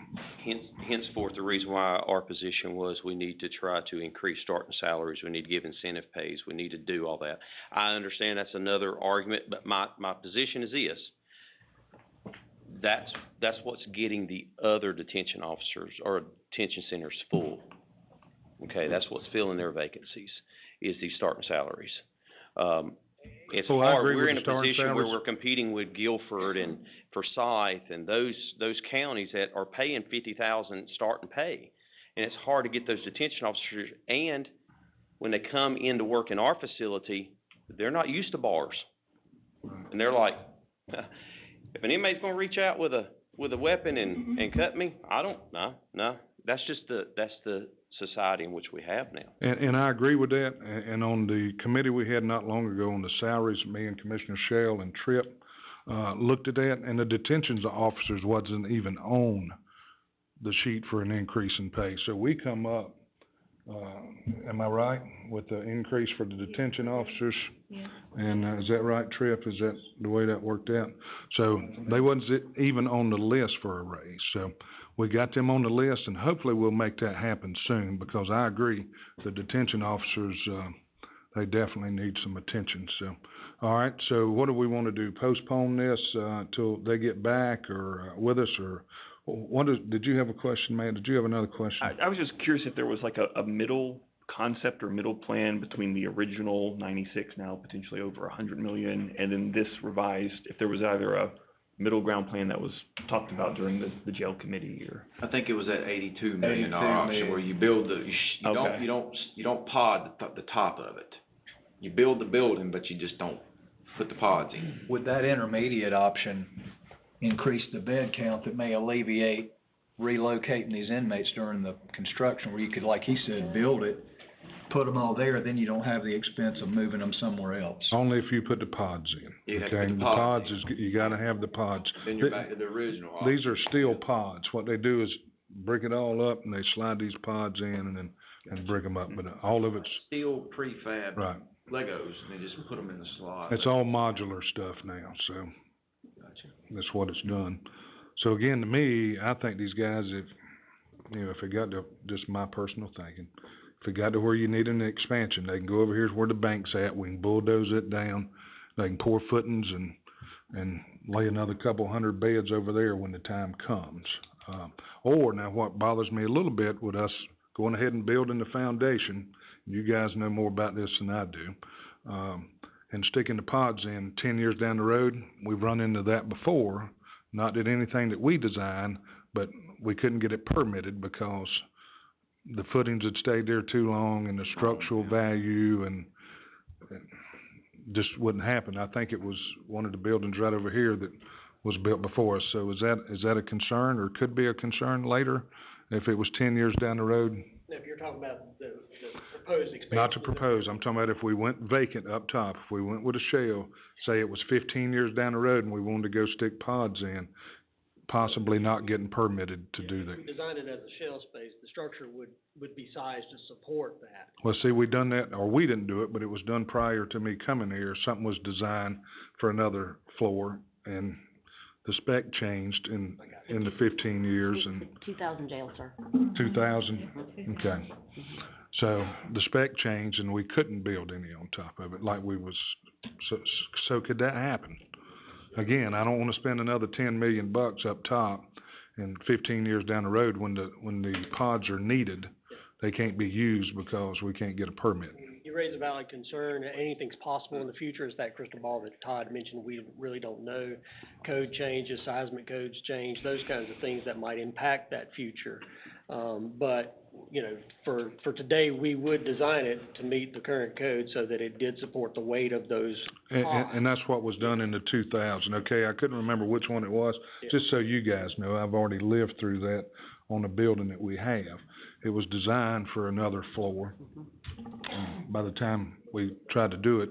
Henceforth, the reason why our position was we need to try to increase starting salaries, we need to give incentive pays, we need to do all that. I understand that's another argument, but my position is this. That's what's getting the other detention officers or detention centers full. Okay, that's what's filling their vacancies, is these starting salaries. It's Oh, I hard, agree we're with in the a starting position where salaries. we're competing with Guilford and Forsyth and those counties that are paying 50,000 starting pay. And it's hard to get those detention officers, and when they come in to work in our facility, they're not used to bars. And they're like, if an inmate's gonna reach out with a weapon and cut me, no, that's the society in which we have now. and I agree with that, and on the committee we had not long ago on the salaries, me and Commissioner Shell and Tripp, looked at that, and the detention officers wasn't even on the sheet for an increase in pay, so we come up, am I right, with the increase for the detention officers? Yeah. And, is that right, Tripp? Is that the way that worked out? So they wasn't even on the list for a raise, so we got them on the list, and hopefully we'll make that happen soon, because I agree, the detention officers, they definitely need some attention, so. All right, so what do we wanna do? Postpone this, till they get back, or, with us, or did you have a question, man? Did you have another question? I was just curious if there was like a middle concept or middle plan between the original 96, now potentially over 100 million, and then this revised, if there was either a middle ground plan that was talked about during the jail committee, or? I think it was that $82 million 82 option million. where you build Okay. you don't pod the top of it. You build the building, but you just don't put the pods in. Would that intermediate option increase the bed count that may alleviate relocating these inmates during the construction, where you could, like he said, build it, put them all there, then you don't have the expense of moving them somewhere else? Only if you put the pods in, You have to okay? put the The pods pods you gotta have the pods. Then you're back to the original option. These are steel pods. What they do is brick it all up, and they slide these pods in and brick them up, but all of it's, Steel prefab right. Legos, and they just put them in the slot. It's all modular stuff now, so Gotcha. that's what it's done. So again, to me, I think these guys, if it got to, just my personal thinking, if it got to where you need an expansion, they can go over here's where the bank's at, we can bulldoze it down, they can pour footings and lay another couple hundred beds over there when the time comes. Or now what bothers me a little bit with us going ahead and building the foundation, you guys know more about this than I do, and sticking the pods in 10 years down the road, we've run into that before, not that anything that we designed, but we couldn't get it permitted because the footings had stayed there too long and the structural value and just wouldn't happen. I think it was one of the buildings right over here that was built before us, so is that a concern, or could be a concern later, if it was 10 years down the road? If you're talking about the proposed expansion. Not to propose, I'm talking about if we went vacant up top, if we went with a shell, say it was 15 years down the road and we wanted to go stick pods in, possibly not getting permitted to do that. If we designed it as a shell space, the structure would be sized to support that. Well, see, we done that, or we didn't do it, but it was done prior to me coming here. Something was designed for another floor, and the spec changed in the 15 years and. 2000 jail, sir. 2000? Okay. So the spec changed and we couldn't build any on top of it like we was, so could that happen? Again, I don't wanna spend another $10 million up top And 15 years down the road, when the pods are needed, they can't be used because we can't get a permit. You raise a valid concern, anything's possible in the future, it's that crystal ball that Todd mentioned, we really don't know. Code changes, seismic codes change, those kinds of things that might impact that future. But, you know, for today, we would design it to meet the current code so that it did support the weight of those pods. And that's what was done in the 2000, okay? I couldn't remember which one it was. Yeah. Just so you guys know, I've already lived through that on the building that we have. It was designed for another floor. By the time we tried to do it,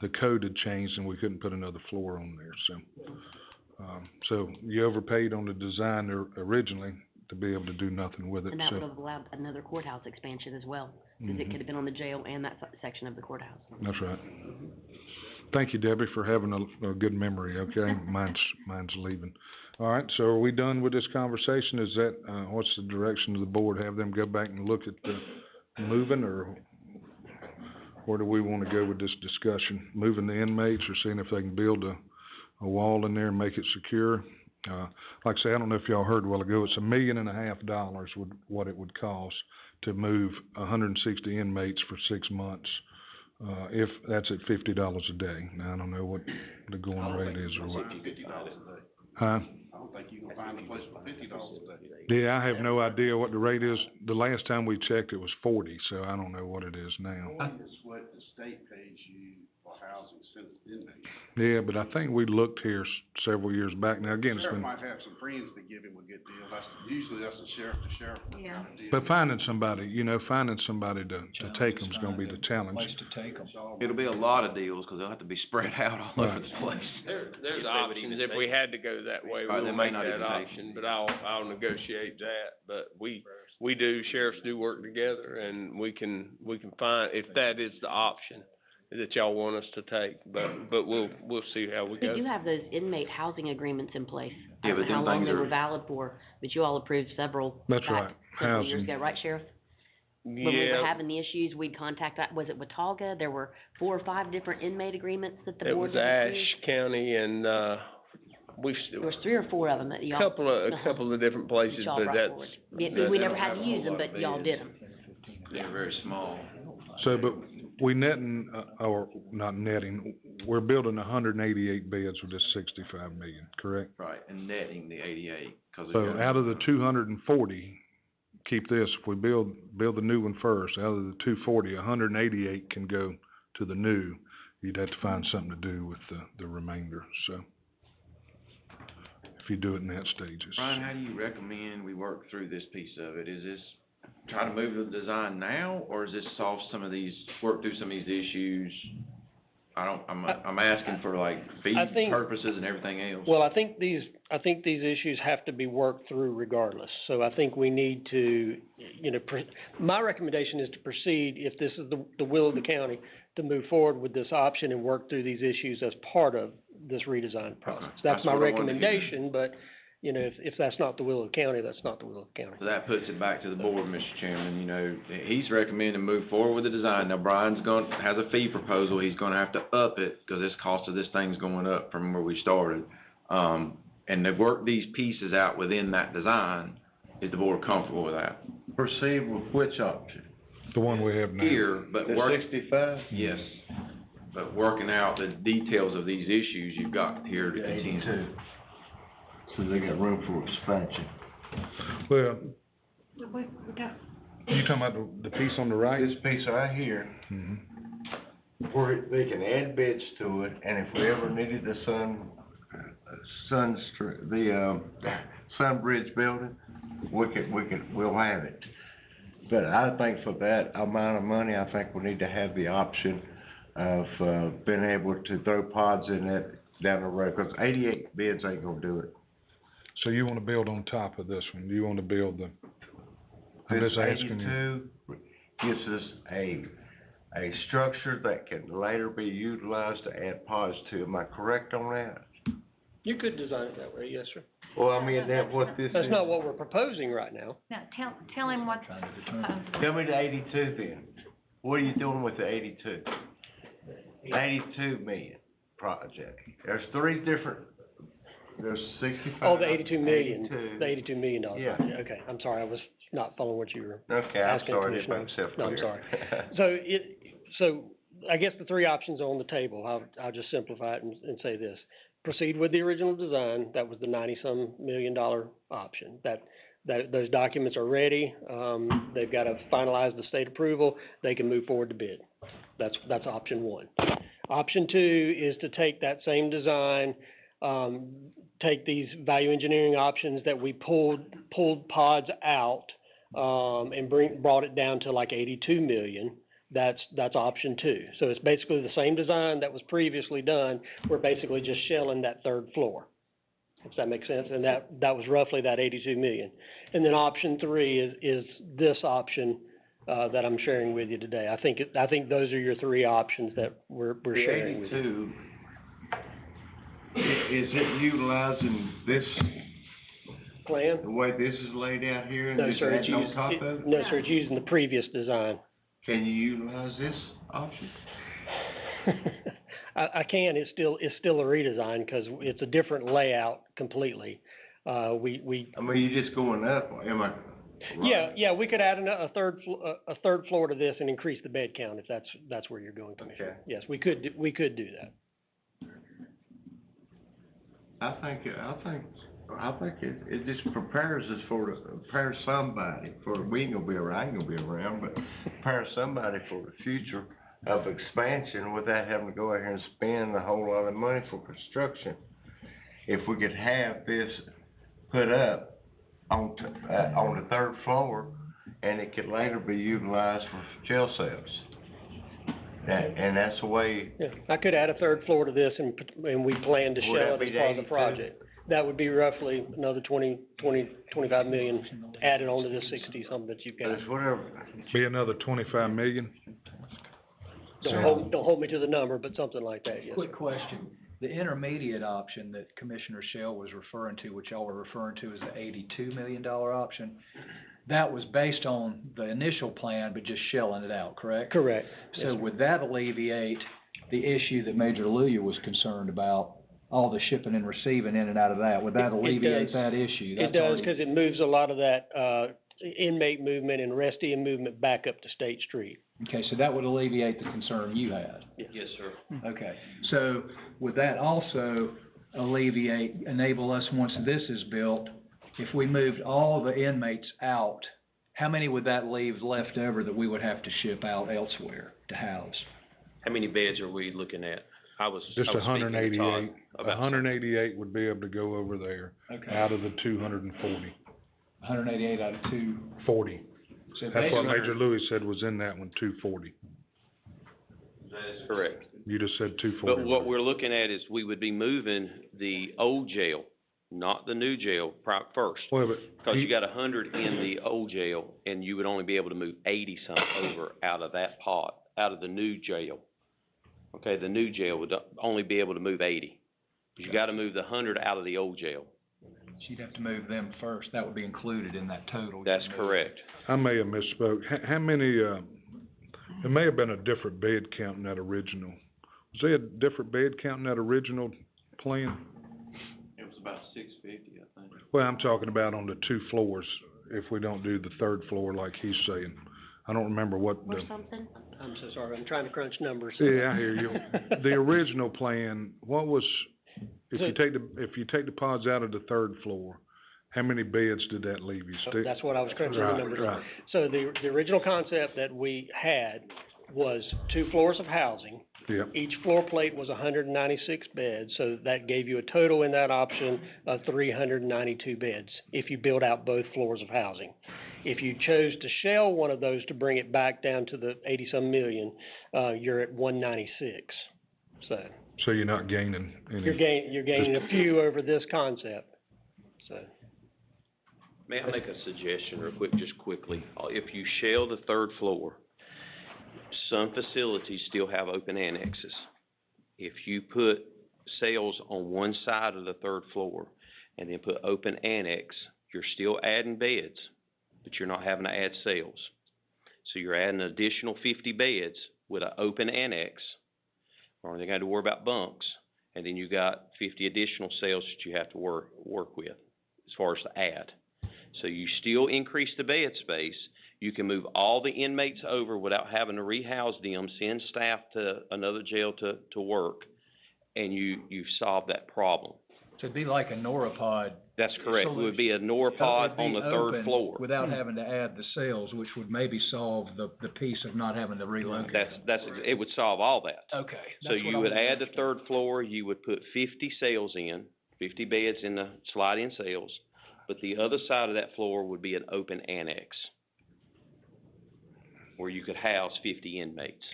the code had changed and we couldn't put another floor on there, so. So you overpaid on the design originally to be able to do nothing with it, And that so. would have allowed another courthouse expansion as well, because it could have been on the jail and that section of the courthouse. That's right. Thank you, Debbie, for having a good memory, okay? Mine's leaving. All right, so are we done with this conversation? Is that, what's the direction of the board? Have them go back and look at the moving, or where do we wanna go with this discussion? Moving the inmates or seeing if they can build a wall in there and make it secure? Like I say, I don't know if y'all heard a while ago, it's $1.5 million would, what it would cost to move 160 inmates for 6 months. If that's at $50 a day. Now, I don't know what the going rate is or what. Huh? I don't think you can find a place for $50 a day. Yeah, I have no idea what the rate is. The last time we checked, it was 40, so I don't know what it is now. It's what the state pays you for housing since inmates. Yeah, but I think we looked here several years back. Now, again, it's Sheriff been, might have some friends that give him a good deal. Usually that's the sheriff to sheriff Yeah. kind of deal. but finding somebody, finding somebody to take them's gonna be the challenge. Place to take them. It'll be a lot of deals, cause they'll have to be spread out all over Right. the place. There's If they would options, even if we had to go that way, Right, they we'll may make not that even take option, but I'll negotiate that. But sheriffs do work together, and we can find, if that is the option that y'all want us to take, but we'll see how we Because go. you have those inmate housing agreements in place. I Yeah, don't but know how them long things they are- were valid for, but you all approved several That's back right, several years housing. ago, right, Sheriff? When we were Yeah, having the issues, we'd contact, was it Watauga? There were 4 or 5 different inmate agreements that the it board was had approved. Ashe County and, There was 3 or 4 of them that a y'all. couple of different that places, y'all but brought that's. forward. Yeah, that- we they never don't had have to a whole use them, lot of but y'all bids. did them. They're very small. So, but we netting, or not netting, we're building 188 beds with this 65 million, correct? Right, and netting the 88, cause. So out of the 240, keep this, if we build the new one first, out of the 240, 188 can go to the new. You'd have to find something to do with the remainder, so. If you do it in that stages. Brian, how do you recommend we work through this piece of it? Is this try to move the design now, or is this work through some of these issues? I'm asking for like fee I think- purposes and everything else. Well, I think these issues have to be worked through regardless. So I think we need to, my recommendation is to proceed, if this is the will of the county, to move forward with this option and work through these issues as part of this redesign process. Okay. That's my That's what I wanted to hear. recommendation, but, if that's not the will of the county, that's not the will of the county. So that puts it back to the board, Mr. Chairman, he's recommending move forward with the design. Now, Brian's has a fee proposal, he's gonna have to up it, cause this cost of this thing's going up from where we started. And to work these pieces out within that design, is the board comfortable with that? Proceed with which option? The one we have now. Here, but The work, 65? yes, but working out the details of these issues you've got here to The continue. 82. So they got room for expansion. Well, you talking about the piece on the right? This piece right here, Mhm. where they can add beds to it, and if we ever needed the Sunbridge building, we'll have it. But I think for that amount of money, I think we need to have the option of, being able to throw pods in that down the road, 'cause 88 beds ain't gonna do it. So you wanna build on top of this one? You wanna build I'm This just asking you. 82 gives us a structure that can later be utilized to add pods to. Am I correct on that? You could design it that way, yes, sir. Well, I mean, that's what this is. That's not what we're proposing right now. Now, tell him what's Trying to determine. proposed. Tell me the 82 then. What are you doing with the 82? 82 million project. There's 3 different there's 65. Oh, the 82 million, 82. the $82 million Yeah. project. Okay, I'm sorry, I was not following what you were Okay, I'm asking, sorry, I didn't Commissioner. make myself No, I'm clear. sorry. So I guess the three options are on the table. I'll just simplify it and say this. Proceed with the original design, that was the $90-some million option. Those documents are ready, they've got to finalize the state approval, they can move forward to bid. That's option one. Option two is to take that same design, take these value engineering options that we pulled pods out, and brought it down to like 82 million. That's option two. So it's basically the same design that was previously done. We're basically just shelling that third floor. Does that make sense? And that was roughly that 82 million. And then option three is this option, that I'm sharing with you today. I think those are your three options that we're sharing with you. The 82, is it utilizing this Plan? the way this is laid out here and No, just sir, adding on top of it? No, sir, it's using the previous design. Can you utilize this option? I can, it's still a redesign, because it's a different layout completely. I mean, you're just going up, am I right? Yeah, we could add a third floor to this and increase the bed count, if that's where you're going, Commissioner. Okay. Yes, we could do that. I think it just prepares us prepare somebody for, we ain't gonna be around, I ain't gonna be around, but prepare somebody for the future of expansion without having to go out here and spend a whole lot of money for construction. If we could have this put up on the third floor, and it could later be utilized for jail cells. And that's the way. Yeah, I could add a third floor to this, and we plan to Would shell that it be as part of the 82? project. That would be roughly another 25 million added onto the 60-something that you've got. It's whatever. Be another 25 million? Don't hold me to the number, but something like that, yes. Quick question. The intermediate option that Commissioner Shell was referring to, which y'all were referring to as the $82 million option, that was based on the initial plan, but just shelling it out, correct? Correct. So would that alleviate the issue that Major Luya was concerned about, all the shipping and receiving in and out of that? Would that alleviate that issue? It does, because it moves a lot of that, inmate movement and arrestee movement back up to State Street. Okay, so that would alleviate the concern you had? Yes, sir. Okay, so would that also enable us, once this is built, if we moved all the inmates out, how many would that leave left over that we would have to ship out elsewhere to house? How many beds are we looking at? Just 188. 188 something. would be able to go over there, Okay. out of the 240. 188 out of 40. So That's what basically- Major Lewis said was in that one, 240. That is correct. You just said 240. But what we're looking at is we would be moving the old jail, not the new jail, first. Well, but Because you got 100 in the old jail, and you would only be able to move 80-some over out of that pot, out of the new jail. Okay, the new jail would only be able to move 80. You gotta move the 100 out of the old jail. So you'd have to move them first, that would be included in that total. That's correct. I may have misspoke. How many, it may have been a different bed count in that original. Was there a different bed count in that original plan? It was about 650, I think. Well, I'm talking about on the 2 floors, if we don't do the third floor like he's saying. I don't remember what Or the, something? I'm so sorry, I'm trying to crunch numbers. yeah, I hear you. The original plan, what was, if you take the pods out of the third floor, how many beds did that leave you? That's what I was crunching the Right, numbers on. right. So the original concept that we had was 2 floors of housing. Yep. Each floor plate was 196 beds, so that gave you a total in that option of 392 beds, if you build out both floors of housing. If you chose to shell one of those to bring it back down to the 80-some million, you're at 196, so. So you're not gaining any? You're gaining a few over this concept, so. May I make a suggestion real quick, just quickly? If you shell the third floor, some facilities still have open annexes. If you put cells on one side of the third floor and then put open annex, you're still adding beds, but you're not having to add cells. So you're adding an additional 50 beds with an open annex. Only thing I had to worry about bunks, and then you got 50 additional cells that you have to work with as far as the add. So you still increase the bed space. You can move all the inmates over without having to rehouse them, send staff to another jail to work, and you've solved that problem. So it'd be like a Norapod. That's correct. It would be a Norapod on the third floor. Without having to add the cells, which would maybe solve the piece of not having to relocate. It would solve all that. Okay. So you would add the third floor, you would put 50 cells in, 50 beds in the slide-in cells, but the other side of that floor would be an open annex where you could house 50 inmates.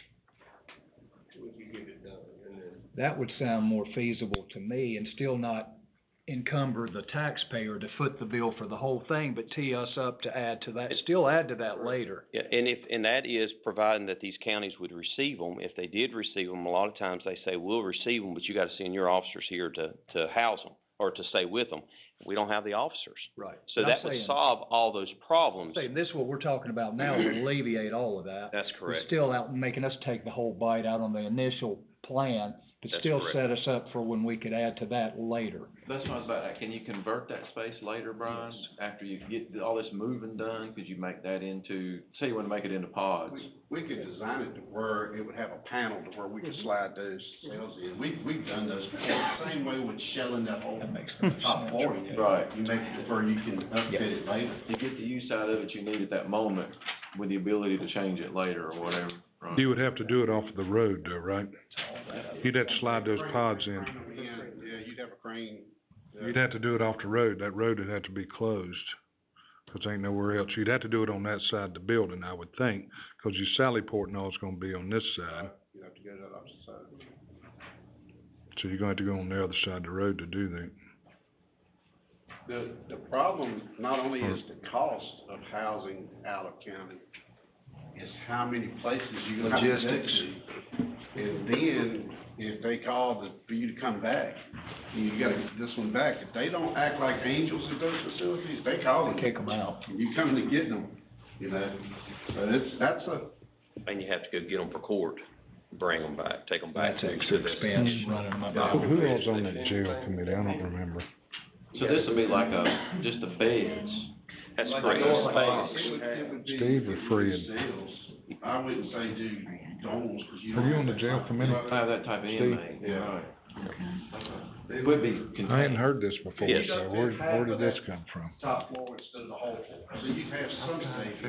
That would sound more feasible to me and still not encumber the taxpayer to foot the bill for the whole thing, but tee us up to add to that, still add to that later. Yeah, and that is providing that these counties would receive them. If they did receive them, a lot of times they say, we'll receive them, but you gotta send your officers here to house them or to stay with them. We don't have the officers. Right. So that would solve all those problems. Saying this, what we're talking about now, will alleviate all of that. That's correct. It's still out making us take the whole bite out on the initial plan, but That's still correct. set us up for when we could add to that later. That's what I was about, can you convert that space later, Brian? Yes. After you get all this moving done, could you make that into, say you wanna make it into pods? We could design it to where it would have a panel to where we could slide those cells in. We've done those, the same way with shelling that whole top floor. Right. You make it where you can upfit it later. To get the use out of it you need at that moment, with the ability to change it later or whatever, right? You would have to do it off of the road though, right? You'd have to slide those pods in. Yeah, you'd have a crane. You'd have to do it off the road. That road would have to be closed, 'cause ain't nowhere else. You'd have to do it on that side of the building, I would think, 'cause your Sally Port and all is gonna be on this side. You have to go to the opposite side. So you're gonna have to go on the other side of the road to do that. The problem not only is the cost of housing out of county, is how many places you're gonna have to go to. And then, if they call for you to come back, and you gotta get this one back, if they don't act like angels at those facilities, they call them. Kick them out. And you come to get them, you know, but that's a. And you have to go get them for court, bring them back, take them back. That's extra expense, running them up. Who else on that jail committee? I don't remember. So this would be like just the beds. That's Like correct. a door box. It would be Steve or Fred? cells. I wouldn't say do domes, 'cause you. Are you on the jail committee? Have that type of Steve? inmate, Yeah. right. It would be I hadn't contained. heard this before, Yes. so where did this come from? Top floor instead of the whole floor. So you have some safety.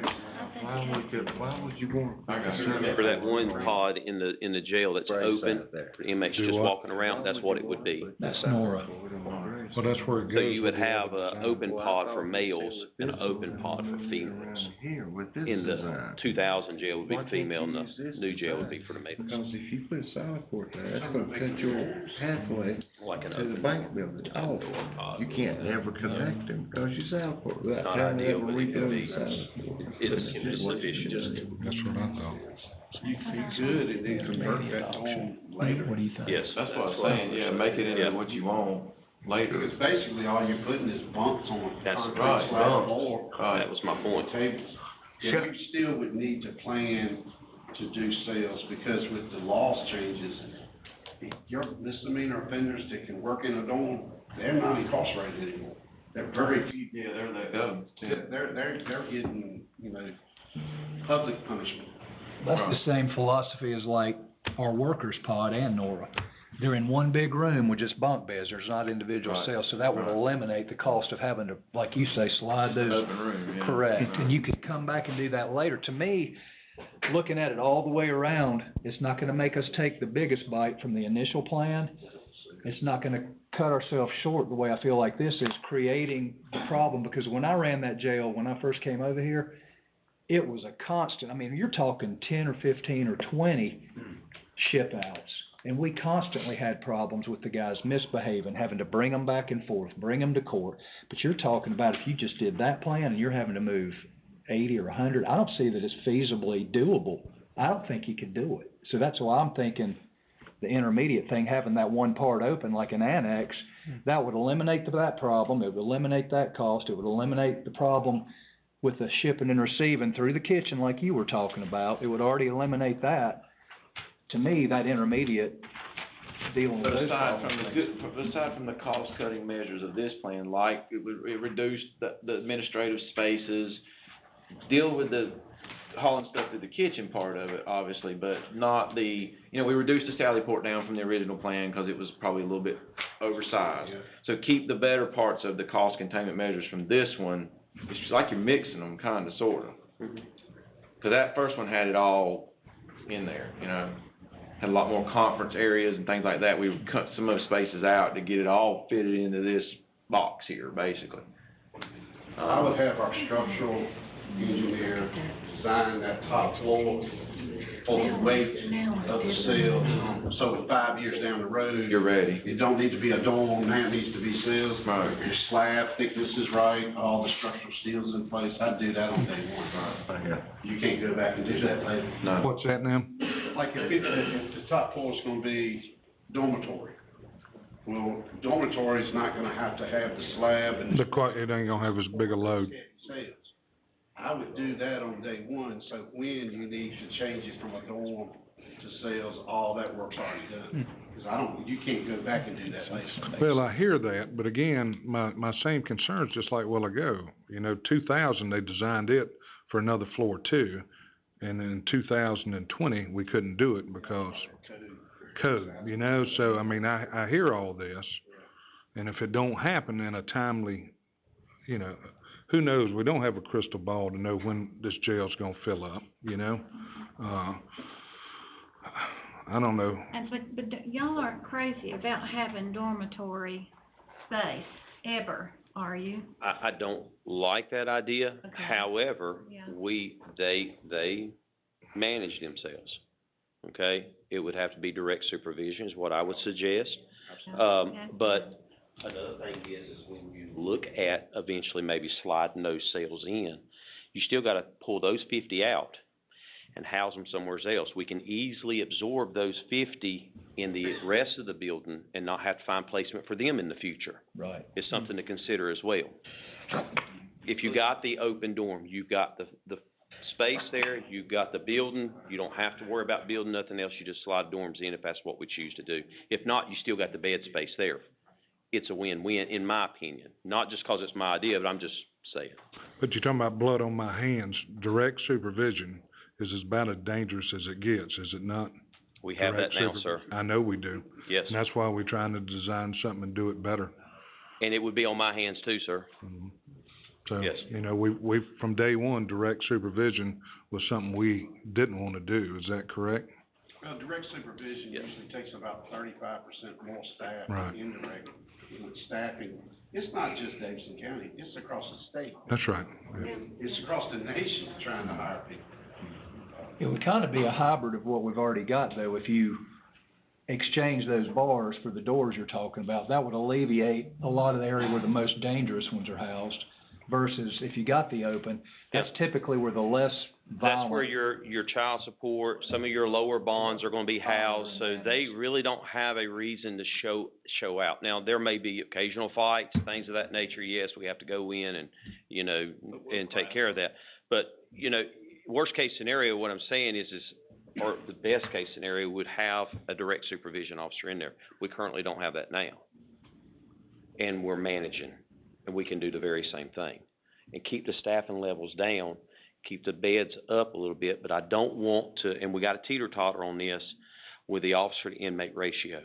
Why would you want? I got you. For that one pod in the jail that's open, for inmates Do just what? walking around, that's what it would be. That's Nora. Well, that's where it goes. So you would with the have other an side. open pod for males and an open pod for females. Here with this In the design. 2000 jail would be female, and the new jail would be for the males, Because if you put a solid port there, that's gonna cut your pathway like an to the open bank building off. You can't ever connect them because you're solid port without Not having to ideal, ever but it could rebuild be. the solid port. It's sufficient. That's what I thought. You could, and then convert that home later. What do you think? Yes. That's what I was saying, yeah, make it Yeah. into what you want later. Because basically all you're putting is bunks on a That's concrete right, slab bunks. floor. That was my point. Tables. Yeah, you still would need to plan to do sales, because with the laws changes, your misdemeanor offenders that can work in a dorm, they're not incarcerated anymore. They're very few. Yeah, there they go. They're getting, you know, public punishment. That's the same philosophy as like our workers' pod and Nora. They're in one big room with just bunk beds, there's not individual Right. cells, so that would Right. eliminate the cost of having to, like you say, slide An those. open room, yeah. Correct, Right. and you could come back and do that later. To me, looking at it all the way around, it's not gonna make us take the biggest bite from the initial plan. It's not gonna cut ourselves short the way I feel like this is creating the problem, because when I ran that jail, when I first came over here, it was a constant, I mean, you're talking 10 or 15 or 20 ship outs. And we constantly had problems with the guys misbehaving, having to bring them back and forth, bring them to court. But you're talking about if you just did that plan and you're having to move 80 or 100, I don't see that it's feasibly doable. I don't think you could do it. So that's why I'm thinking the intermediate thing, having that one part open like an annex, that would eliminate that problem, it would eliminate that cost, it would eliminate the problem with the shipping and receiving through the kitchen like you were talking about. It would already eliminate that. To me, that intermediate dealing with But those aside problems. from the cost-cutting measures of this plan, like it reduced the administrative spaces, deal with the hauling stuff to the kitchen part of it, obviously, but not the, we reduced the Sally Port down from the original plan because it was probably a little bit oversized. Yeah. So keep the better parts of the cost containment measures from this one. It's like you're mixing them, kinda, sorta. Cause that first one had it all in there, had a lot more conference areas and things like that. We would cut some of those spaces out to get it all fitted into this box here, basically. I would have our structural engineer design that top floor for the weight of the cells, so that 5 years down the road. You're ready. It don't need to be a dorm, now it needs to be cells. Right. Your slab thickness is right, all the structural steel's in place, I'd do that on day one. Yeah. You can't go back and do that later. No. What's that now? Like if the top floor is gonna be dormitory, well, dormitory's not gonna have to have the slab and It ain't gonna have as big a load. cells. I would do that on day one, so when you need to change it from a dorm to cells, all that work's already done. Cause you can't go back and do that later. Well, I hear that, but again, my same concerns, just like a while ago. 2000, they designed it for another floor too, and in 2020, we couldn't do it because code, so, I hear all this, and if it don't happen in a timely, who knows, we don't have a crystal ball to know when this jail's gonna fill up, I don't know. But y'all aren't crazy about having dormitory space, ever, are you? I don't like that idea. Okay. However, Yeah. they manage themselves, okay? It would have to be direct supervision is what I would suggest. Okay. But another thing is when you look at eventually maybe sliding those cells in, you still gotta pull those 50 out and house them somewhere else. We can easily absorb those 50 in the rest of the building and not have to find placement for them in the future. Right. It's something to consider as well. If you got the open dorm, you've got the space there, you've got the building, you don't have to worry about building nothing else, you just slide dorms in if that's what we choose to do. If not, you still got the bed space there. It's a win-win, in my opinion, not just 'cause it's my idea, but I'm just saying. But you're talking about blood on my hands, direct supervision is about as dangerous as it gets, is it not? We have that now, sir. I know we do. Yes, And that's why we're trying to design something and do it better. and it would be on my hands too, sir. Mhm. So, Yes. we from day one, direct supervision was something we didn't wanna do, is that correct? Well, direct supervision Yes. usually takes about 35% more staff Right. than indirect. With staffing, it's not just Davidson County, it's across the state. That's right. Yeah. It's across the nation trying to hire people. It would kind of be a hybrid of what we've already got, though. If you exchange those bars for the doors you're talking about, that would alleviate a lot of the area where the most dangerous ones are housed, versus if you got the open, that's typically where the less violent. That's where your child support, some of your lower bonds are gonna be housed, so they really don't have a reason to show out. Now, there may be occasional fights, things of that nature, yes, we have to go in and, and take care of that. But, worst case scenario, what I'm saying is, or the best case scenario would have a direct supervision officer in there. We currently don't have that now. And we're managing, and we can do the very same thing. And keep the staffing levels down, keep the beds up a little bit, but I don't want to, and we got a teeter-totter on this with the officer to inmate ratio.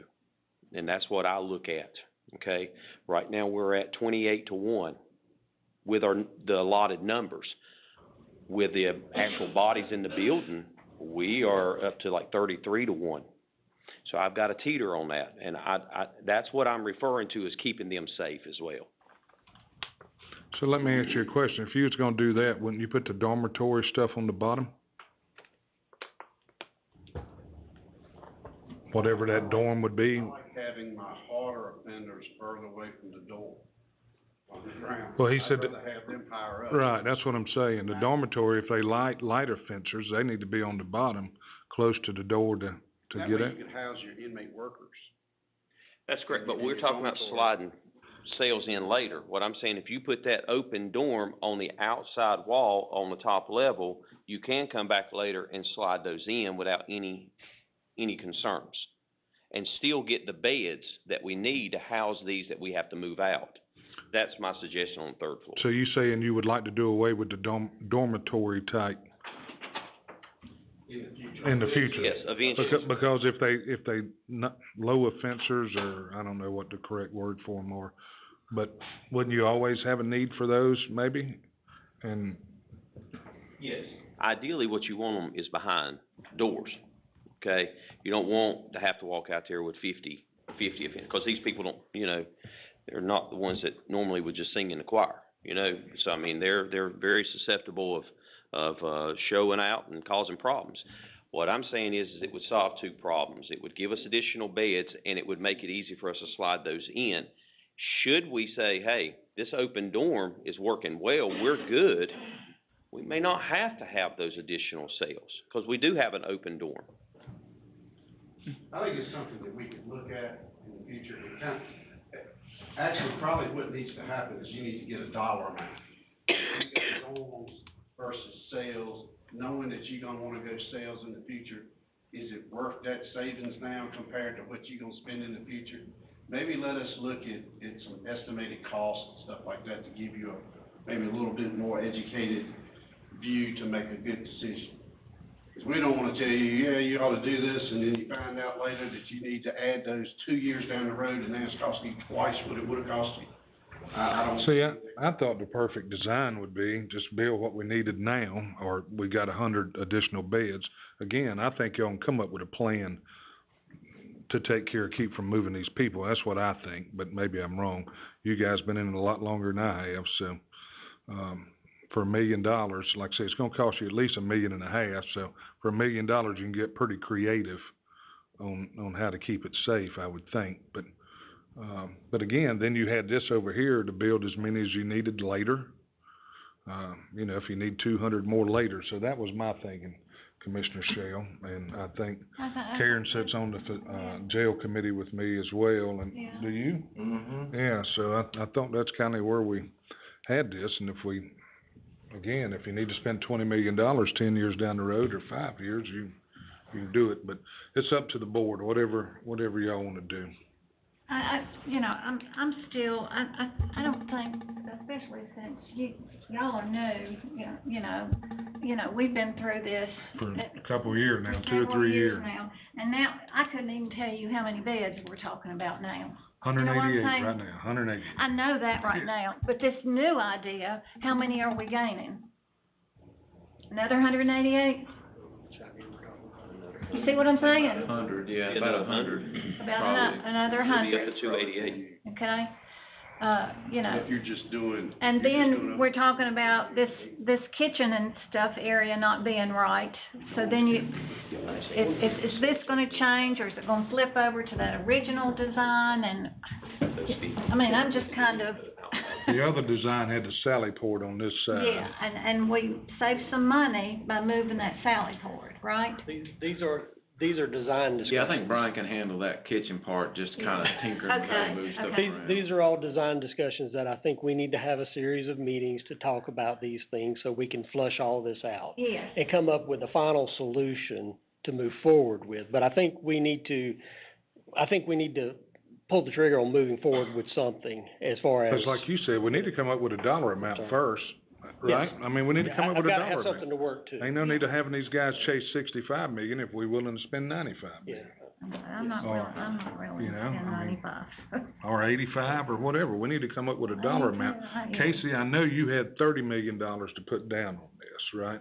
And that's what I look at, okay? Right now, we're at 28-1 with the allotted numbers. With the actual bodies in the building, we are up to like 33-1. So I've got a teeter on that, and that's what I'm referring to as keeping them safe as well. So let me ask you a question. If you was gonna do that, wouldn't you put the dormitory stuff on the bottom? Whatever that dorm would be. I like having my harder offenders further away from the door on the ground. Well, he said I'd rather have them higher up. Right, that's what I'm saying. The dormitory, if they lighter fencers, they need to be on the bottom, close to the door to That get way at. you could house your inmate workers. That's correct, but we're talking about sliding cells in later. What I'm saying, if you put that open dorm on the outside wall on the top level, you can come back later and slide those in without any concerns. and still get the beds that we need to house these that we have to move out. That's my suggestion on the third floor. So you saying you would like to do away with the dormitory type in the future? Yes, eventually. Because if they not, low offenders, or I don't know what the correct word for them are, but wouldn't you always have a need for those maybe? And Yes. Ideally, what you want them is behind doors, okay? You don't want to have to walk out there with 50 offenders, because these people don't, you know, they're not the ones that normally would just sing in the choir, you know? So, I mean, they're very susceptible of showing out and causing problems. What I'm saying is it would solve two problems. It would give us additional beds, and it would make it easy for us to slide those in. Should we say, hey, this open dorm is working well, we're good, we may not have to have those additional cells, because we do have an open dorm. I think it's something that we could look at in the future. Actually, probably what needs to happen is you need to get a dollar amount. Dorms versus sales, knowing that you're gonna wanna go sales in the future, is it worth that savings now compared to what you're gonna spend in the future? Maybe let us look at some estimated costs and stuff like that to give you maybe a little bit more educated view to make a good decision. Because we don't wanna tell you, yeah, you ought to do this, and then you find out later that you need to add those 2 years down the road, and then it's costing you twice what it would've cost you. I don't. see, I thought the perfect design would be just build what we needed now, or we got 100 additional beds. Again, I think y'all can come up with a plan to take care of, keep from moving these people. That's what I think, but maybe I'm wrong. You guys been in it a lot longer than I have, so, for $1 million, like I say, it's gonna cost you at least $1.5 million, so for $1 million, you can get pretty creative on how to keep it safe, I would think, but again, then you had this over here to build as many as you needed later. You know, if you need 200 more later, so that was my thinking, Commissioner Shell, and I think Karen sits on the, jail committee with me as well, and do you? Mm-hmm. Yeah, so I thought that's kinda where we had this, and if you need to spend $20 million 10 years down the road, or 5 years, you can do it, but it's up to the board, whatever y'all wanna do. You know, I'm still, I don't think, especially since y'all are new, you know, we've been through this. For a couple of years now, for 2 or 3 years. now, and now, I couldn't even tell you how many beds we're talking about now. 188 You know what I'm right now, 188. I know that right now, but this new idea, how many are we gaining? Another 188? You see what I'm saying? 100, yeah, about 100. About another 100. It'll be up to 288. Okay, you know. If you're just doing. And then we're talking about this kitchen and stuff area not being right, so then is this gonna change, or is it gonna flip over to that original design, and, I mean, I'm just kind of. The other design had the sally port on this side. Yeah, and we saved some money by moving that sally port, right? These are design discussions. Yeah, I think Brian can handle that kitchen part, just kinda tinkering with it, move stuff around. These are all design discussions that I think we need to have a series of meetings to talk about these things, so we can flush all this out. Yes. And come up with a final solution to move forward with. But I think we need to pull the trigger on moving forward with something, as far as. Because like you said, we need to come up with a dollar amount first, right? Yes. I mean, we need to come up with a dollar amount. I've gotta have something to work to. Ain't no need to having these guys chase 65 million if we're willing to spend 95 million. I'm not really You know, in I mean, 95. Or 85 or whatever. We need to come up with a dollar amount. Casey, I know you had $30 million to put down on this, right?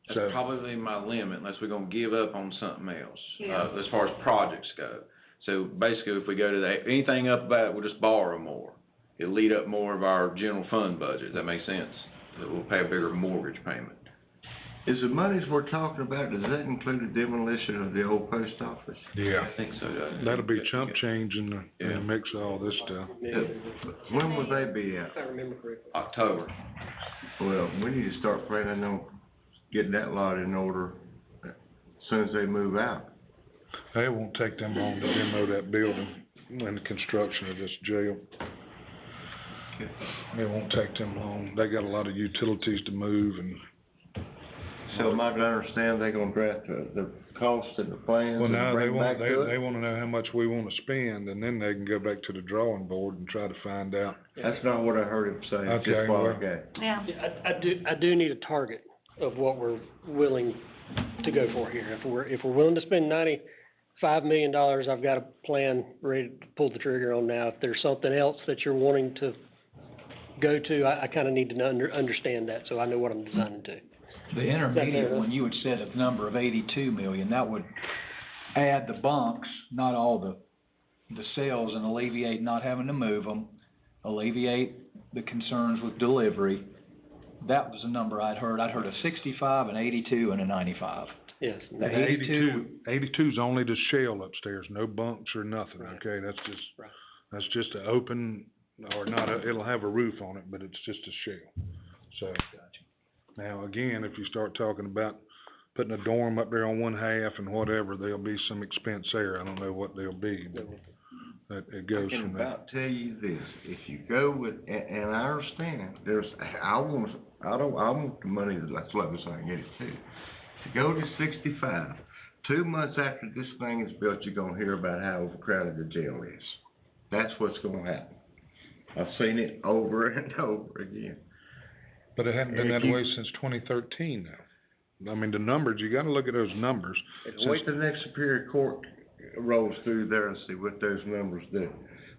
That's probably my limit, unless we're gonna give up on something else, Yeah. As far as projects go. So basically, if we go to anything up about, we'll just borrow more. It'll eat up more of our general fund budget, does that make sense? That we'll pay a bigger mortgage payment. Is the monies we're talking about, does that include the demolition of the old post office? Yeah. I think so, That'll be chump change in the mix of all this stuff. When will they be out? If I remember correctly. October. Well, we need to start planning on getting that lot in order as soon as they move out. It won't take them long to demo that building and the construction of this jail. It won't take them long. They got a lot of utilities to move, and So am I to understand they're gonna draft the cost and the plans Well, and now bring back to they it? wanna know how much we wanna spend, and then they can go back to the drawing board and try to find out. That's not what I heard him say Okay, just a while well- ago. Yeah. I do need a target of what we're willing to go for here. If we're willing to spend $95 million, I've got a plan ready to pull the trigger on now. If there's something else that you're wanting to go to, I kinda need to understand that, so I know what I'm designing to. The intermediate enough? one, you had said a number of 82 million, that would add the bunks, not all the cells, and alleviate not having to move them, alleviate the concerns with delivery. That was a number I'd heard a 65, an 82, and a 95. Yes. The 82's only the shell upstairs, no bunks or nothing, Right. okay? Right. That's just an open, or not, it'll have a roof on it, but it's just a shell. So, now, again, if you start talking about putting a dorm up there on one half and whatever, there'll be some expense there. I don't know what they'll be, but it goes I can from there. about tell you this, if you go with, and I understand, I want the money that's left so I can get it too. To go to 65, 2 months after this thing is built, you're gonna hear about how overcrowded the jail is. That's what's gonna happen. I've seen it over and over again. But it hadn't been If that you- way since 2013 now. I mean, the numbers, you gotta look at those numbers. Wait till the next Superior Court rolls through there and see what those numbers do.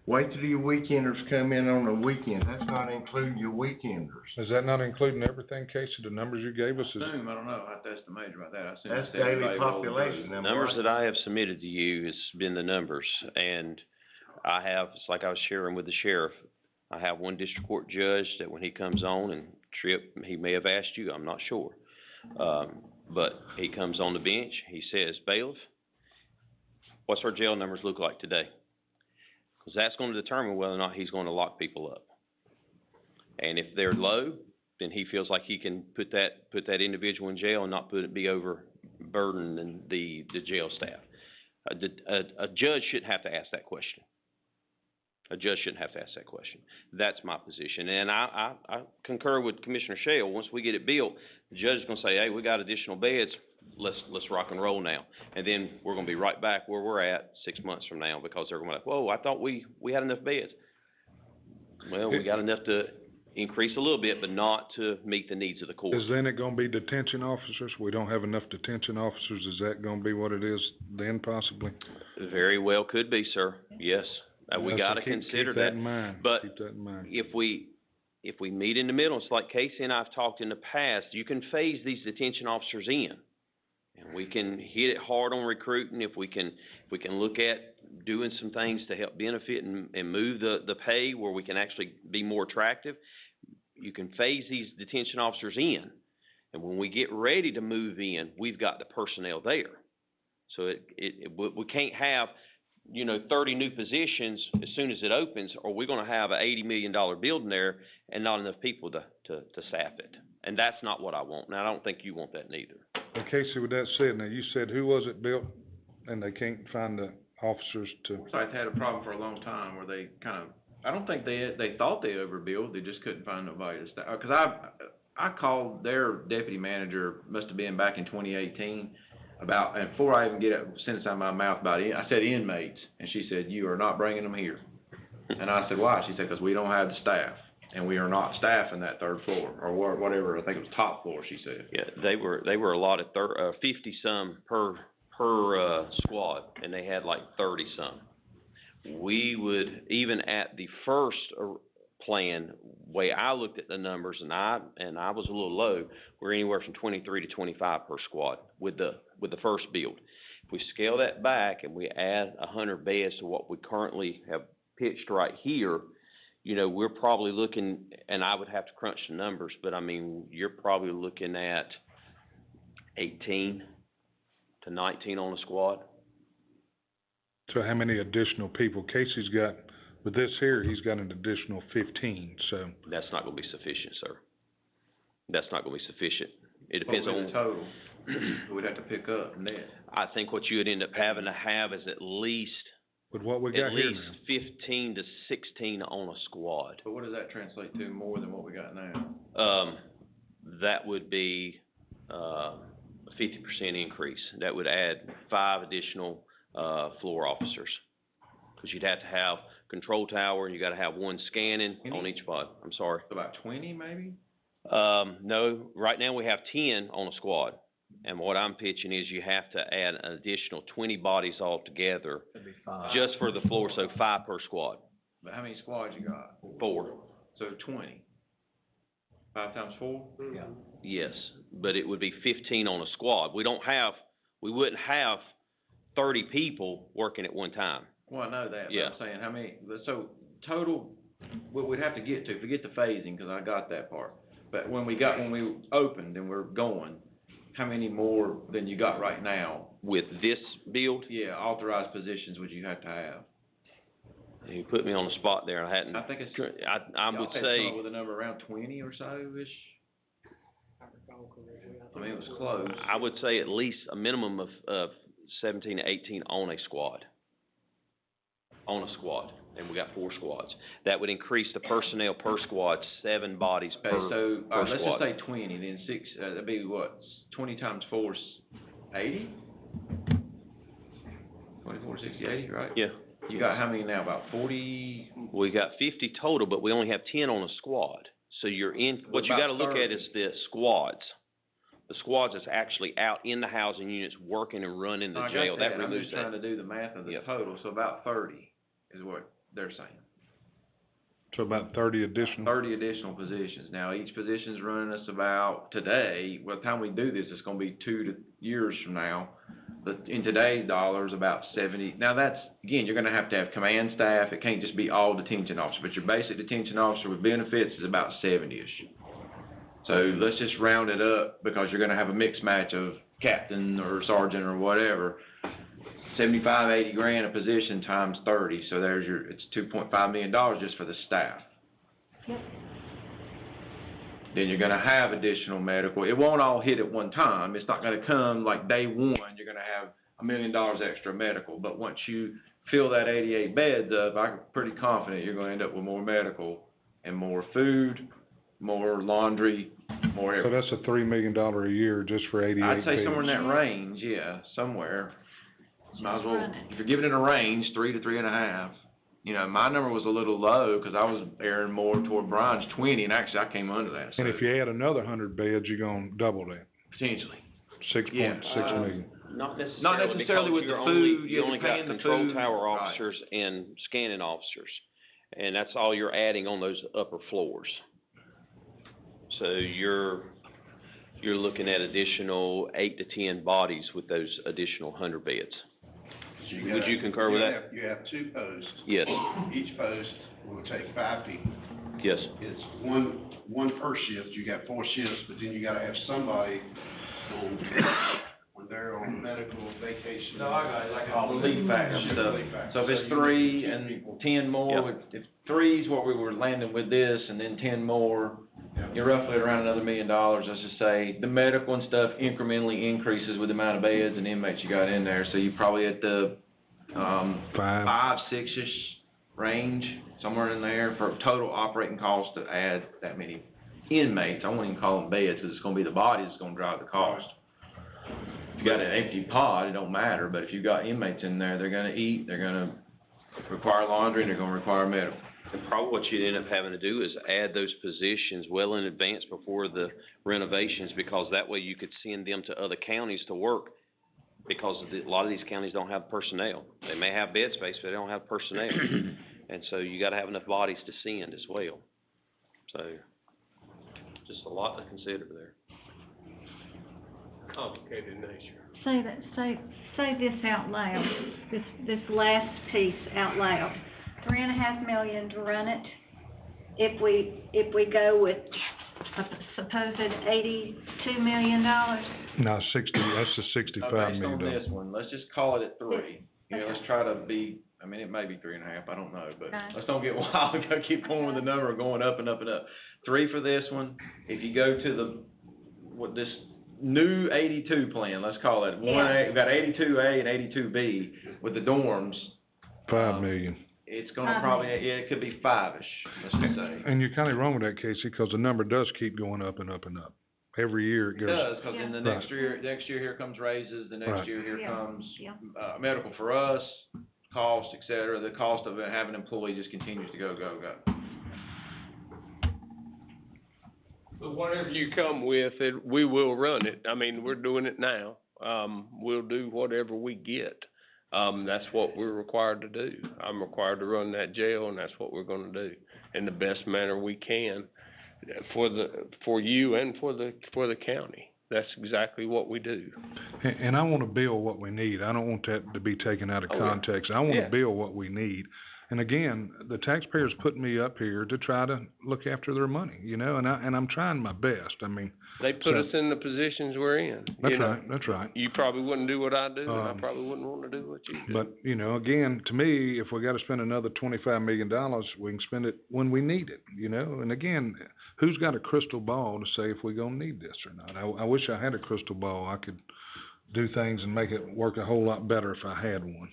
Wait till your weekenders come in on the weekend, that's not including your weekenders. Is that not including everything, Casey, the numbers you gave us? I don't know, I have to ask the major about that, I assume That's it's everybody daily rolled through. population, The am I numbers right? that I have submitted to you has been the numbers, and I have, it's like I was sharing with the sheriff, I have one district court judge that when he comes on, and Tripp, he may have asked you, I'm not sure. But he comes on the bench, he says, bailiff, what's our jail numbers look like today? Cause that's gonna determine whether or not he's gonna lock people up. And if they're low, then he feels like he can put that individual in jail and not be overburdening the jail staff. A judge shouldn't have to ask that question. A judge shouldn't have to ask that question. That's my position, and I concur with Commissioner Shale. Once we get it built, the judge is gonna say, hey, we got additional beds, let's rock and roll now. And then we're gonna be right back where we're at 6 months from now, because they're gonna be like, whoa, I thought we had enough beds. Well, we got enough to increase a little bit, but not to meet the needs of the court. Is then it gonna be detention officers? We don't have enough detention officers, is that gonna be what it is then possibly? Very well could be, sir, yes. We So gotta keep consider that that. in mind. But Keep that in mind. if we meet in the middle, it's like Casey and I've talked in the past, you can phase these detention officers in. And we can hit it hard on recruiting, if we can look at doing some things to help benefit and move the pay where we can actually be more attractive. You can phase these detention officers in. And when we get ready to move in, we've got the personnel there. So we can't have, 30 new positions as soon as it opens, or we're gonna have a $80 million building there and not enough people to staff it. And that's not what I want. Now, I don't think you want that neither. Well, Casey, with that said, now you said who was it built and they can't find the officers to, Forsyth had a problem for a long time where they I don't think they thought they overbilled, they just couldn't find nobody to staff. Cause I called their deputy manager, must have been back in 2018, and before I even get a sentence out of my mouth about it, I said inmates, and she said, you are not bringing them here. And I said, why? She said, cause we don't have the staff, and we are not staffing that third floor, or whatever, I think it was top floor, she said. Yeah, they were allotted 50 some per squad, and they had like 30 some. We would, even at the first plan, way I looked at the numbers, and I was a little low, we're anywhere from 23 to 25 per squad with the first build. If we scale that back and we add 100 beds to what we currently have pitched right here, we're probably looking, and I would have to crunch the numbers, but I mean, you're probably looking at 18 to 19 on a squad. so how many additional people? Casey's got, with this here, he's got an additional 15, so. That's not gonna be sufficient, sir. That's not gonna be sufficient. It depends What would on. be the total we'd have to pick up net? I think what you would end up having to have is at least With what we got here now. 15 to 16 on a squad. But what does that translate to more than what we got now? That would be a 50% increase. That would add 5 additional, floor officers. Cause you'd have to have control tower, and you gotta have 1 scanning on each pod. I'm sorry. About 20 maybe? No, right now we have 10 on a squad. And what I'm pitching is you have to add an additional 20 bodies altogether, That'd be 5. just for the floor, so 5 per squad. But how many squads you got? 4, So 20. 5 times 4? Yeah. yes, but it would be 15 on a squad. We wouldn't have 30 people working at one time. Well, I know that, but Yeah. I'm saying, how many, so total, what we'd have to get to, forget the phasing, cause I got that part. But when we opened and we're going, how many more than you got right now? With this build, Yeah, authorized positions would you have to have? you put me on the spot there, I hadn't, I think it's. I would y'all had say, come up with a number around 20 or so-ish? I mean, it was close. I would say at least a minimum of 17 to 18 on a squad. On a squad, and we got 4 squads. That would increase the personnel per squad, 7 bodies per Okay, so, per let's squad. just say 20, then 6, that'd be what, 20 times 4 is 80? 24, 60, 80, right? Yeah. You got how many now, about 40? We got 50 total, but we only have 10 on a squad. So you're in, what you About gotta look at 30. is the squads. The squads that's actually out in the housing units working and running the I got jail, that I'm removes just trying that. to do the math of the Yep. total, so about 30 is what they're saying. So about 30 additional. 30 additional positions. Now, each position's running us about, today, by the time we do this, it's gonna be 2 years from now. But in today's dollars, about 70. Now, that's, again, you're gonna have to have command staff. It can't just be all detention officers, but your basic detention officer with benefits is about 70-ish. So let's just round it up, because you're gonna have a mixed match of captain or sergeant or whatever. 75, 80 grand a position times 30, so there's it's $2.5 million just for the staff. Yep. Then you're gonna have additional medical. It won't all hit at one time. It's not gonna come like day one, you're gonna have $1 million extra medical. But once you fill that 88 beds up, I'm pretty confident you're gonna end up with more medical and more food, more laundry, more So everything. that's a $3 million a year just for 88 I'd say beds. somewhere in that range, yeah, somewhere. Might as well, Run it. if you're giving it a range, 3 to 3.5. You know, my number was a little low, cause I was erring more toward Brian's 20, and actually I came under that, so. And if you add another 100 beds, you're gonna double that, Potentially. 6.6 Yeah. million. Not Not necessarily because with the you're only- food, You yeah, only you're got paying the control food. tower Right. officers and scanning officers. And that's all you're adding on those upper floors. So you're looking at additional 8 to 10 bodies with those additional 100 beds. So Would you concur with that? You have 2 posts. Yes, Each post will take 5 people. yes. It's one per shift, you got 4 shifts, but then you gotta have somebody on, when they're on medical vacation. All the lead factor stuff. So if it's 3 and 10 more, if 3's what we were landing with this, and then 10 more, you're roughly around another $1 million, let's just say. The medical and stuff incrementally increases with the amount of beds and inmates you got in there, so you probably at the, 5, 6-ish range, somewhere in there, for total operating cost to add that many inmates. I won't even call them beds, because it's gonna be the bodies that's gonna drive the cost. If you got an empty pod, it don't matter, but if you got inmates in there, they're gonna eat, they're gonna require laundry, and they're gonna require medical. And probably what you'd end up having to do is add those positions well in advance before the renovations, because that way you could send them to other counties to work, because a lot of these counties don't have personnel. They may have bed space, but they don't have personnel. And so you gotta have enough bodies to send as well. So, just a lot to consider there. Complicated nature. Say this out loud, this last piece out loud. $3.5 million to run it. If we go with a supposed $82 million. No, 60, that's the $65 Based million. on this one, let's just call it at 3. You know, let's try to be, I mean, it may be 3.5, I don't know, but Okay. let's don't get wild, we gotta keep going with the number, going up and up and up. 3 for this one. If you go to this new 82 plan, let's call it, we've got 82A and 82B with the dorms. 5 million. It's gonna probably, yeah, it could be 5-ish, let's just say. And you're kinda wrong with that, Casey, because the number does keep going up and up and up. every year it It goes. does, 'cause then the Right. next year here comes raises, the Right. next year here Yeah. comes, Yeah. medical for us, cost, et cetera. The cost of having an employee just continues to go. But whatever you come with, we will run it. I mean, we're doing it now. We'll do whatever we get. That's what we're required to do. I'm required to run that jail, and that's what we're gonna do in the best manner we can for you and for the county. That's exactly what we do. And I wanna bill what we need. I don't want that to be taken out of Oh, yeah. context. I wanna Yeah. bill what we need. And again, the taxpayers put me up here to try to look after their money, you know, and I'm trying my best. I mean, They put So- us in the positions we're in. that's you know. right, that's right. You probably wouldn't do what I do, and I Um, probably wouldn't wanna do what you do. But, you know, again, to me, if we gotta spend another $25 million, we can spend it when we need it, you know? And again, who's got a crystal ball to say if we gonna need this or not? I wish I had a crystal ball. I could do things and make it work a whole lot better if I had one.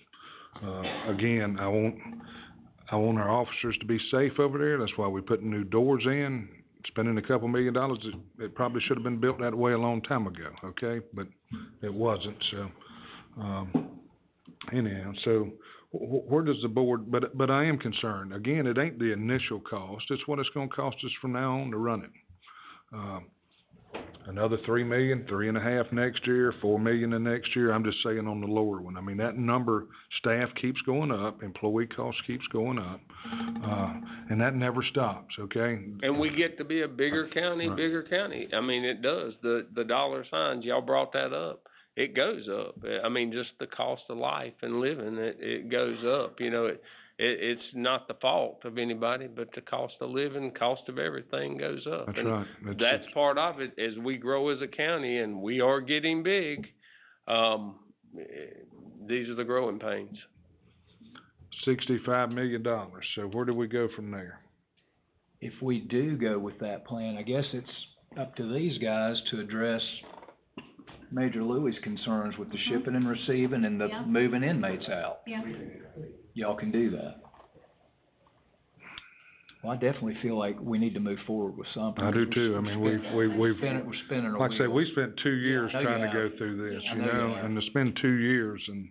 Again, I want our officers to be safe over there. That's why we put new doors in, spending a couple $1 million. It probably should have been built that way a long time ago, okay? But it wasn't, so, anyhow, so where does the board, but I am concerned. Again, it ain't the initial cost, it's what it's gonna cost us from now on to run it. Another 3 million, 3.5 next year, 4 million the next year. I'm just saying on the lower one. I mean, that number, staff keeps going up, employee cost keeps going up, and that never stops, okay? And we get to be a bigger county, Right. bigger county. I mean, it does. The dollar signs, y'all brought that up. It goes up. I mean, just the cost of life and living, it goes up. You know, it's not the fault of anybody, but the cost of living, cost of everything goes up. That's And right. that's part of it. As we grow as a county, and we are getting big, these are the growing pains. $65 million, so where do we go from there? If we do go with that plan, I guess it's up to these guys to address Major Louis' concerns with the shipping and receiving and the Yeah. moving inmates out. Yeah. Y'all can do that. Well, I definitely feel like we need to move forward with something. I do too. I mean, we've, We're spinning a like I say, wheel. we spent 2 years I know trying you to go have. through this, I you know you know, have. and to spend 2 years and,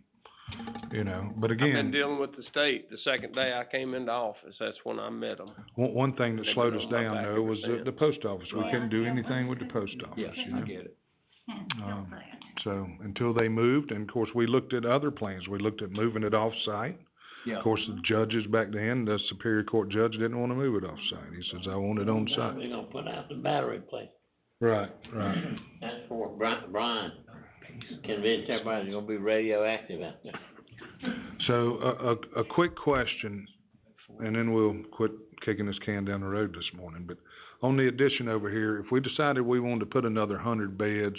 you know, but I've been again, dealing with the state. The second day I came into office, that's when I met them. one thing that They've slowed been us on my down back though ever was the since. post office. We Yeah. couldn't do Yeah. anything with the post office, Yes, you I know? get it. Um, So, until they moved, and of course, we looked at other plans. We looked at moving it off-site. Yeah. Of course, the judges back then, the Superior Court judge didn't wanna move it off-site. He says, I want it on site. We're gonna put out the battery place. Right, right. That's for Brian convinced everybody's gonna be radioactive out there. So, a quick question, and then we'll quit kicking this can down the road this morning, but on the addition over here, if we decided we wanted to put another 100 beds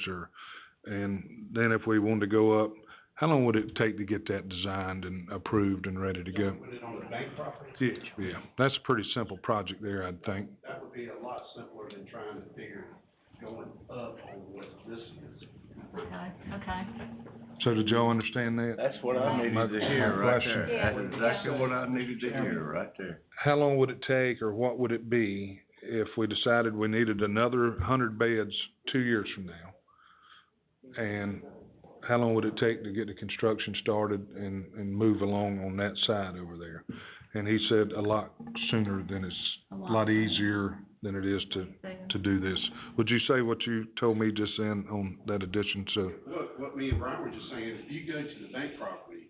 and then if we wanted to go up, how long would it take to get that designed and approved and ready to go? Put it on the bank property? Yeah, that's a pretty simple project there, I'd think. That would be a lot simpler than trying to figure going up on what this is. Okay. So did y'all understand that? That's what I needed My- to hear my right question. there. That's exactly what I needed to hear right there. How long would it take, or what would it be, if we decided we needed another 100 beds 2 years from now? And how long would it take to get the construction started and move along on that side over there? And he said a lot sooner than a lot easier than it is to do this. Would you say what you told me just then on that addition, so? Look, what me and Brian were just saying, if you go to the bank property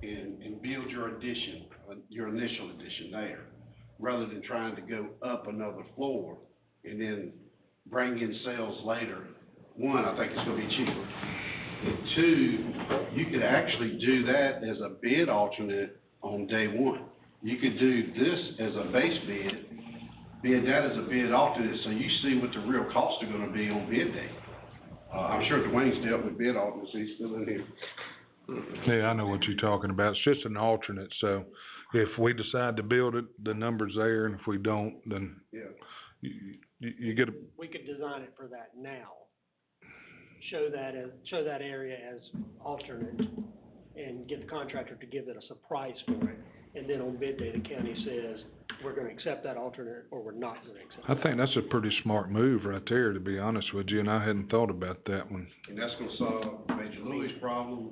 and build your addition, your initial addition there, rather than trying to go up another floor and then bring in sales later, one, I think it's gonna be cheaper. And two, you could actually do that as a bid alternate on day one. You could do this as a base bid that as a bid alternate, so you see what the real costs are gonna be on bid day. I'm sure Dwayne's dealt with bid alternates, he's still in here. Yeah, I know what you're talking about. It's just an alternate, so if we decide to build it, the number's there, and if we don't, then Yeah. you get a, We could design it for that now. Show that area as alternate and get the contractor to give us a price for it. And then on bid day, the county says, we're gonna accept that alternate or we're not gonna accept I that. think that's a pretty smart move right there, to be honest with you, and I hadn't thought about that one. And that's gonna solve Major Louis' problem,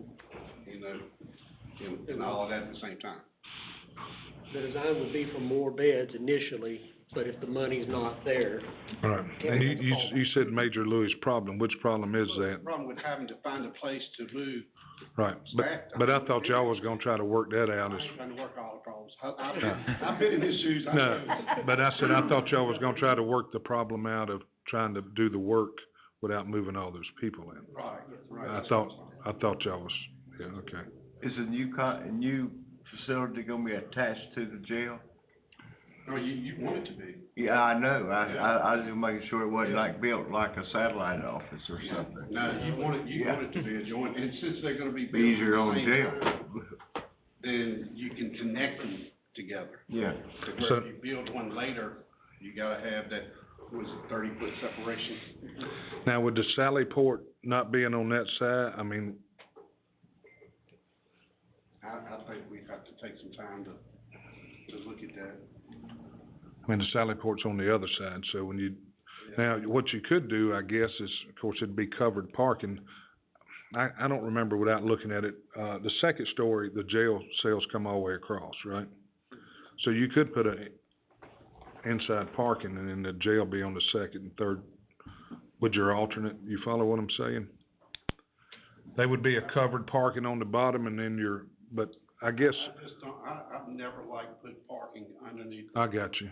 you know, and all of that at the same time. The design would be for more beds initially, but if the money's not there, All right, and you said Major Louis' problem, which problem is The that? problem with having to find a place to move, Right, but I thought y'all was gonna try to work that out I as, ain't trying to work all the problems. I've been in his shoes, I no, know. but I said, I thought y'all was gonna try to work the problem out of trying to do the work without moving all those people in. Right, right. I thought y'all was, yeah, okay. Is the new facility gonna be attached to the jail? No, you want it to be. Yeah, I know, I was just making sure it wasn't like built like a satellite office or something. No, you want it to be a joint, and since they're gonna be Be built at easier the on same jail. time, then you can connect them together. Yeah. To where if you build one later, you gotta have that, what is it, 30-foot separation? Now, with the Sally Port not being on that side, I mean, I think we have to take some time to look at that. the Sally Port's on the other side, so when you, now, what you could do, I guess, is, of course, it'd be covered parking. I don't remember without looking at it, the second story, the jail cells come all the way across, right? So you could put a inside parking and then the jail be on the second and third with your alternate, you follow what I'm saying? They would be a covered parking on the bottom and then but I guess, I just don't, I've never liked put parking underneath. I got you,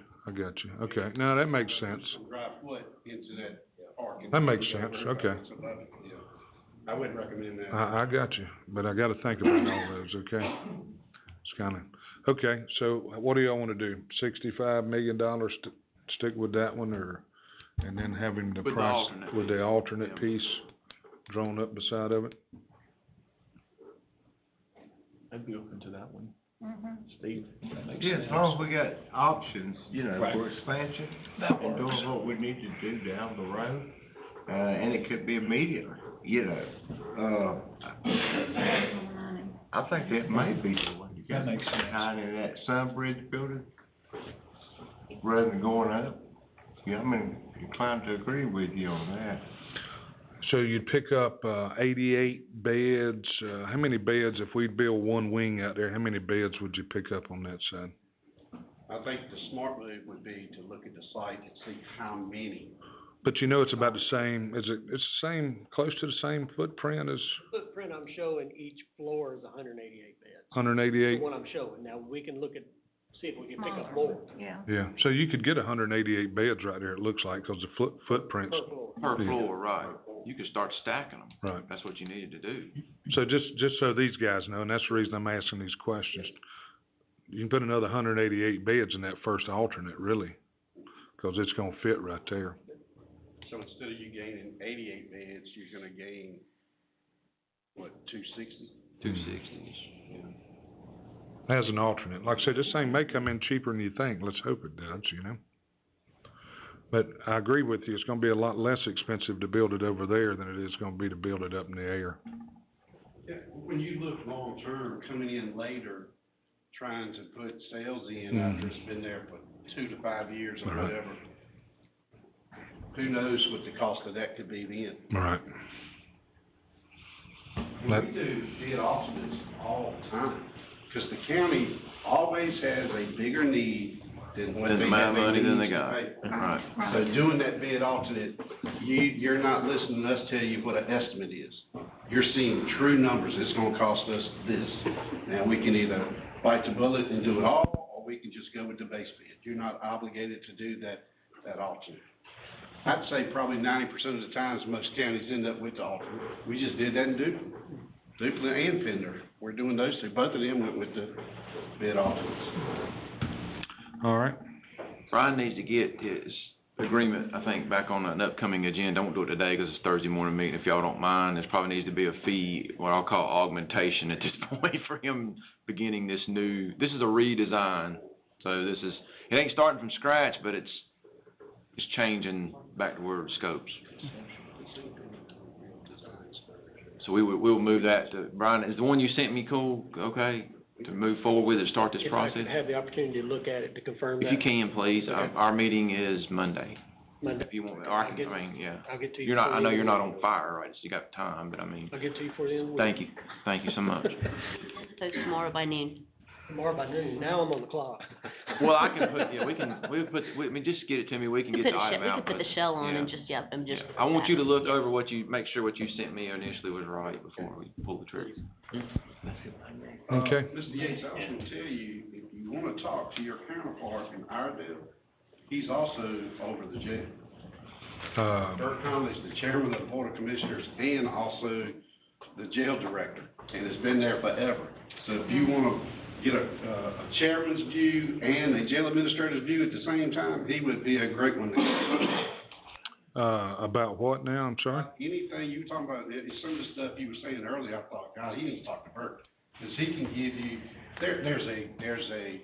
okay, now that makes sense. Some dry foot into that parking. That makes sense, okay. Yeah. I wouldn't recommend that. I got you, but I gotta think about all those, okay? It's kinda, okay, so what do y'all wanna do? $65 million, stick with that one, and then having the With the price, alternate. with the alternate piece drawn up beside of it? I'd be open to that one. Mhm. Steve, that makes Yeah, sense. as long as we got options, you know, Right. for expansion, That and works. doing what we need to do down the road, and it could be immediately, you know, I think that may be the way to go. That makes sense. Kind of that Sunbridge building, rather than going up. Yeah, I'm inclined to agree with you on that. So you'd pick up, 88 beds, how many beds, if we build one wing out there, how many beds would you pick up on that side? I think the smart move would be to look at the site and see how many. But you know it's about the same, it's the same, close to the same footprint as footprint I'm showing, each floor is 188 beds. 188? The one I'm showing. Now, we can look at, see if we can pick up more Yeah. Yeah, so you could get 188 beds right there, it looks like, cause the footprints. per floor. Per Yeah. floor, right. You could start stacking them. Right. That's what you needed to do. So just so these guys know, and that's the reason I'm asking these questions, you can put another 188 beds in that first alternate, really, cause it's gonna fit right there. So instead of you gaining 88 beds, you're gonna gain, what, 260? 260s, yeah. As an alternate, like I said, this thing may come in cheaper than you think, let's hope it does, you know? But I agree with you, it's gonna be a lot less expensive to build it over there than it is gonna be to build it up in the air. Yeah, when you look long-term, coming in later, trying to put sales in after it's been there for 2 to 5 years or Right. whatever, who knows what the cost of that could be then? Right. We do bid alternates all the time, because the county always has a bigger need than what Than they my have a money than need they to got. pay. Right. So doing that bid alternate, you're not listening to us tell you what an estimate is. You're seeing true numbers, it's gonna cost us this. Now, we can either bite the bullet and do it all, or we can just go with the base bid. You're not obligated to do that alternate. I'd say probably 90% of the times, most counties end up with the alternate. We just did that in Duplin and Fender. We're doing those two. Both of them went with the bid alternates. All right, Brian needs to get his agreement, I think, back on an upcoming agenda. Don't do it today because it's Thursday morning meeting, if y'all don't mind. There probably needs to be a fee, what I'll call augmentation at this point for him beginning this is a redesign. So it ain't starting from scratch, but it's changing back to where it scopes. So we'll move that to, Brian, is the one you sent me cool? Okay, to move forward with it, start this If I process? could have the opportunity to look at it to confirm that. If you can, please. Okay. Our meeting is Monday. Monday. If you want, or I can, yeah. I'll get to you. You're not, before I the know end you're of not the on week. fire, right, so you got time, but I mean, I'll get to you before the end of the week. thank you so much. So tomorrow by noon. Tomorrow by noon, now I'm on the clock. Well, I can put, yeah, we I mean, just get it to me, we can get the item We out. could put but, the shell on yeah. and just, and just. I want you to look over make sure what you sent me initially was right before we pull the trigger. Okay. Mr. Yates, I was gonna tell you, if you wanna talk to your counterpart in Iredell, he's also over the jail. Bert Conley's the chairman of the Board of Commissioners and also the jail director, and has been there forever. So if you wanna get a chairman's view and a jail administrator's view at the same time, he would be a great one to get. About what now, I'm sorry? Anything you were talking about, some of the stuff you were saying earlier, I thought, God, he needs to talk to Bert. Cause he can give you, there's a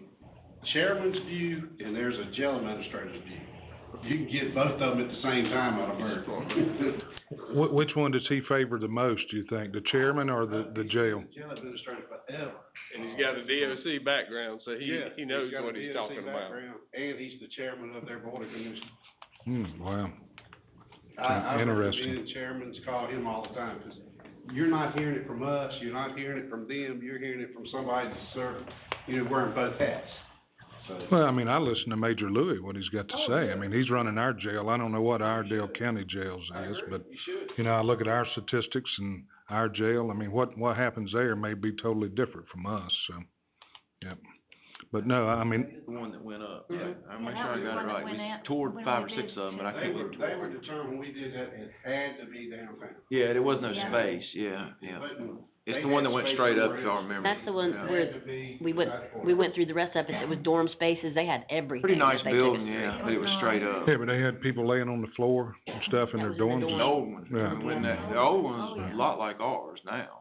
chairman's view and there's a jail administrator's view. You can get both of them at the same time out of Bert. Which one does he favor the most, do you think, the chairman or the jail? Jail administrator forever. And he's got a DOC background, so he knows what he's talking about. And he's the chairman of their board of commissioners. Wow. I Interesting. recommend chairmans call him all the time, because you're not hearing it from us, you're not hearing it from them, you're hearing it from somebody that's serving, wearing both hats. So. Well, I mean, I listen to Major Louis, what he's got to say. Yeah. I mean, he's running our jail. I don't know what Iredell County jails is, but, You should. I look at our statistics and our jail. I mean, what happens there may be totally different from us, so, yep. But no, I mean, The one that went up, Yeah. I'm Yeah, sure I that was the got one it that right. went We out toured when 5 we or 6 did. of them, but I can't remember. They were determined when we did that, it had to be downtown. Yeah, there was no Yeah. space, yeah. It's They the one had that went space straight up, somewhere if y'all else. remember. That's the one Yeah. where Had to be we went through the rest of it. It was dorm spaces. They had everything. Pretty nice that they took us building, through. yeah, but it was straight up. yeah, but they had people laying on the floor and stuff in That their was in the dorms. dorm. The old one, Yeah. the old one's Oh, yeah. a lot like ours now.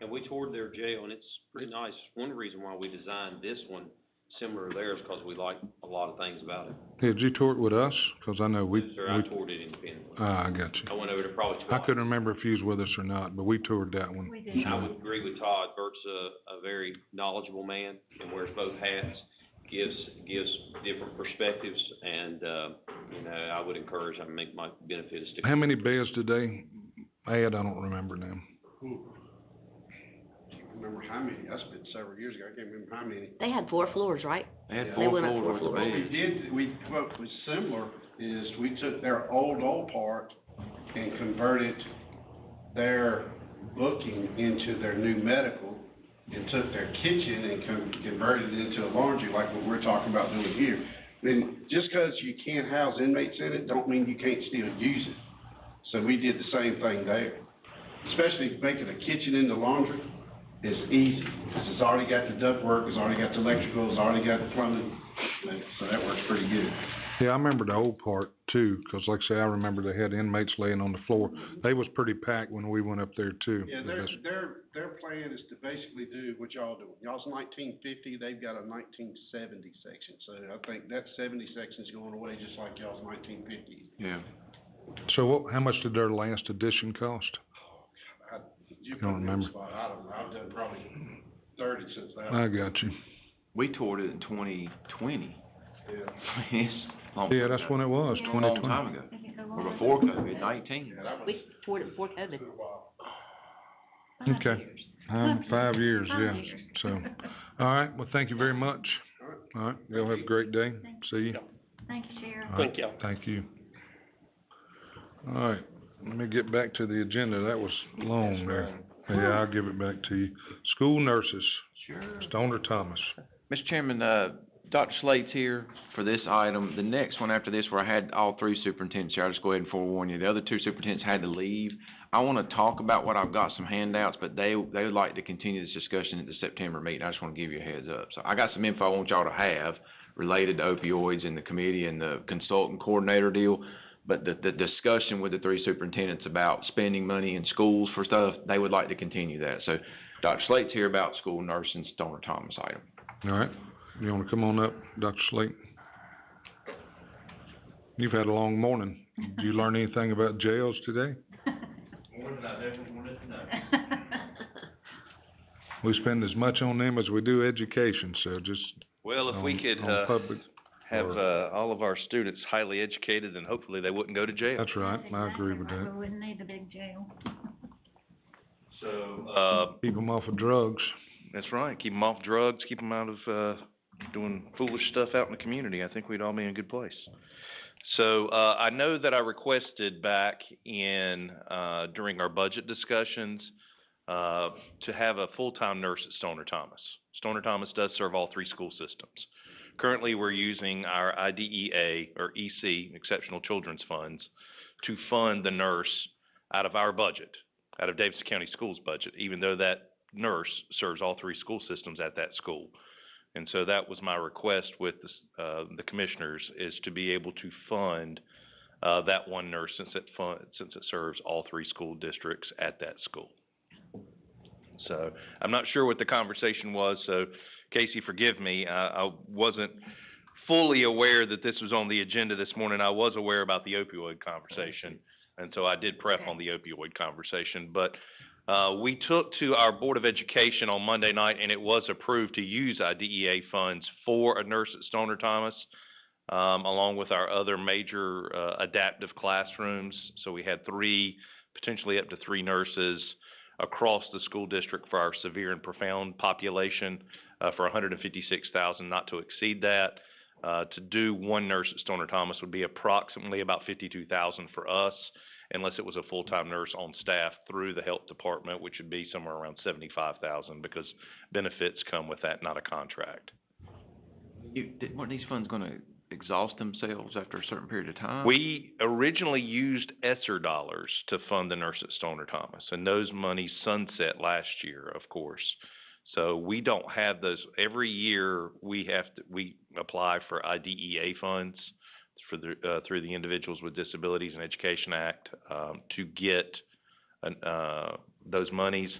And we toured their jail, and it's pretty nice. One reason why we designed this one similar to theirs, because we like a lot of things about it. Did you tour it with us? Cause I know Sir, I toured it independently. I got you. I went over there probably I twice. couldn't remember if you was with us or not, but we toured that one. We did. And I would agree with Todd. Bert's a very knowledgeable man and wears both hats, gives different perspectives, and, I would encourage him to make my benefit as to. How many beds did they add? I don't remember now. Remember how many, that's been several years ago, I can't remember how many. They had 4 floors, right? They had Yeah. 4 They went up floors 4 worth of floors. beds. What was similar is we took their old part and converted their booking into their new medical, and took their kitchen and converted it into a laundry, like what we're talking about doing here. I mean, just 'cause you can't house inmates in it, don't mean you can't still use it. So we did the same thing there. Especially making a kitchen into laundry is easy, 'cause it's already got the ductwork, it's already got the electrical, it's already got the plumbing, so that works pretty good. Yeah, I remember the old part too, 'cause like I say, I remember they had inmates laying on the floor. They was pretty packed when we went up there too. Yeah, But that's- their plan is to basically do what y'all doing. Y'all's 1950, they've got a 1970 section, so I think that 70 section's going away just like y'all's 1950. Yeah. So how much did their last edition cost? You Don't put me on the remember. spot. I don't know, I've done probably 30 since that. I got you. We toured it in 2020. Yeah. It's a long Yeah, time that's ago. when it was, A long 2020. time ago, If you go or on. before COVID, 19. We toured it before COVID. Okay. 5 years, yeah, so, all right, well, thank you very much. All right, y'all have a great day, see you. Thank you, Sheriff. All right, Thank y'all. Thank you. All right, let me get back to the agenda, that was long there. Yeah, I'll give it back to you. School nurses, Sure. Stoner Thomas. Mr. Chairman, Dr. Slate's here for this item. The next one after this, where I had all 3 superintendents here, I'll just go ahead and forewarn you. The other 2 superintendents had to leave. I wanna talk about what I've got some handouts, but they would like to continue this discussion at the September meeting. I just wanna give you a heads up. So I got some info I want y'all to have related to opioids and the committee and the consultant coordinator deal. But the discussion with the 3 superintendents about spending money in schools for stuff, they would like to continue that. So Dr. Slate's here about school nurse and Stoner Thomas item. All right, you wanna come on up, Dr. Slate? You've had a long morning. Did you learn anything about jails today? More than I've ever wanted to know. We spend as much on them as we do education, so just Well, if we could, on public. have, all of our students highly educated, then hopefully they wouldn't go to jail. That's right, I agree with We that. wouldn't need the big jail. So, Keep them off of drugs. that's right, keep them off drugs, keep them out of, doing foolish stuff out in the community. I think we'd all be in a good place. So, I know that I requested back in, during our budget discussions, to have a full-time nurse at Stoner Thomas. Stoner Thomas does serve all three school systems. Currently, we're using our IDEA, or EC, Exceptional Children's Funds, to fund the nurse out of our budget, out of Davidson County Schools' budget, even though that nurse serves all three school systems at that school. And so that was my request with the commissioners, is to be able to fund that one nurse since it serves all three school districts at that school. So I'm not sure what the conversation was, so Casey, forgive me, I wasn't fully aware that this was on the agenda this morning. I was aware about the opioid conversation, and so I did prep on the opioid conversation. But we took to our Board of Education on Monday night, and it was approved to use IDEA funds for a nurse at Stoner Thomas, along with our other major adaptive classrooms. So we had potentially up to three nurses across the school district for our severe and profound population, for $156,000, not to exceed that. To do one nurse at Stoner Thomas would be approximately about $52,000 for us, unless it was a full-time nurse on staff through the health department, which would be somewhere around $75,000, because benefits come with that, not a contract. Weren't these funds gonna exhaust themselves after a certain period of time? We originally used ESSER dollars to fund the nurse at Stoner Thomas, and those monies sunset last year, of course. So we don't have those. Every year we apply for IDEA funds for through the Individuals with Disabilities and Education Act, to get those monies.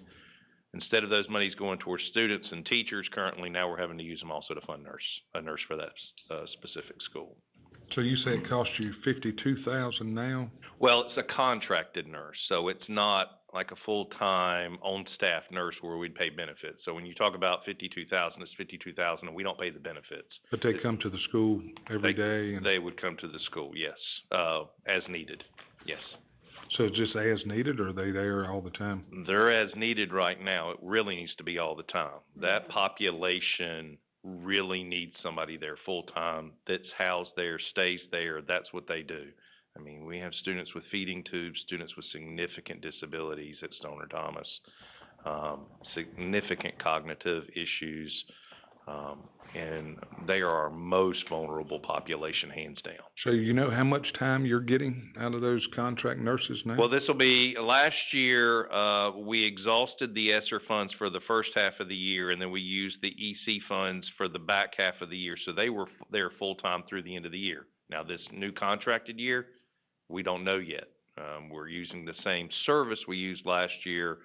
Instead of those monies going towards students and teachers, currently now we're having to use them also to fund a nurse for that specific school. So you say it costs you $52,000 now? Well, it's a contracted nurse, so it's not like a full-time on-staff nurse where we'd pay benefits. So when you talk about $52,000, it's $52,000, and we don't pay the benefits. But they come to the school every day? They would come to the school, yes, as needed, yes. So it's just as needed, or are they there all the time? They're as needed right now. It really needs to be all the time. That population really needs somebody there full-time that's housed there, stays there. That's what they do. I mean, we have students with feeding tubes, students with significant disabilities at Stoner Thomas, significant cognitive issues, and they are our most vulnerable population, hands down. So you know how much time you're getting out of those contract nurses now? Well, this will be, last year, we exhausted the ESSER funds for the first half of the year, and then we used the EC funds for the back half of the year, so they're full-time through the end of the year. Now, this new contracted year, we don't know yet. We're using the same service we used last year.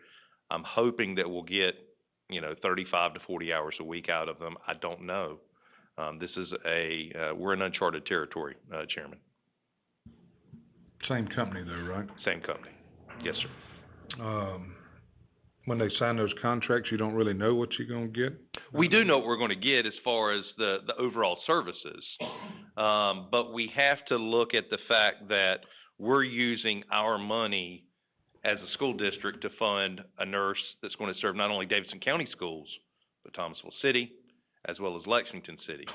I'm hoping that we'll get 35 to 40 hours a week out of them. I don't know. This is we're in uncharted territory, Chairman. Same company though, right? Same company. Yes, sir. When they sign those contracts, you don't really know what you're gonna get? We do know what we're gonna get as far as the overall services. But we have to look at the fact that we're using our money as a school district to fund a nurse that's going to serve not only Davidson County schools, but Thomasville City, as well as Lexington City.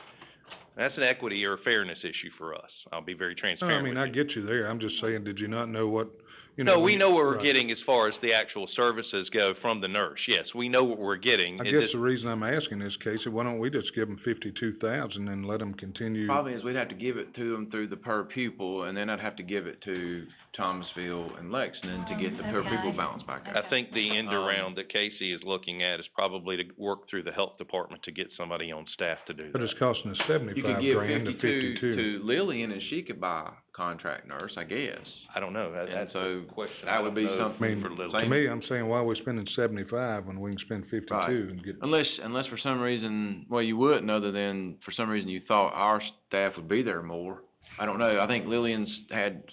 That's an equity or a fairness issue for us. I'll be very transparent with you. I get you there. I'm just saying, did you not know what, No, we know what we're right. getting as far as the actual services go from the nurse. Yes, we know what we're getting. I guess the reason I'm asking this, Casey, why don't we just give them $52,000 and let them continue? Problem is, we'd have to give it to them through the per pupil, and then I'd have to give it to Thomasville and Lexington to get the per pupil balance back up. I think the end around that Casey is looking at is probably to work through the health department to get somebody on staff to do that. But it's costing us $75,000 You could give to 52. to Lillian, and she could buy a contract nurse, I guess. I don't know. That's so a question. that would be I something mean, for Lily. to me, I'm saying, why are we spending 75 when we can spend 52 Right. and get? Unless for some reason, well, you wouldn't, other than for some reason you thought our staff would be there more. I don't know. I think Lillian's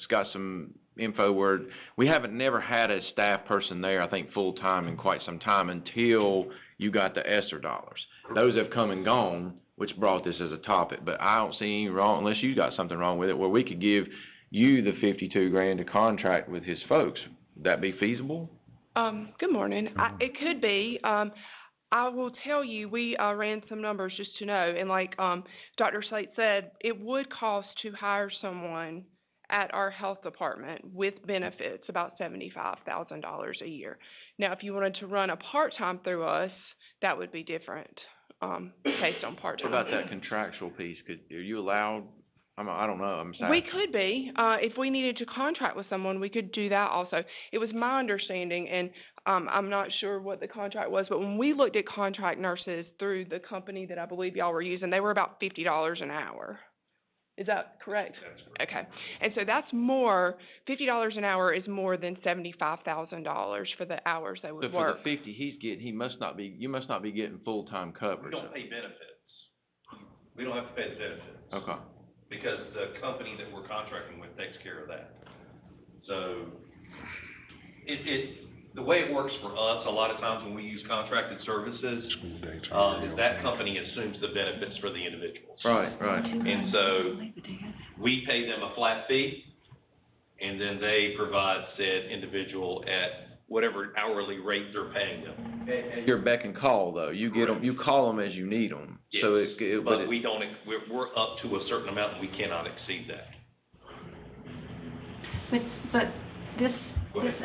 got some info where we never had a staff person there, I think, full-time in quite some time until you got the ESSER dollars. Those have come and gone, which brought this as a topic, but I don't see any wrong, unless you got something wrong with it, where we could give you the 52 grand to contract with his folks. Would that be feasible? Good morning. It could be. I will tell you, we ran some numbers just to know, and like Dr. Slate said, it would cost to hire someone at our health department with benefits about $75,000 a year. Now, if you wanted to run a part-time through us, that would be different, based on part-time. What about that contractual piece? Are you allowed? I don't know. I'm sorry. We could be. If we needed to contract with someone, we could do that also. It was my understanding, and I'm not sure what the contract was, but when we looked at contract nurses through the company that I believe y'all were using, they were about $50 an hour. Is that correct? That's correct. Okay. And so that's more, $50 an hour is more than $75,000 for the hours they would so work. So for the 50 he's getting, you must not be getting full-time coverage. We don't pay benefits. We don't have to pay the benefits. Okay. Because the company that we're contracting with takes care of that. So, the way it works for us, a lot of times when we use contracted services, is that company assumes the benefits for the individuals. Right. And so, we pay them a flat fee, and then they provide said individual at whatever hourly rate they're paying them. At your beck and call, though. You get them, you call them as you need them. Yes, so but we don't, we're up to a certain amount and we cannot exceed that. But this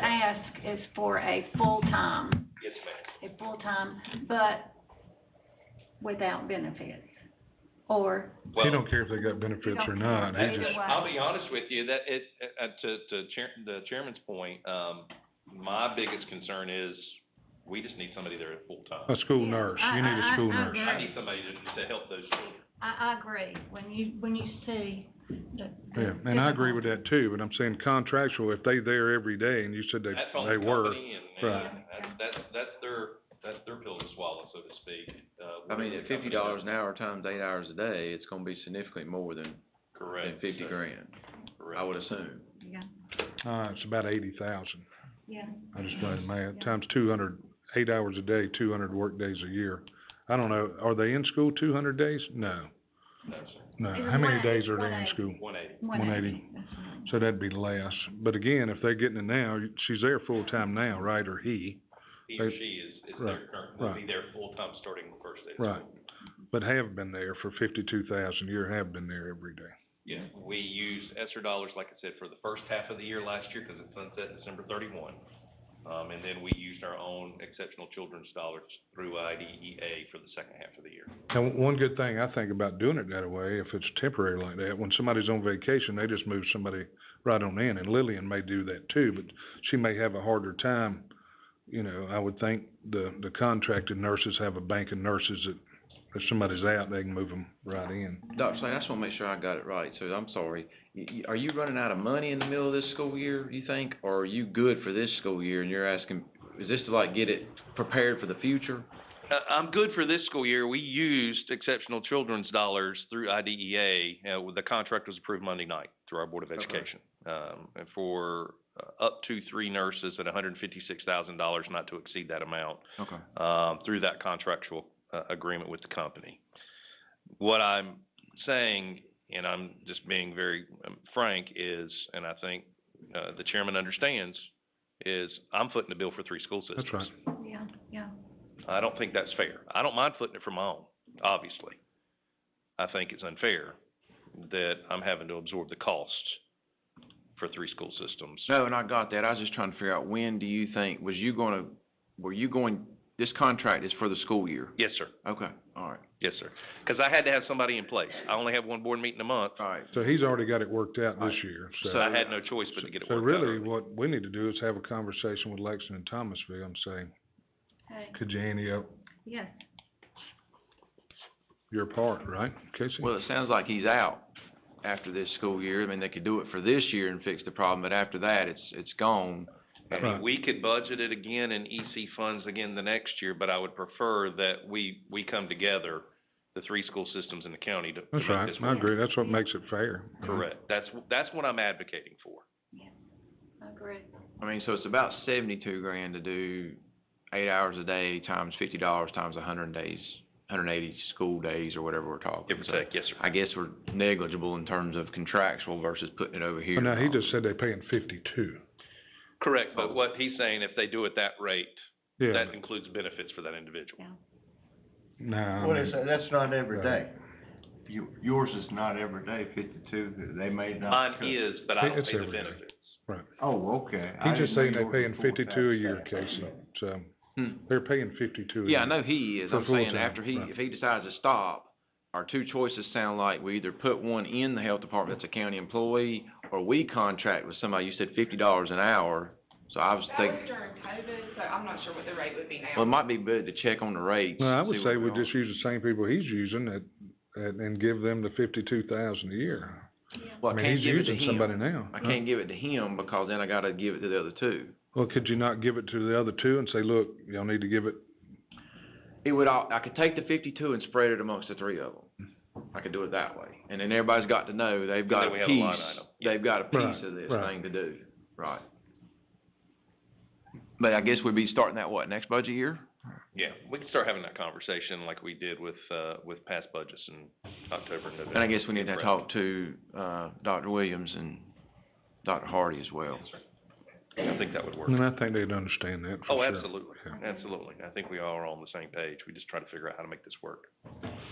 ask is for a full-time. Yes, ma'am. A full-time, but without benefits, or. He don't care if they got benefits or not. He just. I'll be honest with you, that the chairman's point, my biggest concern is we just need somebody there at full time. A school nurse. You need a school nurse. I need somebody to help those children. I agree. When you see the. Yeah, and I agree with that too, but I'm saying contractual, if they there every day and you said That's on they the were. company Right. That's their pill to swallow, so to speak. I mean, at $50 an hour times 8 hours a day, it's gonna be significantly more than. Correct. Than 50 grand. Correct. I would assume. Yeah. It's about 80,000. Yeah. I just done the math, times 200, 8 hours a day, 200 work days a year. I don't know, are they in school 200 days? No. No, sir. No, how many days are they in school? 180. 180. So that'd be less. But again, if they're getting it now, she's there full-time now, right, or he? He or she is Right, there currently, will be right. there full-time starting the first day of Right. school. But have been there for 52,000 a year, have been there every day. Yeah, we used ESSER dollars, like I said, for the first half of the year last year, because it sunset December 31. And then we used our own exceptional children's dollars through IDEA for the second half of the year. And one good thing I think about doing it that way, if it's temporary like that, when somebody's on vacation, they just move somebody right on in, and Lillian may do that too, but she may have a harder time. You know, I would think the contracted nurses have a bank of nurses that if somebody's out, they can move them right in. Dr. Slade, I just wanna make sure I got it right, so I'm sorry. Are you running out of money in the middle of this school year, you think, or are you good for this school year and you're asking, is this to like get it prepared for the future? I'm good for this school year. We used exceptional children's dollars through IDEA. The contract was approved Monday night through our Board of Education. And for up to 3 nurses at $156,000, not to exceed that amount. Okay. Through that contractual agreement with the company. What I'm saying, and I'm just being very frank, is, and I think the chairman understands, is I'm footing the bill for 3 school systems. That's right. Yeah. I don't think that's fair. I don't mind footing it for my own, obviously. I think it's unfair that I'm having to absorb the costs for 3 school systems. No, and I got that. I was just trying to figure out, when do you think, were you going, this contract is for the school year? Yes, sir. Okay, all right. Yes, sir. Because I had to have somebody in place. I only have 1 board meeting a month. All right. So he's already got it worked out this year, So I had no choice but to get it So worked out. really, what we need to do is have a conversation with Lexington and Thomasville and say, Hey. could you ante up Yes. your part, right, Casey? Well, it sounds like he's out after this school year. I mean, they could do it for this year and fix the problem, but after that, it's gone. I mean, we could budget it again in EC funds again the next year, but I would prefer that we come together, the 3 school systems in the county to That's make right, this I work. agree, that's what makes it fair. Correct. That's what I'm advocating for. I agree. I mean, so it's about 72 grand to do 8 hours a day times $50 times 180 school days or whatever we're talking. Give or take, yes, sir. I guess we're negligible in terms of contractual versus putting it over here. Well, now, he just said they're paying 52. Correct, but what he's saying, if they do it that rate, Yeah. that includes benefits for that individual. No. Well, that's not every day. Yours is not every day, 52, they may not. Mine is, but I don't It's pay the every day. benefits. Right. Oh, okay. He's just saying they're paying 52 a year, Casey, so, they're paying 52 a year. Yeah, I know he is. For I'm saying full-time, after right. if he decides to stop, our two choices sound like we either put one in the health department that's a county employee, or we contract with somebody, you said $50 an hour. So I was thinking, That was during COVID, so I'm not sure what the rate would be now. well, it might be good to check on the rates. Well, I and would see say what we they are. just use the same people he's using and give them the 52,000 a year. Well, I mean, can't he's give it to using him. somebody now. I huh? can't give it to him because then I gotta give it to the other two. Well, could you not give it to the other two and say, look, y'all need to give it? I could take the 52 and spread it amongst the three of them. I could do it that way. And then everybody's got to know they've got then a we have a piece, line item. they've got a piece Right, of this right. thing to do. Right. But I guess we'd be starting that, what, next budget year? Yeah, we can start having that conversation like we did with past budgets in October and November. And I guess we need to Right. talk to, Dr. Williams and Dr. Hardy as well. Yes, sir. I think that would work. And I think they'd understand that for Oh, sure. absolutely, Yeah. absolutely. I think we all are on the same page. We just try to figure out how to make this work.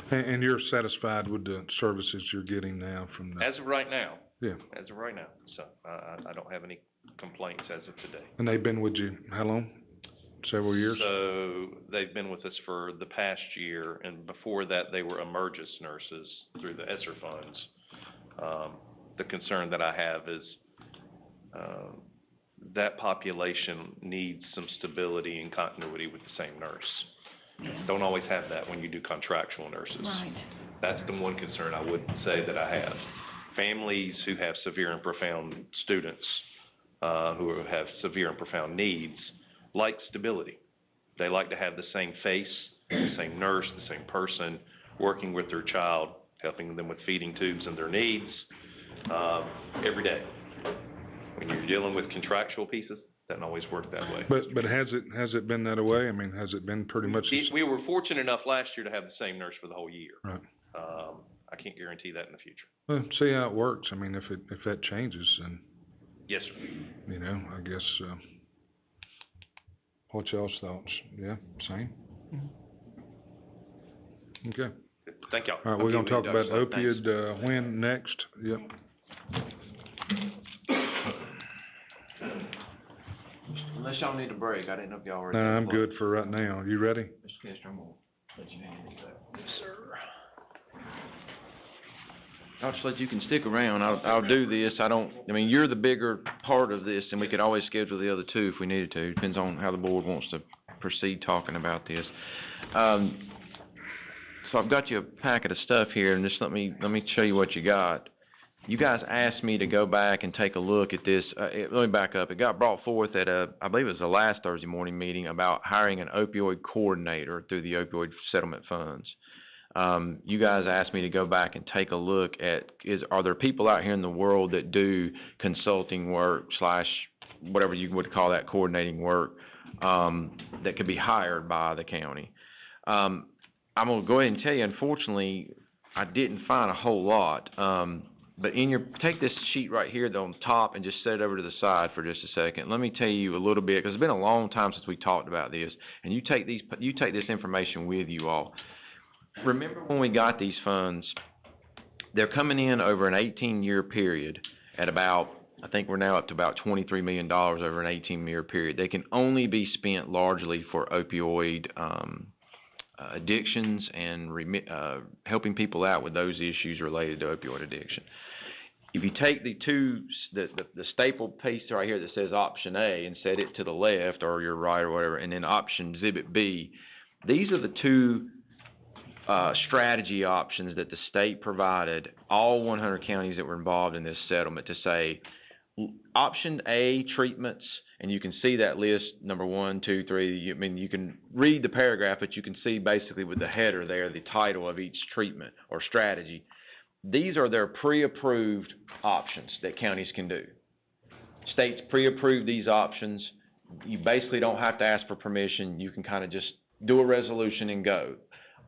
And you're satisfied with the services you're getting now from the, As of right now, yeah. as of right now. So I don't have any complaints as of today. And they've been with you, how long? Several years? So they've been with us for the past year, and before that, they were emergency nurses through the ESSER funds. The concern that I have is, that population needs some stability and continuity with the same nurse. Don't always have that when you do contractual nurses. Right. That's the one concern I would say that I have. Families who have severe and profound students, who have severe and profound needs, like stability. They like to have the same face, the same nurse, the same person, working with their child, helping them with feeding tubes and their needs, every day. When you're dealing with contractual pieces, that doesn't always work that way. But has it been that way? I mean, has it been pretty much? We were fortunate enough last year to have the same nurse for the whole year. Right. I can't guarantee that in the future. Well, see how it works. I mean, if that changes, then, Yes, sir. you know, I guess, what y'all's thoughts? Yeah, same? Okay. Thank y'all. All right, we're gonna talk about Thanks. opioid, when next? Yep. Unless y'all need a break, I didn't know if y'all were. No, I'm good for right now. You ready? Mr. Kester, I'm gonna let you handle that. Yes, sir. I'll just let you can stick around. I'll do this. I mean, you're the bigger part of this, and we could always schedule the other two if we needed to. Depends on how the board wants to proceed talking about this. So I've got you a packet of stuff here, and just let me show you what you got. You guys asked me to go back and take a look at this. Let me back up. It got brought forth at I believe it was the last Thursday morning meeting about hiring an opioid coordinator through the opioid settlement funds. You guys asked me to go back and take a look at, are there people out here in the world that do consulting work / whatever you would call that, coordinating work, that could be hired by the county? I'm gonna go ahead and tell you, unfortunately, I didn't find a whole lot. But take this sheet right here on top and just set it over to the side for just a second. Let me tell you a little bit, because it's been a long time since we talked about this, and you take this information with you all. Remember when we got these funds, they're coming in over an 18-year period at about, I think we're now up to about $23 million over an 18-year period. They can only be spent largely for opioid addictions and helping people out with those issues related to opioid addiction. If you take the staple piece right here that says option A and set it to the left or your right or whatever, and then option exhibit B, these are the two strategy options that the state provided all 100 counties that were involved in this settlement to say, option A, treatments, and you can see that list, number 1, 2, 3, I mean, you can read the paragraph, but you can see basically with the header there, the title of each treatment or strategy. These are their pre-approved options that counties can do. States pre-approve these options. You basically don't have to ask for permission. You can kind of just do a resolution and go.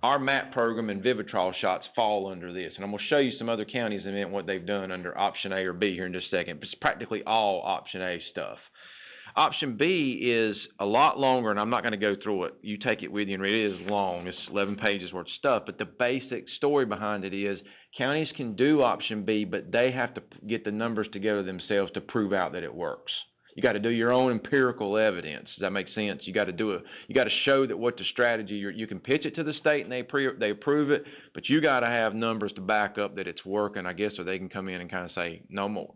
Our MAP program and Vivitrol shots fall under this, and I'm gonna show you some other counties in a minute what they've done under option A or B here in just a second. It's practically all option A stuff. Option B is a lot longer, and I'm not gonna go through it. You take it with you and read it. It is long. It's 11 pages worth of stuff, but the basic story behind it is counties can do option B, but they have to get the numbers together themselves to prove out that it works. You gotta do your own empirical evidence. Does that make sense? You gotta show that what the strategy, you can pitch it to the state and they approve it, but you gotta have numbers to back up that it's working, I guess, so they can come in and kind of say, no more.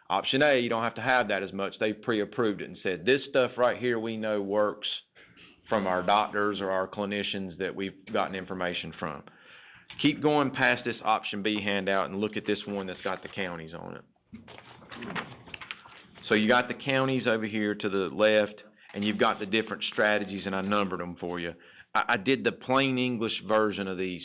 Option A, you don't have to have that as much. They've pre-approved it and said, this stuff right here we know works from our doctors or our clinicians that we've gotten information from. Keep going past this option B handout and look at this one that's got the counties on it. So you got the counties over here to the left, and you've got the different strategies, and I numbered them for you. I did the plain English version of these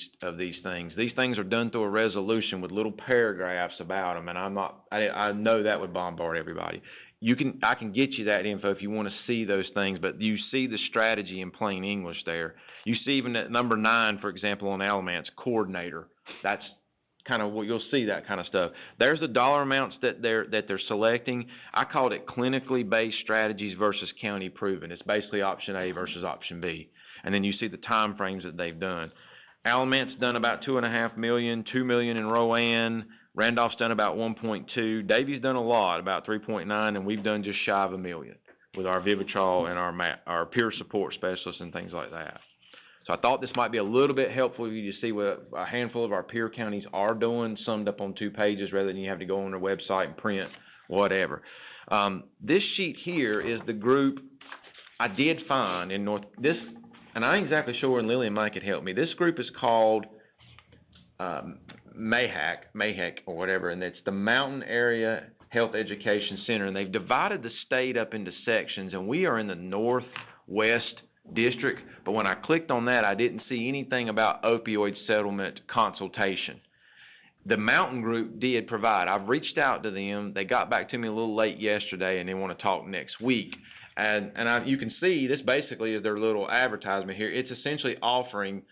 things. These things are done through a resolution with little paragraphs about them, and I know that would bombard everybody. I can get you that info if you want to see those things, but you see the strategy in plain English there. You see even at number 9, for example, on Alamance, coordinator. That's kind of what you'll see, that kind of stuff. There's the dollar amounts that they're selecting. I called it clinically based strategies versus county proven. It's basically option A versus option B. And then you see the time frames that they've done. Alamante's done about $2.5 million, $2 million in Rowan. Randolph's done about 1.2. Davy's done a lot, about 3.9, and we've done just shy of $1 million with our Vivitrol and our peer support specialists and things like that. So I thought this might be a little bit helpful for you to see what a handful of our peer counties are doing, summed up on 2 pages rather than you have to go on their website and print whatever. This sheet here is the group I did find in and I ain't exactly sure, and Lily and Mike could help me. This group is called MAHEC or whatever, and it's the Mountain Area Health Education Center, and they've divided the state up into sections, and we are in the Northwest District, but when I clicked on that, I didn't see anything about opioid settlement consultation. The Mountain Group did provide. I've reached out to them. They got back to me a little late yesterday, and they want to talk next week. You can see this basically is their little advertisement here. It's essentially offering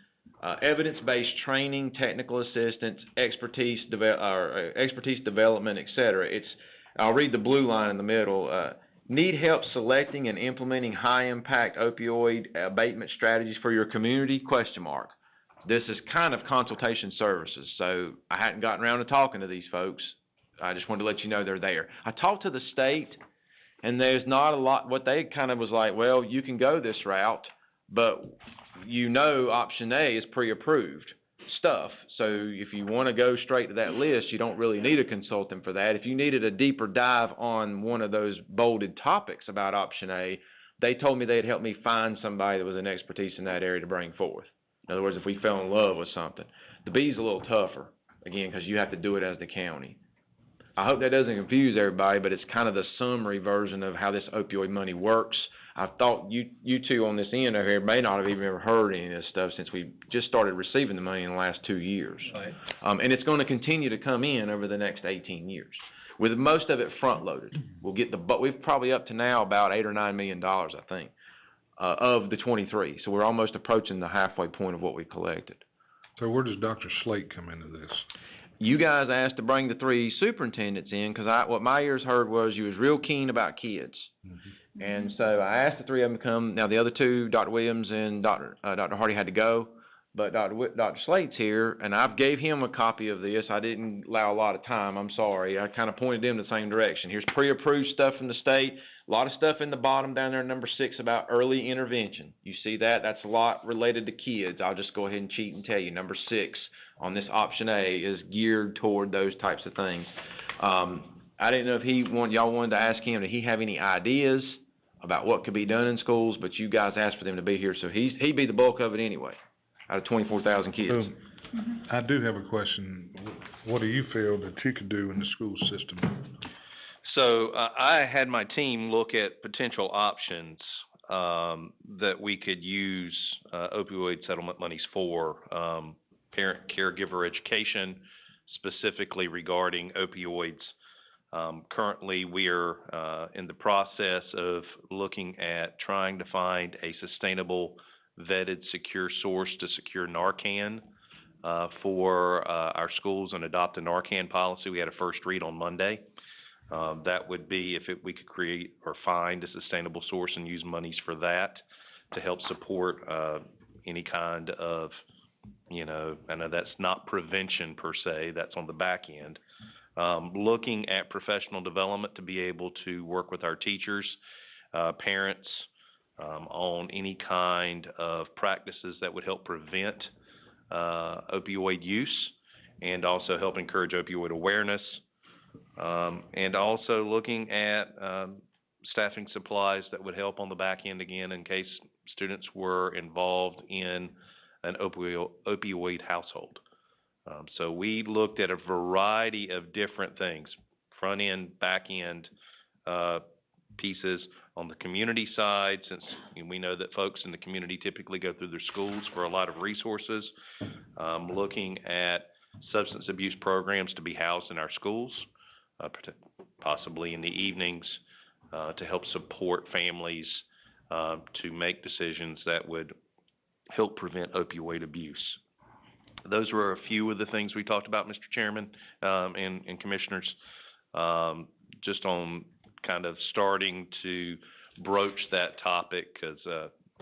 evidence-based training, technical assistance, expertise development, etc. I'll read the blue line in the middle. Need help selecting and implementing high-impact opioid abatement strategies for your community? ? This is kind of consultation services, so I hadn't gotten around to talking to these folks. I just wanted to let you know they're there. I talked to the state, and there's not a lot. What they kind of was like, well, you can go this route, but option A is pre-approved stuff. So if you want to go straight to that list, you don't really need a consultant for that. If you needed a deeper dive on one of those bolded topics about option A, they told me they'd help me find somebody that was an expertise in that area to bring forth. In other words, if we fell in love with something. The B's a little tougher, again, because you have to do it as the county. I hope that doesn't confuse everybody, but it's kind of the summary version of how this opioid money works. I thought you two on this end over here may not have even ever heard any of this stuff since we just started receiving the money in the last 2 years. Right. And it's going to continue to come in over the next 18 years, with most of it front-loaded. We're probably up to now about $8 or $9 million, I think, of the 23. So we're almost approaching the halfway point of what we collected. So where does Dr. Slate come into this? You guys asked to bring the 3 superintendents in because what my ears heard was you was real keen about kids. Mm-hmm. And so I asked the 3 of them to come. Now the other 2, Dr. Williams and Dr. Hardy had to go, but Dr. Slate's here, and I gave him a copy of this. I didn't allow a lot of time. I'm sorry. I kind of pointed them in the same direction. Here's pre-approved stuff from the state. A lot of stuff in the bottom down there, number 6, about early intervention. You see that? That's a lot related to kids. I'll just go ahead and cheat and tell you. Number 6 on this option A is geared toward those types of things. I didn't know if y'all wanted to ask him, did he have any ideas about what could be done in schools, but you guys asked for them to be here, so he'd be the bulk of it anyway, out of 24,000 kids. So, I do have a question. What do you feel that you could do in the school system? So I had my team look at potential options that we could use opioid settlement monies for, parent caregiver education, specifically regarding opioids, Currently, we're, in the process of looking at trying to find a sustainable, vetted, secure source to secure Narcan, for, our schools and adopt a Narcan policy. We had a first read on Monday. That would be if we could create or find a sustainable source and use monies for that to help support, any kind of, I know that's not prevention per se, that's on the back end. Looking at professional development to be able to work with our teachers, parents, on any kind of practices that would help prevent, opioid use and also help encourage opioid awareness. And also looking at, staffing supplies that would help on the back end again in case students were involved in an opioid household. So we looked at a variety of different things, front end, back end, pieces. On the community side, since we know that folks in the community typically go through their schools for a lot of resources, looking at substance abuse programs to be housed in our schools, possibly in the evenings, to help support families, to make decisions that would help prevent opioid abuse. Those were a few of the things we talked about, Mr. Chairman, and Commissioners, just on kind of starting to broach that topic, because,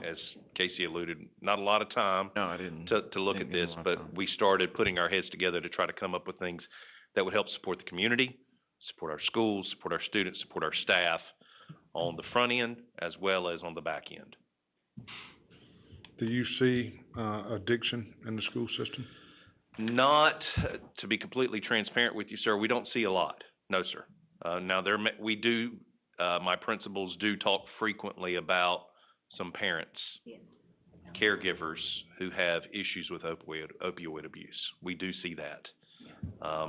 as Casey alluded, not a lot of time to look at this, but we started putting our heads together to try to come up with things that would help support the community, support our schools, support our students, support our staff on the front end as well as on the back end. Do you see, addiction in the school system? Not, to be completely transparent with you, sir, we don't see a lot. No, sir. Now, we do, my principals do talk frequently about some parents, caregivers who have issues with opioid abuse. We do see that.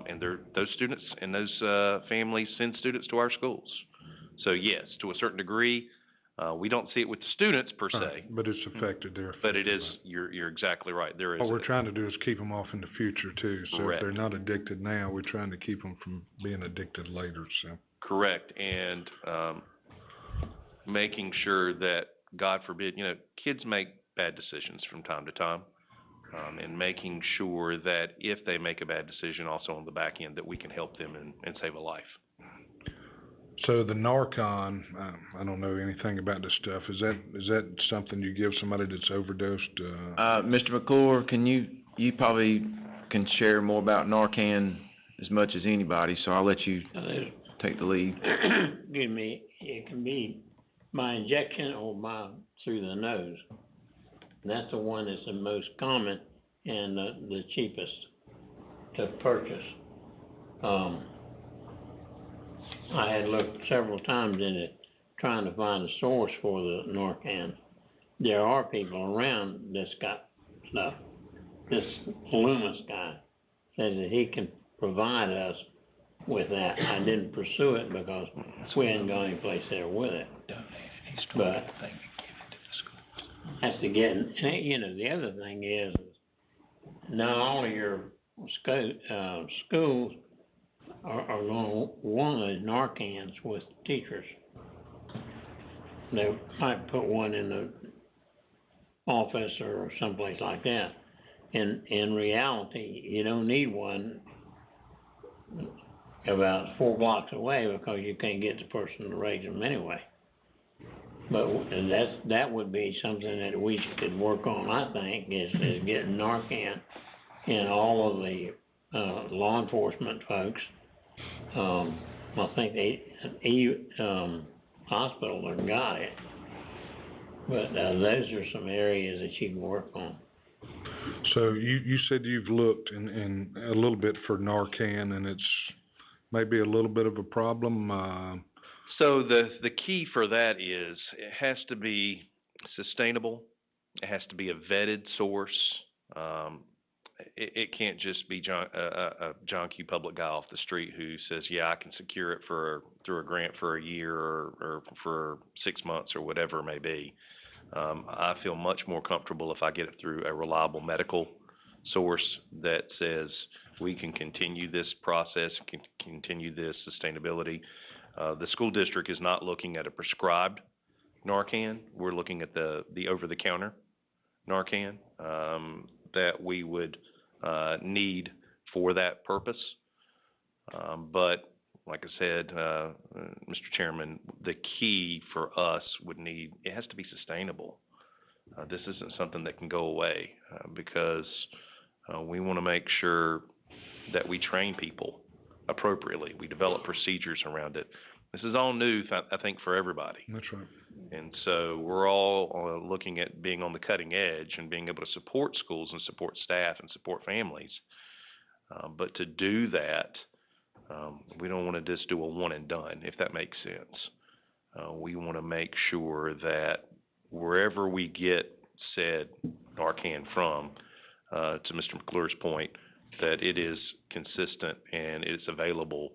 And those students and those, families send students to our schools. So yes, to a certain degree, we don't see it with the students per se. But it's affected there. But it is, you're exactly right. There is. What we're trying to do is keep them off in the future too. So Correct. if they're not addicted now, we're trying to keep them from being addicted later, so. Correct, and, making sure that, God forbid, kids make bad decisions from time to time, and making sure that if they make a bad decision, also on the back end, that we can help them and save a life. So the Narcan, I don't know anything about this stuff. Is that something you give somebody that's overdosed? Mr. McClure, you probably can share more about Narcan as much as anybody, so I'll let you take the lead. Excuse me, it can be by injection or through the nose. And that's the one that's the most common and the cheapest to purchase. I had looked several times in it, trying to find a source for the Narcan. There are people around that's got stuff. This Loomis guy says that he can provide us with that. I didn't pursue it because we hadn't gone any place there with it. But has to get, the other thing is not all of your schools are going to want those Narcans with teachers. They might put one in the office or someplace like that. In reality, you don't need one about 4 blocks away because you can't get the person to raise them anyway. But that would be something that we could work on, I think, is getting Narcan in all of the law enforcement folks. I think hospital have got it. But those are some areas that you can work on. So you said you've looked in a little bit for Narcan, and it's maybe a little bit of a problem. So the key for that is it has to be sustainable. It has to be a vetted source. It can't just be a John Q. Public guy off the street who says, yeah, I can secure it through a grant for a year or for 6 months or whatever it may be. I feel much more comfortable if I get it through a reliable medical source that says we can continue this process, can continue this sustainability. The school district is not looking at a prescribed Narcan. We're looking at the over-the-counter Narcan, that we would, need for that purpose. But like I said, Mr. Chairman, the key for us it has to be sustainable. This isn't something that can go away, because we want to make sure that we train people appropriately. We develop procedures around it. This is all new, I think, for everybody. That's right. And so we're all looking at being on the cutting edge and being able to support schools and support staff and support families. But to do that, we don't want to just do a one and done, if that makes sense. We want to make sure that wherever we get said Narcan from, to Mr. McClure's point, that it is consistent and it's available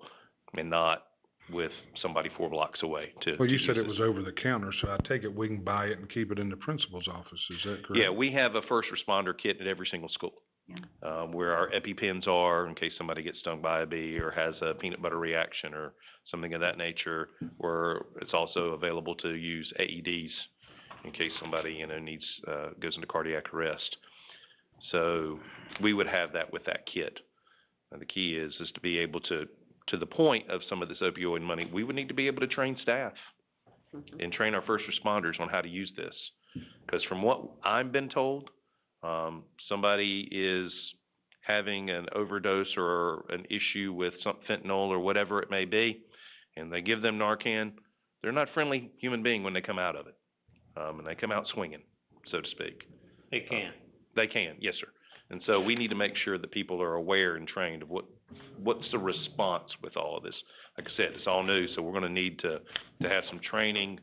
and not with somebody 4 blocks away to Well, you to said use it was over the counter, so I take it we can buy it and keep it in the principal's office, is that correct? Yeah, we have a first responder kit at every single school. Where our EpiPens are in case somebody gets stung by a bee or has a peanut butter reaction or something of that nature, where it's also available to use AEDs in case somebody, needs, goes into cardiac arrest. So we would have that with that kit. And the key is to be able to the point of some of this opioid money, we would need to be able to train staff and train our first responders on how to use this. Because from what I've been told, somebody is having an overdose or an issue with some fentanyl or whatever it may be, and they give them Narcan, they're not a friendly human being when they come out of it. And they come out swinging, so to speak. They can. They can, yes, sir. And so we need to make sure that people are aware and trained of what's the response with all of this. Like I said, it's all new, so we're going to need to have some training.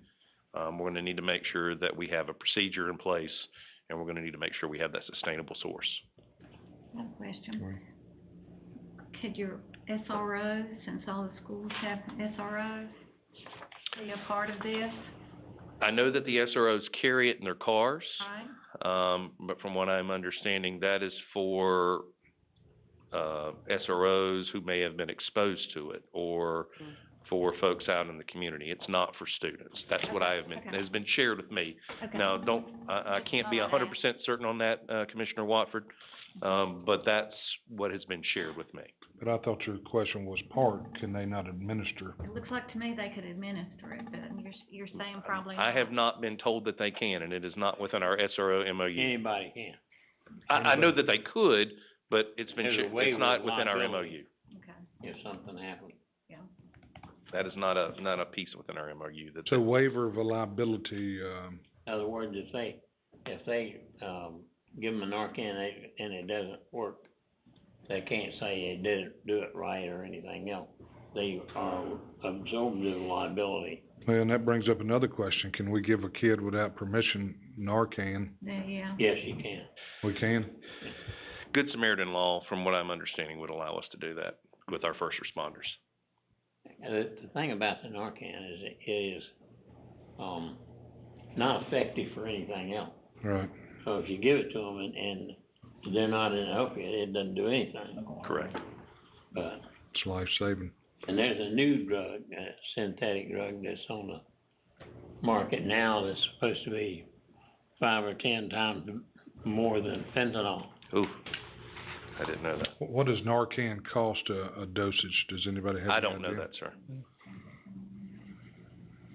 We're going to need to make sure that we have a procedure in place, and we're going to need to make sure we have that sustainable source. I have a question. Could your SROs, since all the schools have SROs, be a part of this? I know that the SROs carry it in their cars, Right. but from what I'm understanding, that is for SROs who may have been exposed to it, or for folks out in the community. It's not for students. That's what has been shared with me. Okay. Now, I can't be 100% certain on that, Commissioner Watford, but that's what has been shared with me. But I thought your question was can they not administer? It looks like to me they could administer it, but you're saying probably I not. have not been told that they can, and it is not within our SRO MOU. Anybody can. I know that they could, but it's been There's a it's waiver not of within our liability. MOU. Okay. If something happens. That is not a piece within our MOU. It's a waiver of a liability, In other words, if they give them a Narcan and it doesn't work, they can't say they didn't do it right or anything else. They are absorbed in liability. well, and that brings up another question. Can we give a kid without permission Narcan? Yeah. Yes, you can. We can? Good Samaritan law, from what I'm understanding, would allow us to do that with our first responders. The thing about the Narcan is it is not effective for anything else. Right. So if you give it to them and they're not an opiate, it doesn't do anything. Correct. But It's life-saving. and there's a new drug, a synthetic drug that's on the market now that's supposed to be 5 or 10 times more than fentanyl. Ooh, I didn't know that. What does Narcan cost a dosage? Does anybody have I any don't know idea? that, sir.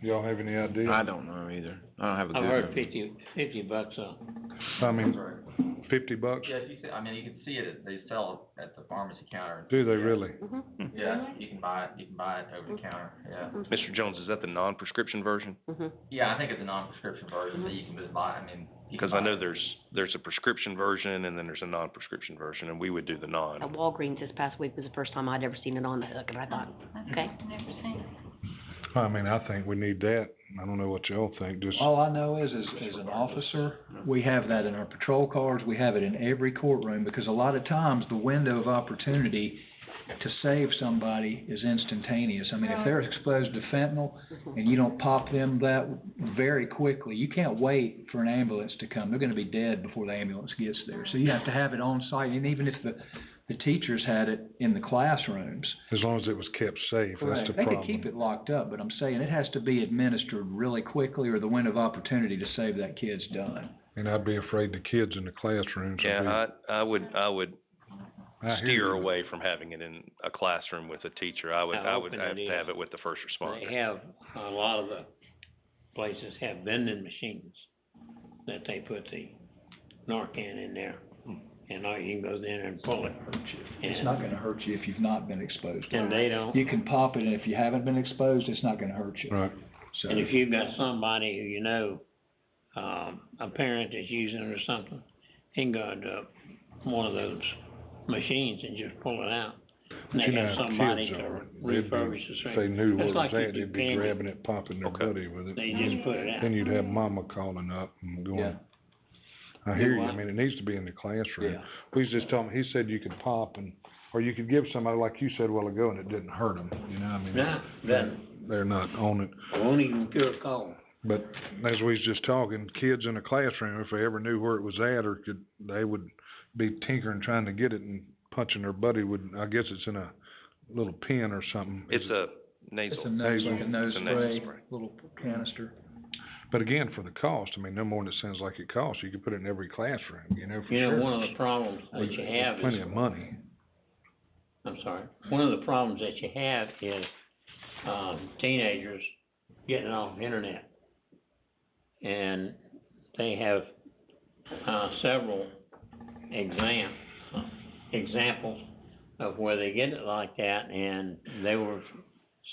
Y'all have any idea? I don't know either. I don't have a good. I've heard $50 I mean, $50? Yeah, you can see it, they sell it at the pharmacy counter. Do they really? Yeah, you can buy it over the counter, yeah. Mr. Jones, is that the non-prescription version? Yeah, I think it's a non-prescription version that you can just buy, Because I know there's a prescription version and then there's a non-prescription version, and we would do the non. At Walgreens this past week was the first time I'd ever seen it on the hook, and I thought, okay. I've never seen it. I mean, I think we need that. I don't know what y'all think, just. All I know is, as an officer, we have that in our patrol cars, we have it in every courtroom, because a lot of times the window of opportunity to save somebody is instantaneous. I mean, if they're exposed to fentanyl and you don't pop them that very quickly, you can't wait for an ambulance to come. They're gonna be dead before the ambulance gets there. So you have to have it on site, and even if the teachers had it in the classrooms. As long as it was kept safe, that's the They problem. could keep it locked up, but I'm saying it has to be administered really quickly or the window of opportunity to save that kid's done. And I'd be afraid the kids in the classrooms would Yeah, I would I hear steer you. away from having it in a classroom with a teacher. I would How have open to it have is. it with the first responder. They have, a lot of the places have vending machines that they put the Narcan in there. And all you can go in there and pull it. It's not gonna hurt you if you've not been exposed to it. And they don't. You can pop it, and if you haven't been exposed, it's not gonna hurt you. Right. So, And if you've got somebody who you know, a parent that's using it or something, he can go to one of those machines and just pull it out. And You they know have how somebody kids to are. They'd be- refurbish the If they knew That's what like was you at, do they'd be candy. grabbing it, popping their buddy with it. They just put it out. Then you'd have mama calling up and going. Yeah. I hear Do you, I what? mean, it needs to be in the classroom. Yeah. We was just talking, he said you could pop and, or you could give somebody, like you said a while ago, and it didn't hurt them, you know, I mean. No, doesn't. They're not on it. Won't even cure a cold. But as we was just talking, kids in a classroom, if they ever knew where it was at or they would be tinkering, trying to get it and punching their buddy I guess it's in a little pen or something. It's a nasal. it's a nose, like a nose It's a nasal spray, spray. little canister. But again, for the cost, I mean, no more than it sounds like it costs. You could put it in every classroom, you know, for You know, sure. one of the problems that you have Plenty is, of money. I'm sorry, one of the problems that you have is, teenagers getting off the internet. And they have, several examples of where they get it like that, and they were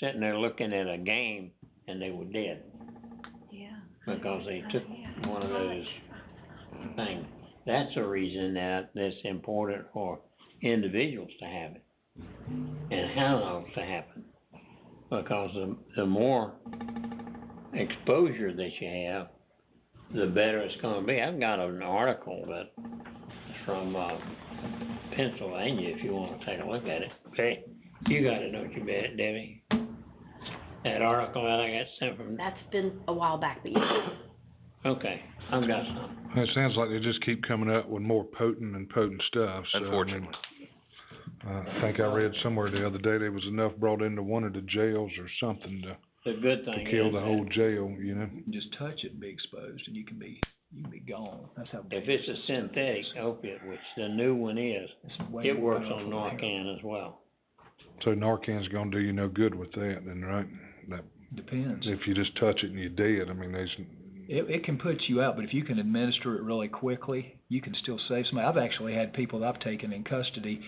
sitting there looking at a game and they were dead. Yeah. Because they took one of those things. That's a reason that it's important for individuals to have it and how long to happen. Because the more exposure that you have, the better it's gonna be. I've got an article that's from, Pennsylvania, if you wanna take a look at it. Okay, you got it, don't you, Debbie? That article that I got sent from, That's been a while back, but yeah. okay, I've got some. It sounds like they just keep coming up with more potent and potent stuff, so I mean, Unfortunately. I think I read somewhere the other day there was enough brought into one of the jails or something to The good thing kill is the that whole jail, you know? You can just touch it and be exposed, and you can be gone. That's how. if it's a synthetic opiate, which the new one is, It's way it more works on powerful than heroin. Narcan as well. So Narcan's gonna do you no good with that then, right? That, Depends. if you just touch it and you're dead, I mean, It can put you out, but if you can administer it really quickly, you can still save somebody. I've actually had people that I've taken in custody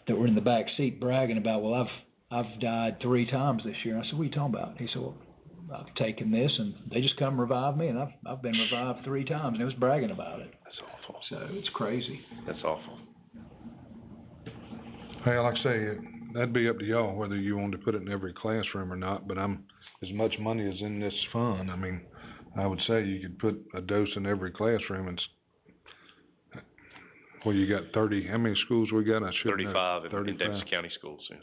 that were in the back seat bragging about, well, I've died 3 times this year. I said, what are you talking about? He said, well, I've taken this and they just come revive me, and I've been revived 3 times, and it was bragging about it. That's awful. So it's crazy. That's awful. hey, like I say, that'd be up to y'all whether you want to put it in every classroom or not, but as much money as in this fund, I mean, I would say you could put a dose in every classroom and well, you got 30, how many schools we got? I should know. 35 in 35. Davidson County schools, yes.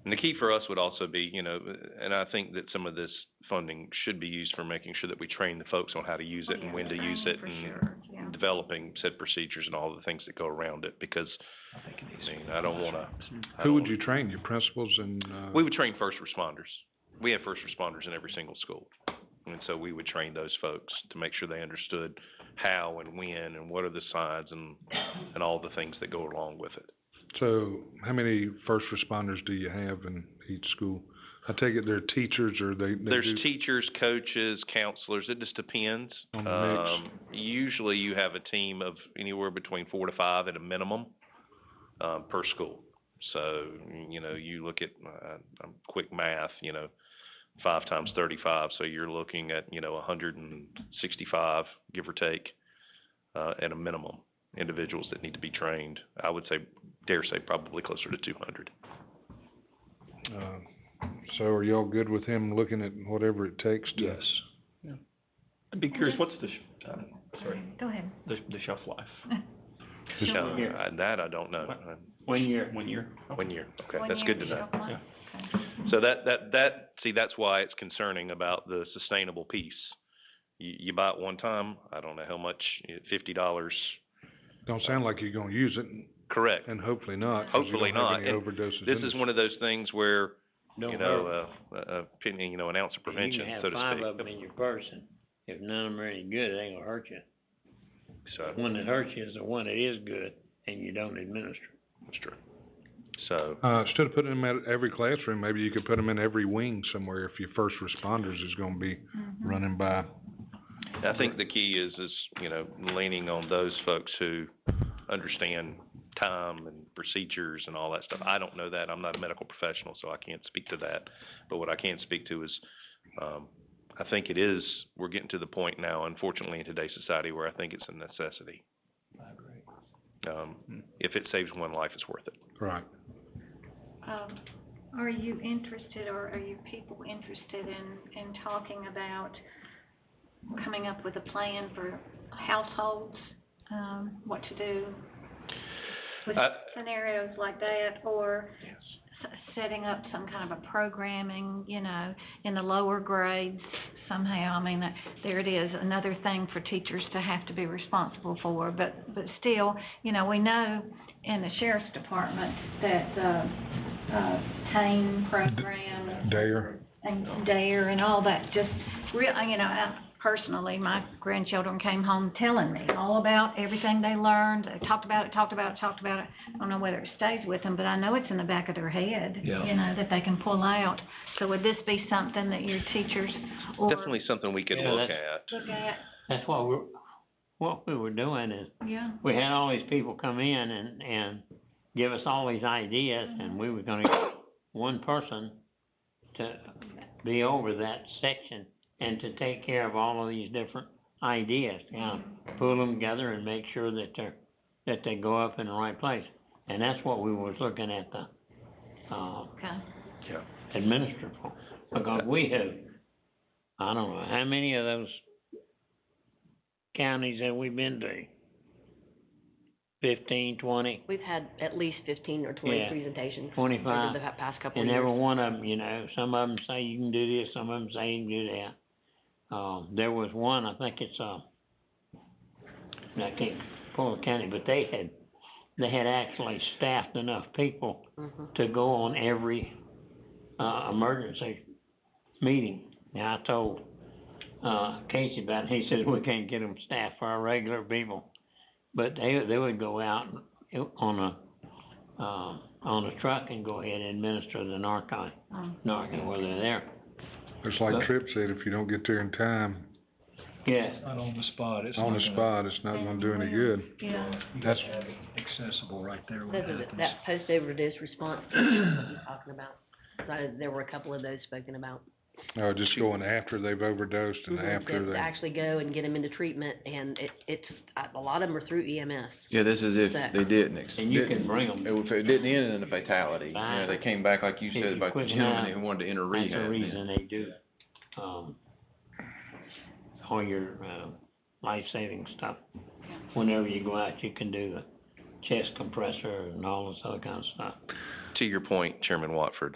And the key for us would also be, you know, and I think that some of this funding should be used for making sure that we train the folks on how to use it and when to use it and developing said procedures and all the things that go around it, because, I mean, I don't wanna. Who would you train, your principals and, We would train first responders. We have first responders in every single school. And so we would train those folks to make sure they understood how and when and what are the signs and all the things that go along with it. So, how many first responders do you have in each school? I take it they're teachers or they There's do teachers, coaches, counselors, it just depends. on the mix? Usually you have a team of anywhere between 4 to 5 at a minimum, per school. So, you know, you look at, quick math, you know, 5 times 35, so you're looking at, you know, 165, give or take, at a minimum, individuals that need to be trained. I would say, dare say, probably closer to 200. So are y'all good with him looking at whatever it takes to? Yes. I'd be curious, what's the, sorry, Go ahead. the shelf life? So, that I don't know. 1 year. 1 year? 1 year, okay, 1 that's year good to know. shelf life? Yeah. So that's why it's concerning about the sustainable piece. You buy it one time, I don't know how much, $50. Don't sound like you're gonna use it. Correct. And hopefully not, 'cause you Hopefully don't have not. any And overdoses this in is it. one of those things where, Don't you know, opinion, you know, an ounce of prevention, You so can to have speak. 5 of them in your purse, and if none of them are any good, it ain't gonna hurt you. So. The one that hurts you is the one that is good, and you don't administer. That's true. So. Instead of putting them at every classroom, maybe you could put them in every wing somewhere if your first responders is gonna be running by. I think the key is, you know, leaning on those folks who understand time and procedures and all that stuff. I don't know that. I'm not a medical professional, so I can't speak to that. But what I can speak to is, I think we're getting to the point now, unfortunately, in today's society where I think it's a necessity. I agree. If it saves one life, it's worth it. Right. Are you interested, or are you people interested in talking about coming up with a plan for households, what to do with scenarios like that, or setting up some kind of a programming, you know, in the lower grades somehow? I mean, there it is, another thing for teachers to have to be responsible for, but still, you know, we know in the sheriff's department that, TAME program. DARE. And DARE and all that, just real, you know, personally, my grandchildren came home telling me all about everything they learned. They talked about it. I don't know whether it stays with them, but I know it's in the back of their head, you know, that they can pull out. So would this be something that your teachers or? Definitely something we could look at. Look at. That's what we were doing is, we had all these people come in and give us all these ideas, and we were gonna get one person to be over that section and to take care of all of these different ideas, you know, pull them together and make sure that they go up in the right place. And that's what we was looking at the, administrator for. Because we have, I don't know, how many of those counties have we been to? 15, 20? We've had at least 15 or 20 Yeah. presentations 25. over the past couple of And years. every one of them, you know, some of them say you can do this, some of them say you can do that. There was one, I think it's, I can't pull the county, but they had actually staffed enough people to go on every, emergency meeting. Now, I told, Casey about it, he said, we can't get them staffed for our regular people. But they would go out on a truck and go ahead and administer the Narcan while they're there. It's like Tripp said, if you don't get there in time. Yeah. Not on the spot, it's On not the gonna- spot, it's not gonna do any good. Yeah. That's, have it accessible right there when it happens. That post-overdose response, what you're talking about. So there were a couple of those spoken about. just going after they've overdosed and after To they. actually go and get them into treatment, and it's, a lot of them are through EMS. Yeah, this is if So- they didn't. And you can bring them. If it didn't end in a fatality, you know, they came back, like you If said, you about the quit gentleman now, who wanted to enter That's rehab. the reason they do, all your, life-saving stuff. Whenever you go out, you can do the chest compressor and all this other kind of stuff. To your point, Chairman Watford,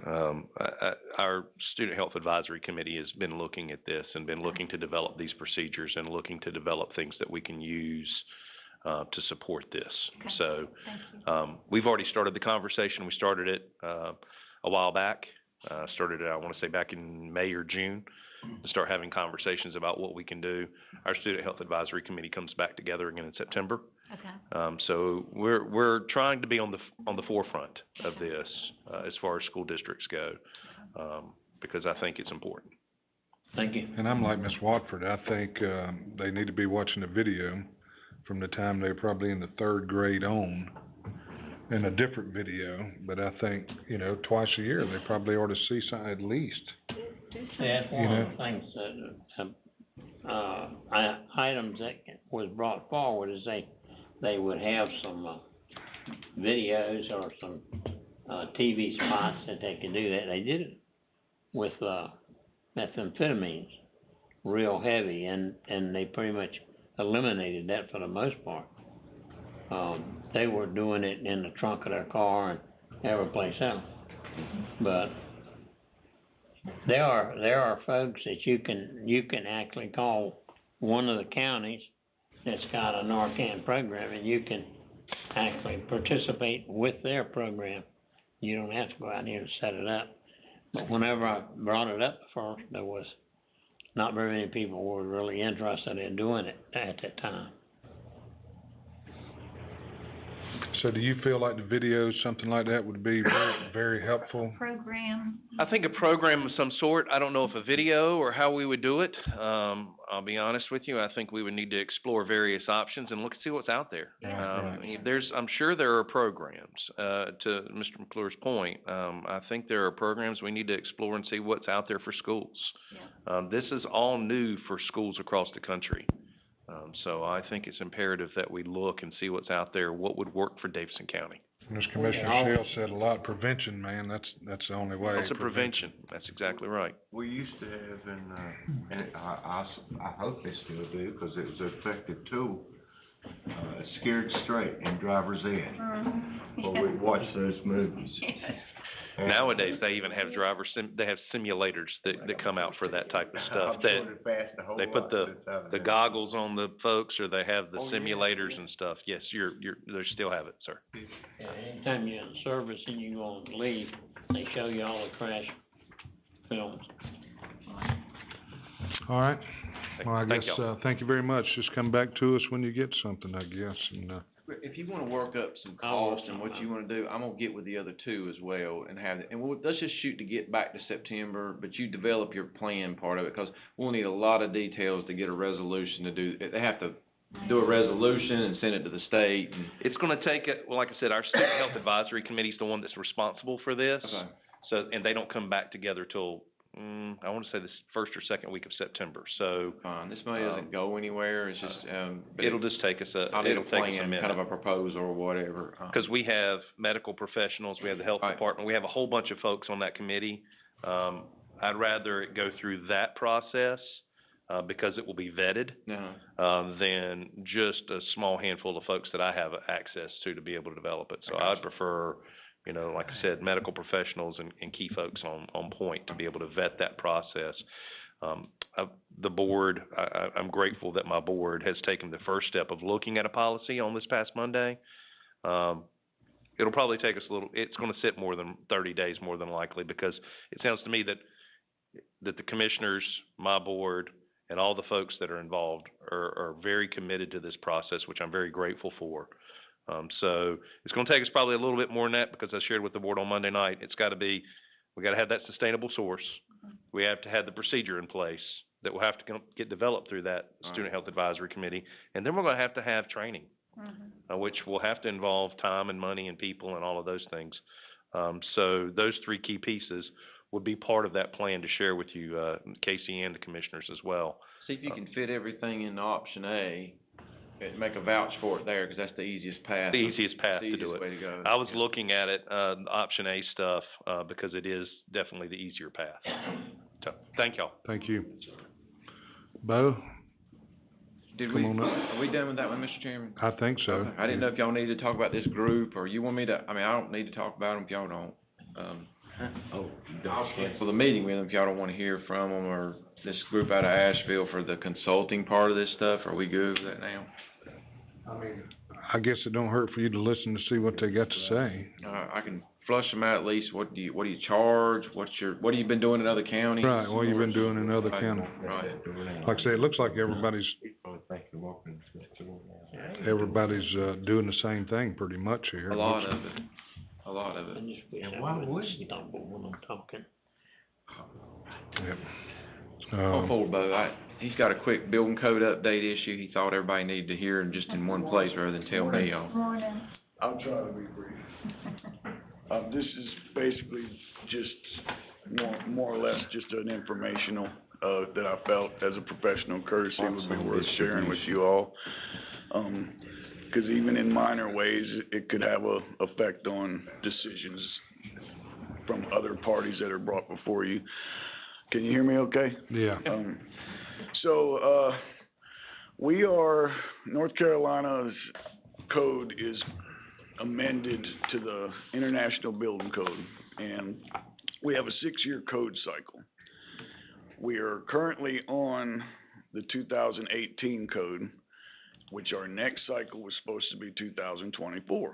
our Student Health Advisory Committee has been looking at this and been looking to develop these procedures and looking to develop things that we can use to support this. So, we've already started the conversation. We started it a while back. Started it, I wanna say, back in May or June, to start having conversations about what we can do. Our Student Health Advisory Committee comes back together again in September. Okay. So we're trying to be on the forefront of this, as far as school districts go, because I think it's important. Thank you. And I'm like Ms. Watford, I think, they need to be watching the video from the time they're probably in the 3rd grade on, in a different video, but I think, you know, twice a year, they probably ought to see something at least. That's one of the things that, items that was brought forward is they would have some, videos or some, TV spots that they could do that. They did it with, methamphetamines, real heavy, and they pretty much eliminated that for the most part. They were doing it in the trunk of their car and every place else. But there are folks that you can actually call one of the counties that's got a Narcan program, and you can actually participate with their program. You don't have to go out here and set it up. But whenever I brought it up first, there was not very many people were really interested in doing it at that time. So do you feel like the videos, something like that would be very, very helpful? Program. I think a program of some sort, I don't know if a video or how we would do it. I'll be honest with you, I think we would need to explore various options and look and see what's out there. I'm sure there are programs, to Mr. McClure's point. I think there are programs we need to explore and see what's out there for schools. This is all new for schools across the country. So I think it's imperative that we look and see what's out there, what would work for Davidson County. As Commissioner Shields said, a lot, prevention, man, that's the only way. It's a prevention, that's exactly right. We used to have and I hope they still do, because it was an effective tool, Scared Straight and Driver's Ed. Where we'd watch those movies. Nowadays, they even have they have simulators that come out for that type of stuff. They put the goggles on the folks, or they have the simulators and stuff. Yes, they still have it, sir. Anytime you're in service and you go on leave, they show you all the crash films. All right. Well, I Thank guess, y'all. thank you very much. Just come back to us when you get something, I guess, and, If you wanna work up some cost and what you wanna do, I'm gonna get with the other two as well and have it, and let's just shoot to get back to September, but you develop your plan part of it, cause we'll need a lot of details to get a resolution to do, they have to do a resolution and send it to the state and. It's gonna take well, like I said, our State Health Advisory Committee is the one that's responsible for this. Okay. So, and they don't come back together till, I wanna say this first or second week of September, so. Fine, this money doesn't go anywhere, it's just, but It'll just take us I'll need a it'll take us a plan, minute. kind of a proposal or whatever. Cause we have medical professionals, we have the health department, we have a whole bunch of folks on that committee. I'd rather it go through that process, because it will be vetted, than just a small handful of folks that I have access to be able to develop it. So I'd prefer, like I said, medical professionals and key folks on point to be able to vet that process. The board, I'm grateful that my board has taken the first step of looking at a policy on this past Monday. It'll probably take us it's gonna sit more than 30 days more than likely, because it sounds to me that the commissioners, my board, and all the folks that are involved are very committed to this process, which I'm very grateful for. So it's gonna take us probably a little bit more than that, because I shared with the board on Monday night, we gotta have that sustainable source. We have to have the procedure in place that will have to get developed through that Student Health Advisory Committee. And then we're gonna have to have training, which will have to involve time and money and people and all of those things. So those three key pieces would be part of that plan to share with you, Casey and the commissioners as well. See if you can fit everything into option A, and make a vouch for it there, cause that's the easiest path. The easiest path to do it. Way to go. I was looking at it, option A stuff, because it is definitely the easier path. So, thank y'all. thank you. Bo? Come on up. Are we done with that one, Mr. Chairman? I think so. Okay. I didn't know if y'all needed to talk about this group, or you want me to, I don't need to talk about them if y'all don't. I'll cancel the meeting with them if y'all don't wanna hear from them, or this group out of Asheville for the consulting part of this stuff. Are we good with that now? I guess it don't hurt for you to listen to see what they got to say. I can flush them out at least. What do you charge? What have you been doing in other counties? Right, what you've been doing in other counties. Right. Like I say, it looks like everybody's doing the same thing pretty much here. A lot of it. And why would you stumble when I'm talking? Yep. Poor Bo, he's got a quick building code update issue he thought everybody needed to hear just in one place rather than tell me all. I'll try to be brief. This is basically just more or less just an informational, that I felt as a professional courtesy would be worth sharing with you all. 'Cause even in minor ways, it could have a effect on decisions from other parties that are brought before you. Can you hear me okay? Yeah. North Carolina's code is amended to the International Building Code, and we have a 6-year code cycle. We are currently on the 2018 code, which our next cycle was supposed to be 2024.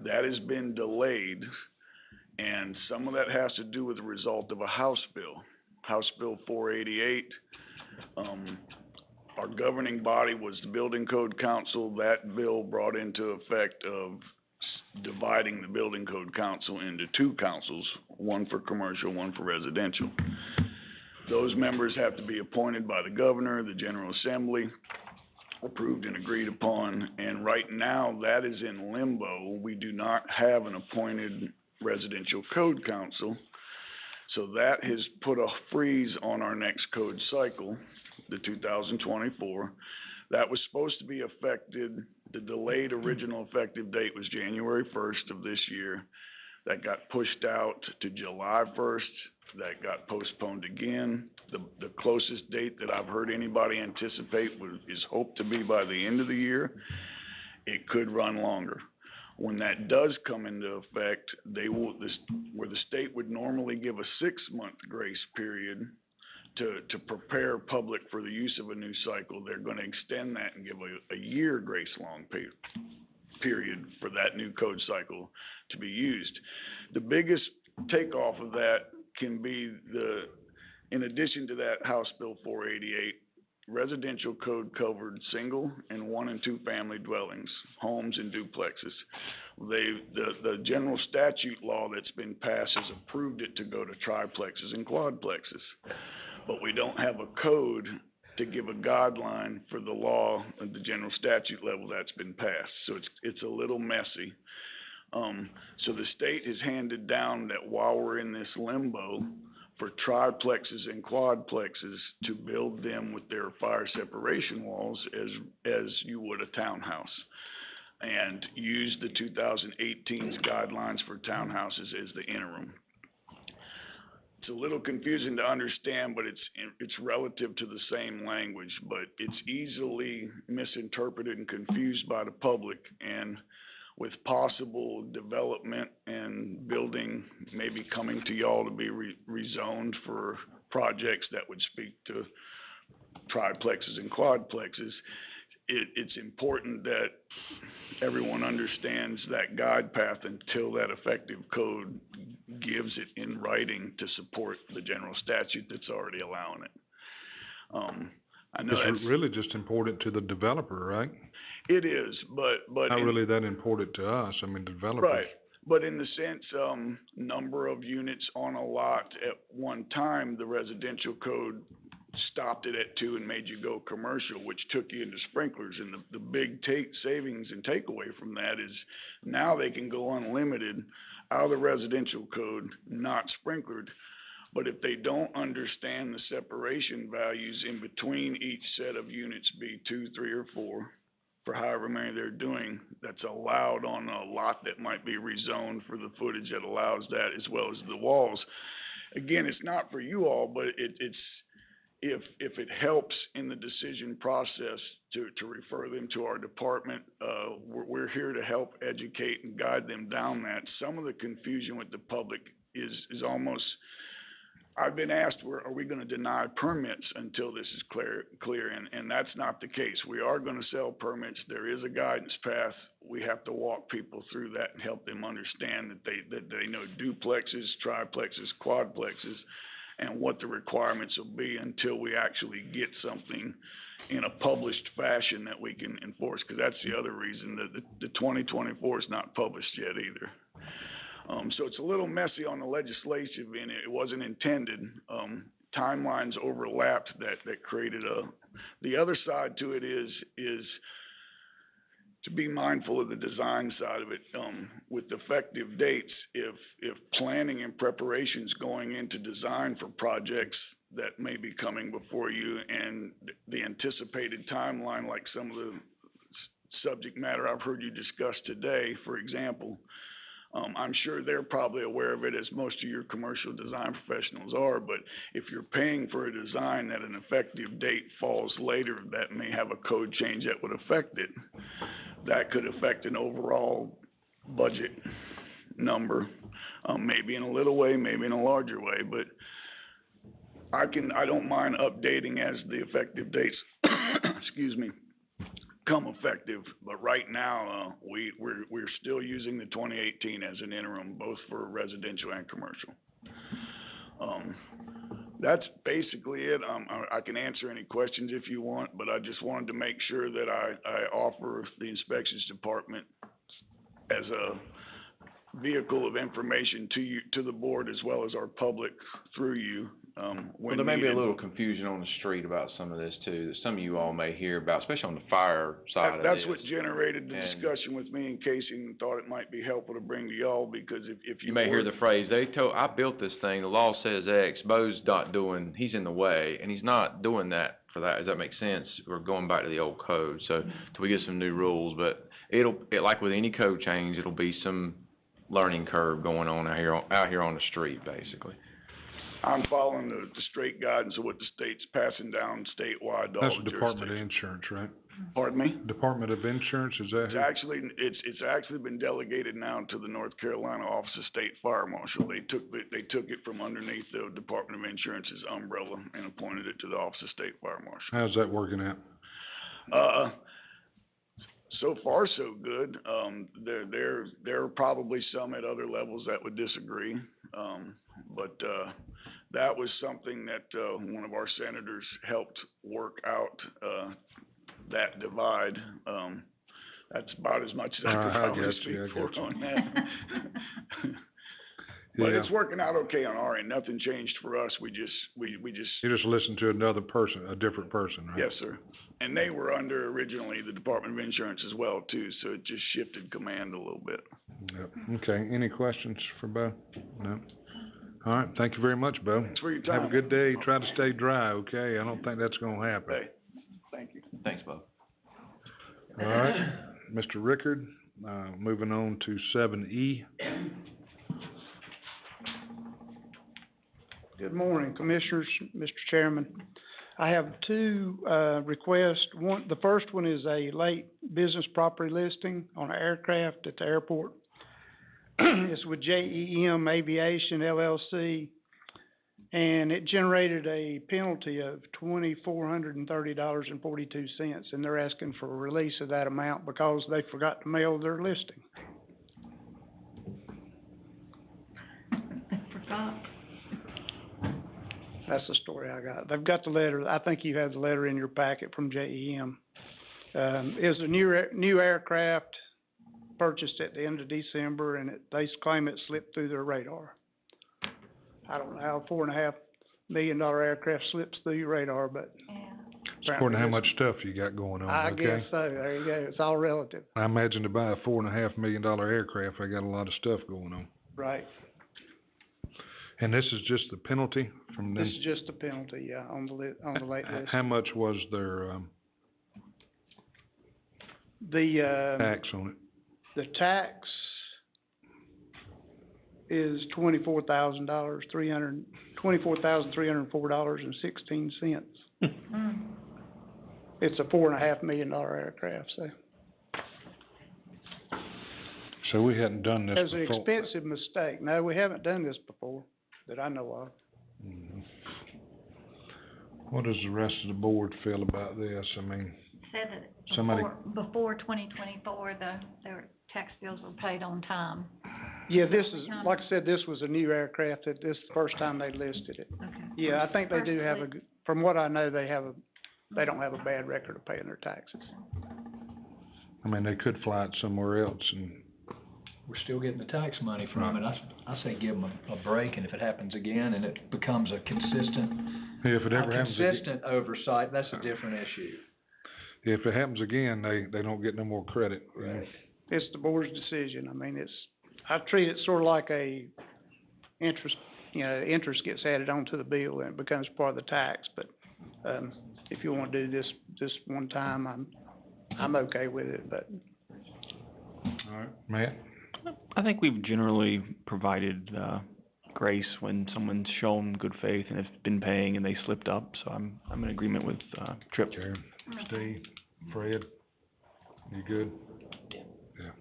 That has been delayed, and some of that has to do with the result of a House bill, House Bill 488. Our governing body was the Building Code Council. That bill brought into effect of dividing the Building Code Council into 2 councils, one for commercial, one for residential. Those members have to be appointed by the governor, the General Assembly, approved and agreed upon, and right now that is in limbo. We do not have an appointed residential code council, so that has put a freeze on our next code cycle, the 2024. That was supposed to be effected, the delayed original effective date was January 1st of this year. That got pushed out to July 1st. That got postponed again. The closest date that I've heard anybody anticipate is hoped to be by the end of the year. It could run longer. When that does come into effect, where the state would normally give a 6-month grace period to prepare public for the use of a new cycle, they're going to extend that and give a year grace long period for that new code cycle to be used. The biggest takeoff of that can be in addition to that House Bill 488, residential code covered single and 1 and 2 family dwellings, homes and duplexes. The general statute law that's been passed has approved it to go to triplexes and quadplexes. But we don't have a code to give a guideline for the law at the general statute level that's been passed. So it's a little messy. So the state has handed down that while we're in this limbo, for triplexes and quadplexes to build them with their fire separation walls as you would a townhouse, and use the 2018's guidelines for townhouses as the interim. It's a little confusing to understand, but it's relative to the same language, but it's easily misinterpreted and confused by the public, and with possible development and building maybe coming to y'all to be rezoned for projects that would speak to triplexes and quadplexes, it's important that everyone understands that guide path until that effective code gives it in writing to support the general statute that's already allowing it. I know it's really just important to the developer, right? It is, but not really that important to us. I mean, developers. Right, but in the sense, number of units on a lot at one time, the residential code stopped it at 2 and made you go commercial, which took you into sprinklers. And the big savings and takeaway from that is now they can go unlimited out of the residential code, not sprinklered. But if they don't understand the separation values in between each set of units, be 2, 3, or 4, for however many they're doing, that's allowed on a lot that might be rezoned for the footage that allows that, as well as the walls. Again, it's not for you all, but it's if it helps in the decision process to refer them to our department, we're here to help educate and guide them down that. Some of the confusion with the public is almost, I've been asked, are we going to deny permits until this is clear? And that's not the case. We are going to sell permits. There is a guidance path. We have to walk people through that and help them understand that they know duplexes, triplexes, quadplexes, and what the requirements will be until we actually get something in a published fashion that we can enforce. Because that's the other reason that the 2024 is not published yet either. So it's a little messy on the legislative end. It wasn't intended. Timelines overlapped that created the other side to it is to be mindful of the design side of it. With effective dates, if planning and preparations going into design for projects that may be coming before you and the anticipated timeline, like some of the subject matter I've heard you discuss today, for example, I'm sure they're probably aware of it, as most of your commercial design professionals are, but if you're paying for a design that an effective date falls later, that may have a code change that would affect it. that could affect an overall budget number, maybe in a little way, maybe in a larger way, but I don't mind updating as the effective dates, excuse me, come effective, but right now, we're still using the 2018 as an interim, both for residential and commercial. That's basically it. I can answer any questions if you want, but I just wanted to make sure that I offer the inspections department as a vehicle of information to you, to the board, as well as our public through you, Well, when there may be a needed. little confusion on the street about some of this too, that some of you all may hear about, especially on the fire side of this. That's what generated the And- discussion with me and Casey, and thought it might be helpful to bring to y'all, because if you. You may hear the phrase, I built this thing, the law says X, Bo's not doing, he's in the way, and he's not doing that for that. Does that make sense? We're going back to the old code, so till we get some new rules, but like with any code change, it'll be some learning curve going on out here on the street, basically. I'm following the straight guidance of what the state's passing down statewide to all That's the the Department of jurisdictions. Insurance, right? Pardon me? Department of Insurance, is that It's who? actually been delegated now to the North Carolina Office of State Fire Marshal. They took it from underneath the Department of Insurance's umbrella and appointed it to the Office of State Fire Marshal. How's that working out? So far, so good. There are probably some at other levels that would disagree. But that was something that, one of our senators helped work out, that divide. That's about as much as I could probably speak for on that. But Yeah. it's working out okay on our end. Nothing changed for us. We just. You just listened to another person, a different person, right? Yes, sir. And they were under originally the Department of Insurance as well too, so it just shifted command a little bit. Yep. Okay, any questions for Bo? No? All right, thank you very much, Bo. Thanks for your time. Have a good day, try to stay dry, okay? I don't think that's gonna happen. Okay, thank you. Thanks, Bo. All right, Mr. Rickard, moving on to 7E. Good morning, Commissioners, Mr. Chairman. I have two requests. The first one is a late business property listing on an aircraft at the airport. It's with JEM Aviation LLC, and it generated a penalty of $2,430.42, and they're asking for a release of that amount because they forgot to mail their listing. That's the story I got. They've got the letter. I think you have the letter in your packet from JEM. It's a new aircraft purchased at the end of December, and they claim it slipped through their radar. I don't know how a $4.5 million aircraft slips through your radar, but. It's according to how much stuff you got going on, I okay? guess so. There you go. It's all relative. I imagine to buy a $4.5 million aircraft, I got a lot of stuff going on. Right. And this is just the penalty from them? This is just a penalty, yeah, on the late list. How much was their, tax on it? The tax is $24,304.16. It's a $4.5 million aircraft, so. So we hadn't done this It was before? an expensive mistake. No, we haven't done this before, that I know of. Mhm. What does the rest of the board feel about this? I mean, Said that somebody, before 2024, their tax bills were paid on time. Yeah, this is, like I said, this was a new aircraft, this is the first time they listed it. Okay. Yeah, I think they do have from what I know, they don't have a bad record of paying their taxes. I mean, they could fly it somewhere else and. We're still getting the tax money from it. I say give them a break, and if it happens again and it becomes a consistent. Yeah, if it ever happens again. Consistent oversight, that's a different issue. If it happens again, they don't get no more credit. Right. It's the board's decision. I mean, I treat it sort of like a interest, interest gets added onto the bill and it becomes part of the tax, but, if you wanna do this one time, I'm okay with it, but. All right, Matt? I think we've generally provided, grace when someone's shown good faith and has been paying and they slipped up, so I'm in agreement with, Tripp. Karen, Steve, Fred, you good?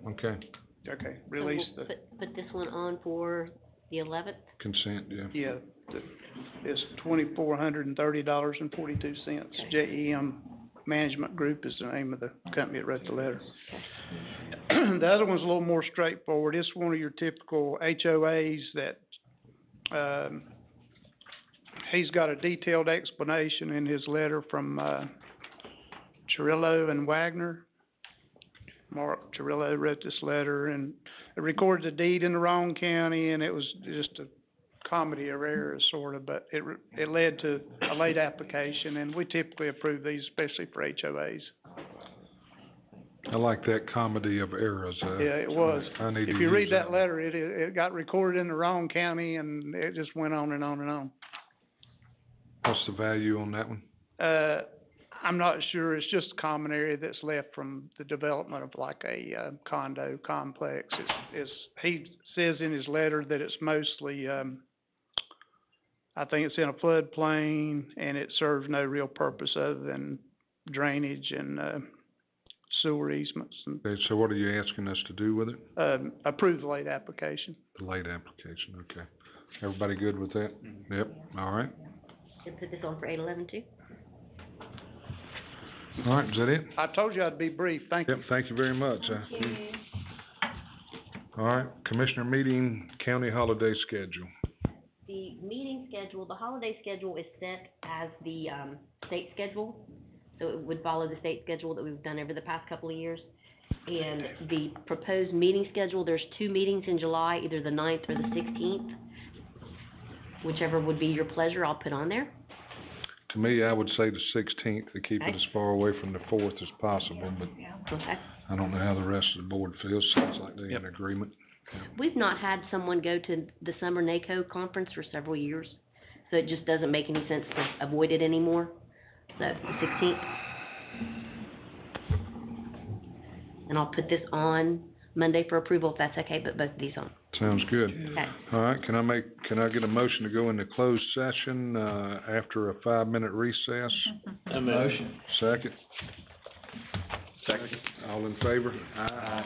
Okay, Okay, release So the, we'll put this one on for the 11th? consent, yeah. yeah, it's $2,430.42. JEM Management Group is the name of the company that wrote the letter. The other one's a little more straightforward. It's one of your typical HOAs that, he's got a detailed explanation in his letter from, Chirillo and Wagner. Mark Chirillo wrote this letter, and it recorded the deed in the wrong county, and it was just a comedy of errors, sort of, but it led to a late application, and we typically approve these, especially for HOAs. I like that comedy of errors, Yeah, it was. I need to If you read use that letter, it got recorded in the wrong county, and it just went on and on and on. What's the value on that one? I'm not sure, it's just a common area that's left from the development of like a, condo complex. He says in his letter that it's mostly, I think it's in a floodplain, and it serves no real purpose other than drainage and, sewer easements and, Okay, so what are you asking us to do with it? approve the late application. The late application, okay. Everybody good with that? Yep, all right. Should put this on for 8/11 too? All right, is that it? I told you I'd be brief, thank you. Yep, thank you very much. All right, commissioner meeting, county holiday schedule. The meeting schedule, the holiday schedule is set as the, state schedule. So it would follow the state schedule that we've done over the past couple of years. And the proposed meeting schedule, there's 2 meetings in July, either the 9th or the 16th. Whichever would be your pleasure, I'll put on there. To me, I would say the 16th to keep it Okay. as far away from the 4th as possible, but Okay. I don't know how the rest of the board feels. Sounds like they're in agreement. We've not had someone go to the summer NACO conference for several years, so it just doesn't make any sense to avoid it anymore. So, the 16th. And I'll put this on Monday for approval if that's okay, but both of these on. Sounds good. Okay. All right, can I get a motion to go into closed session, after a 5-minute recess? Motion. Second? Second. All in favor? Aye.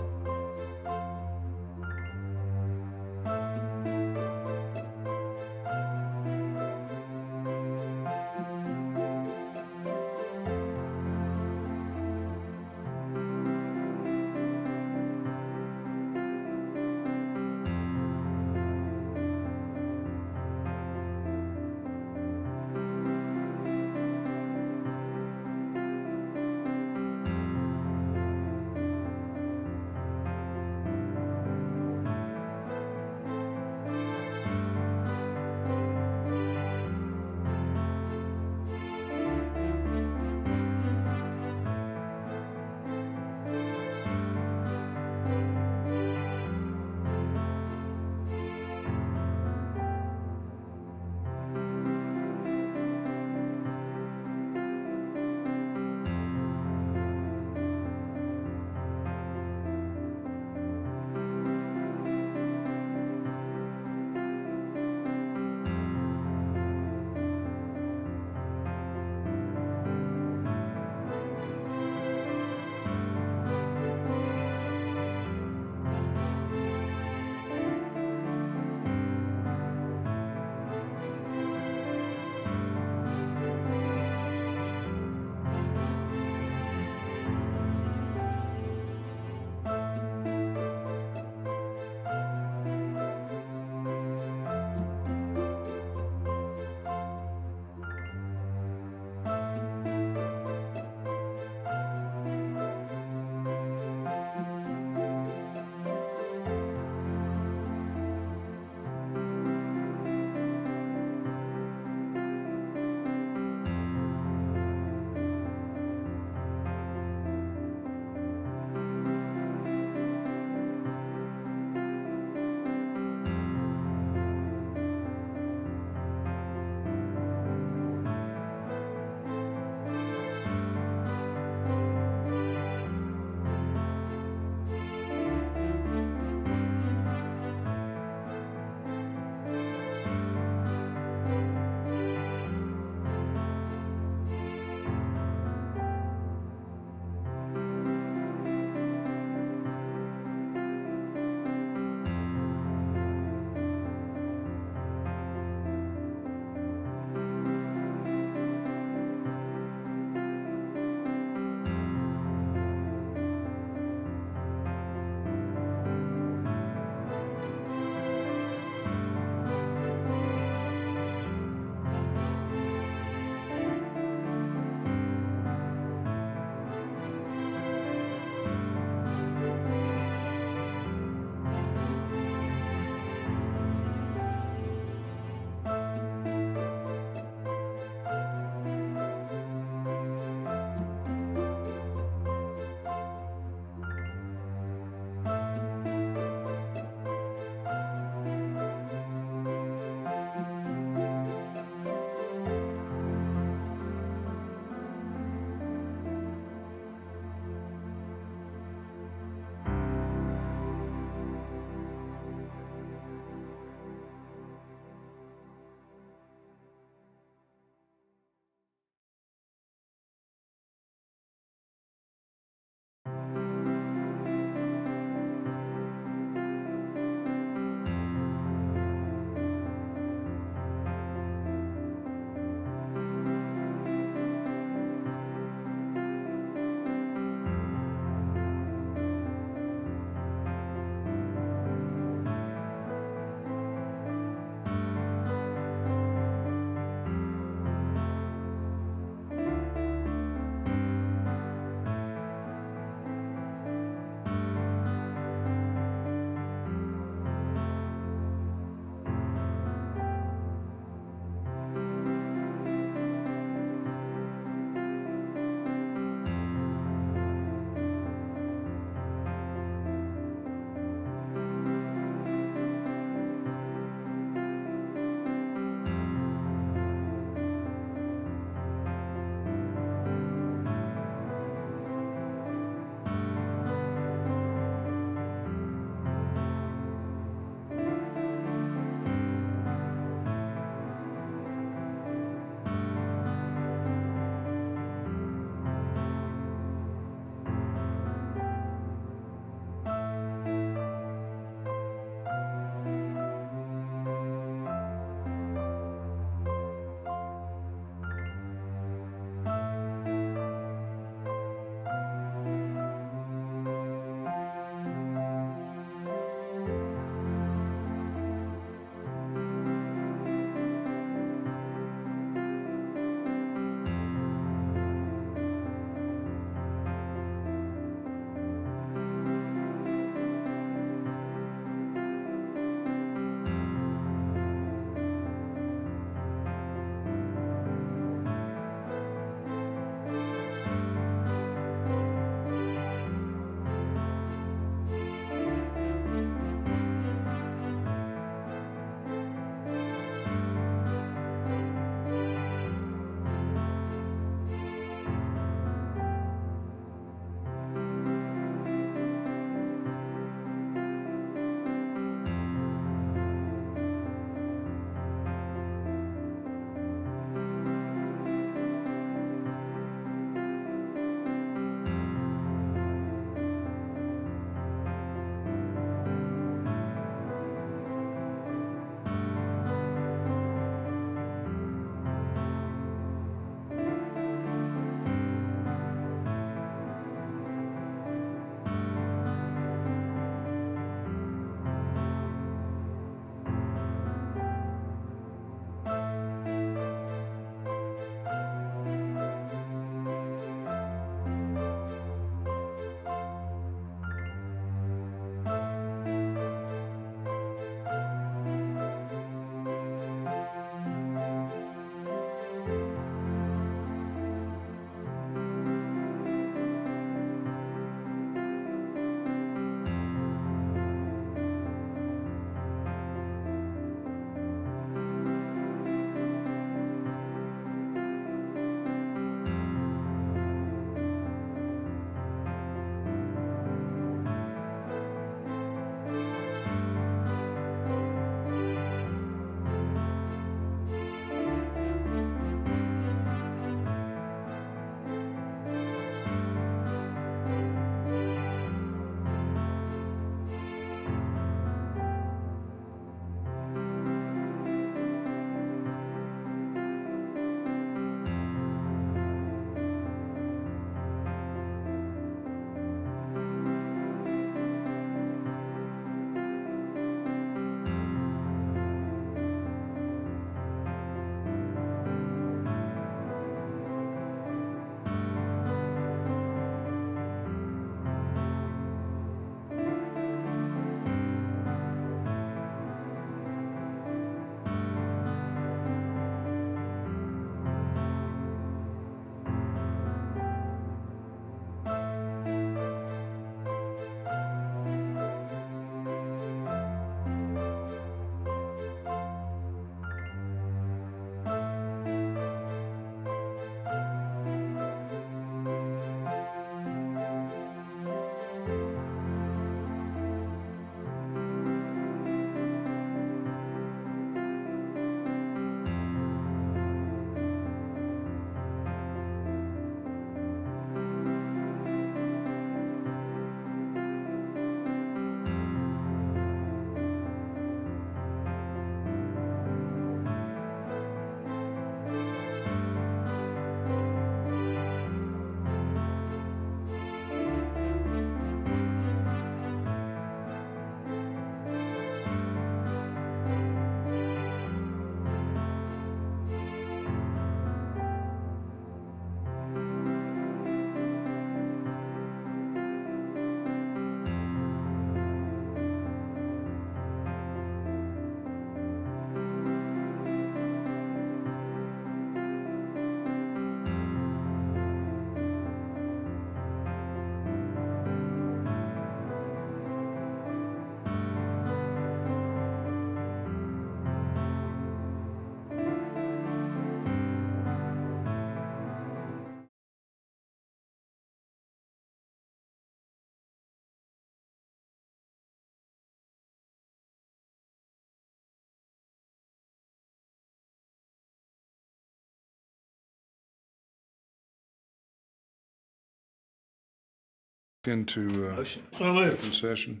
into, Motion. open session?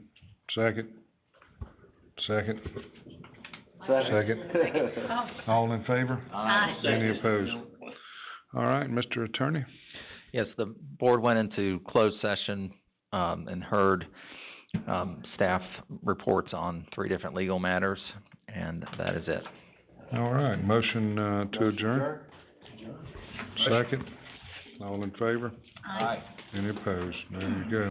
Second? Second? Second? All in favor? Aye. Any opposed? All right, Mr. Attorney? Yes, the board went into closed session, and heard, staff reports on 3 different legal matters, and that is it. All right, motion, to adjourn? Second? All in favor? Aye. Any opposed? There you go.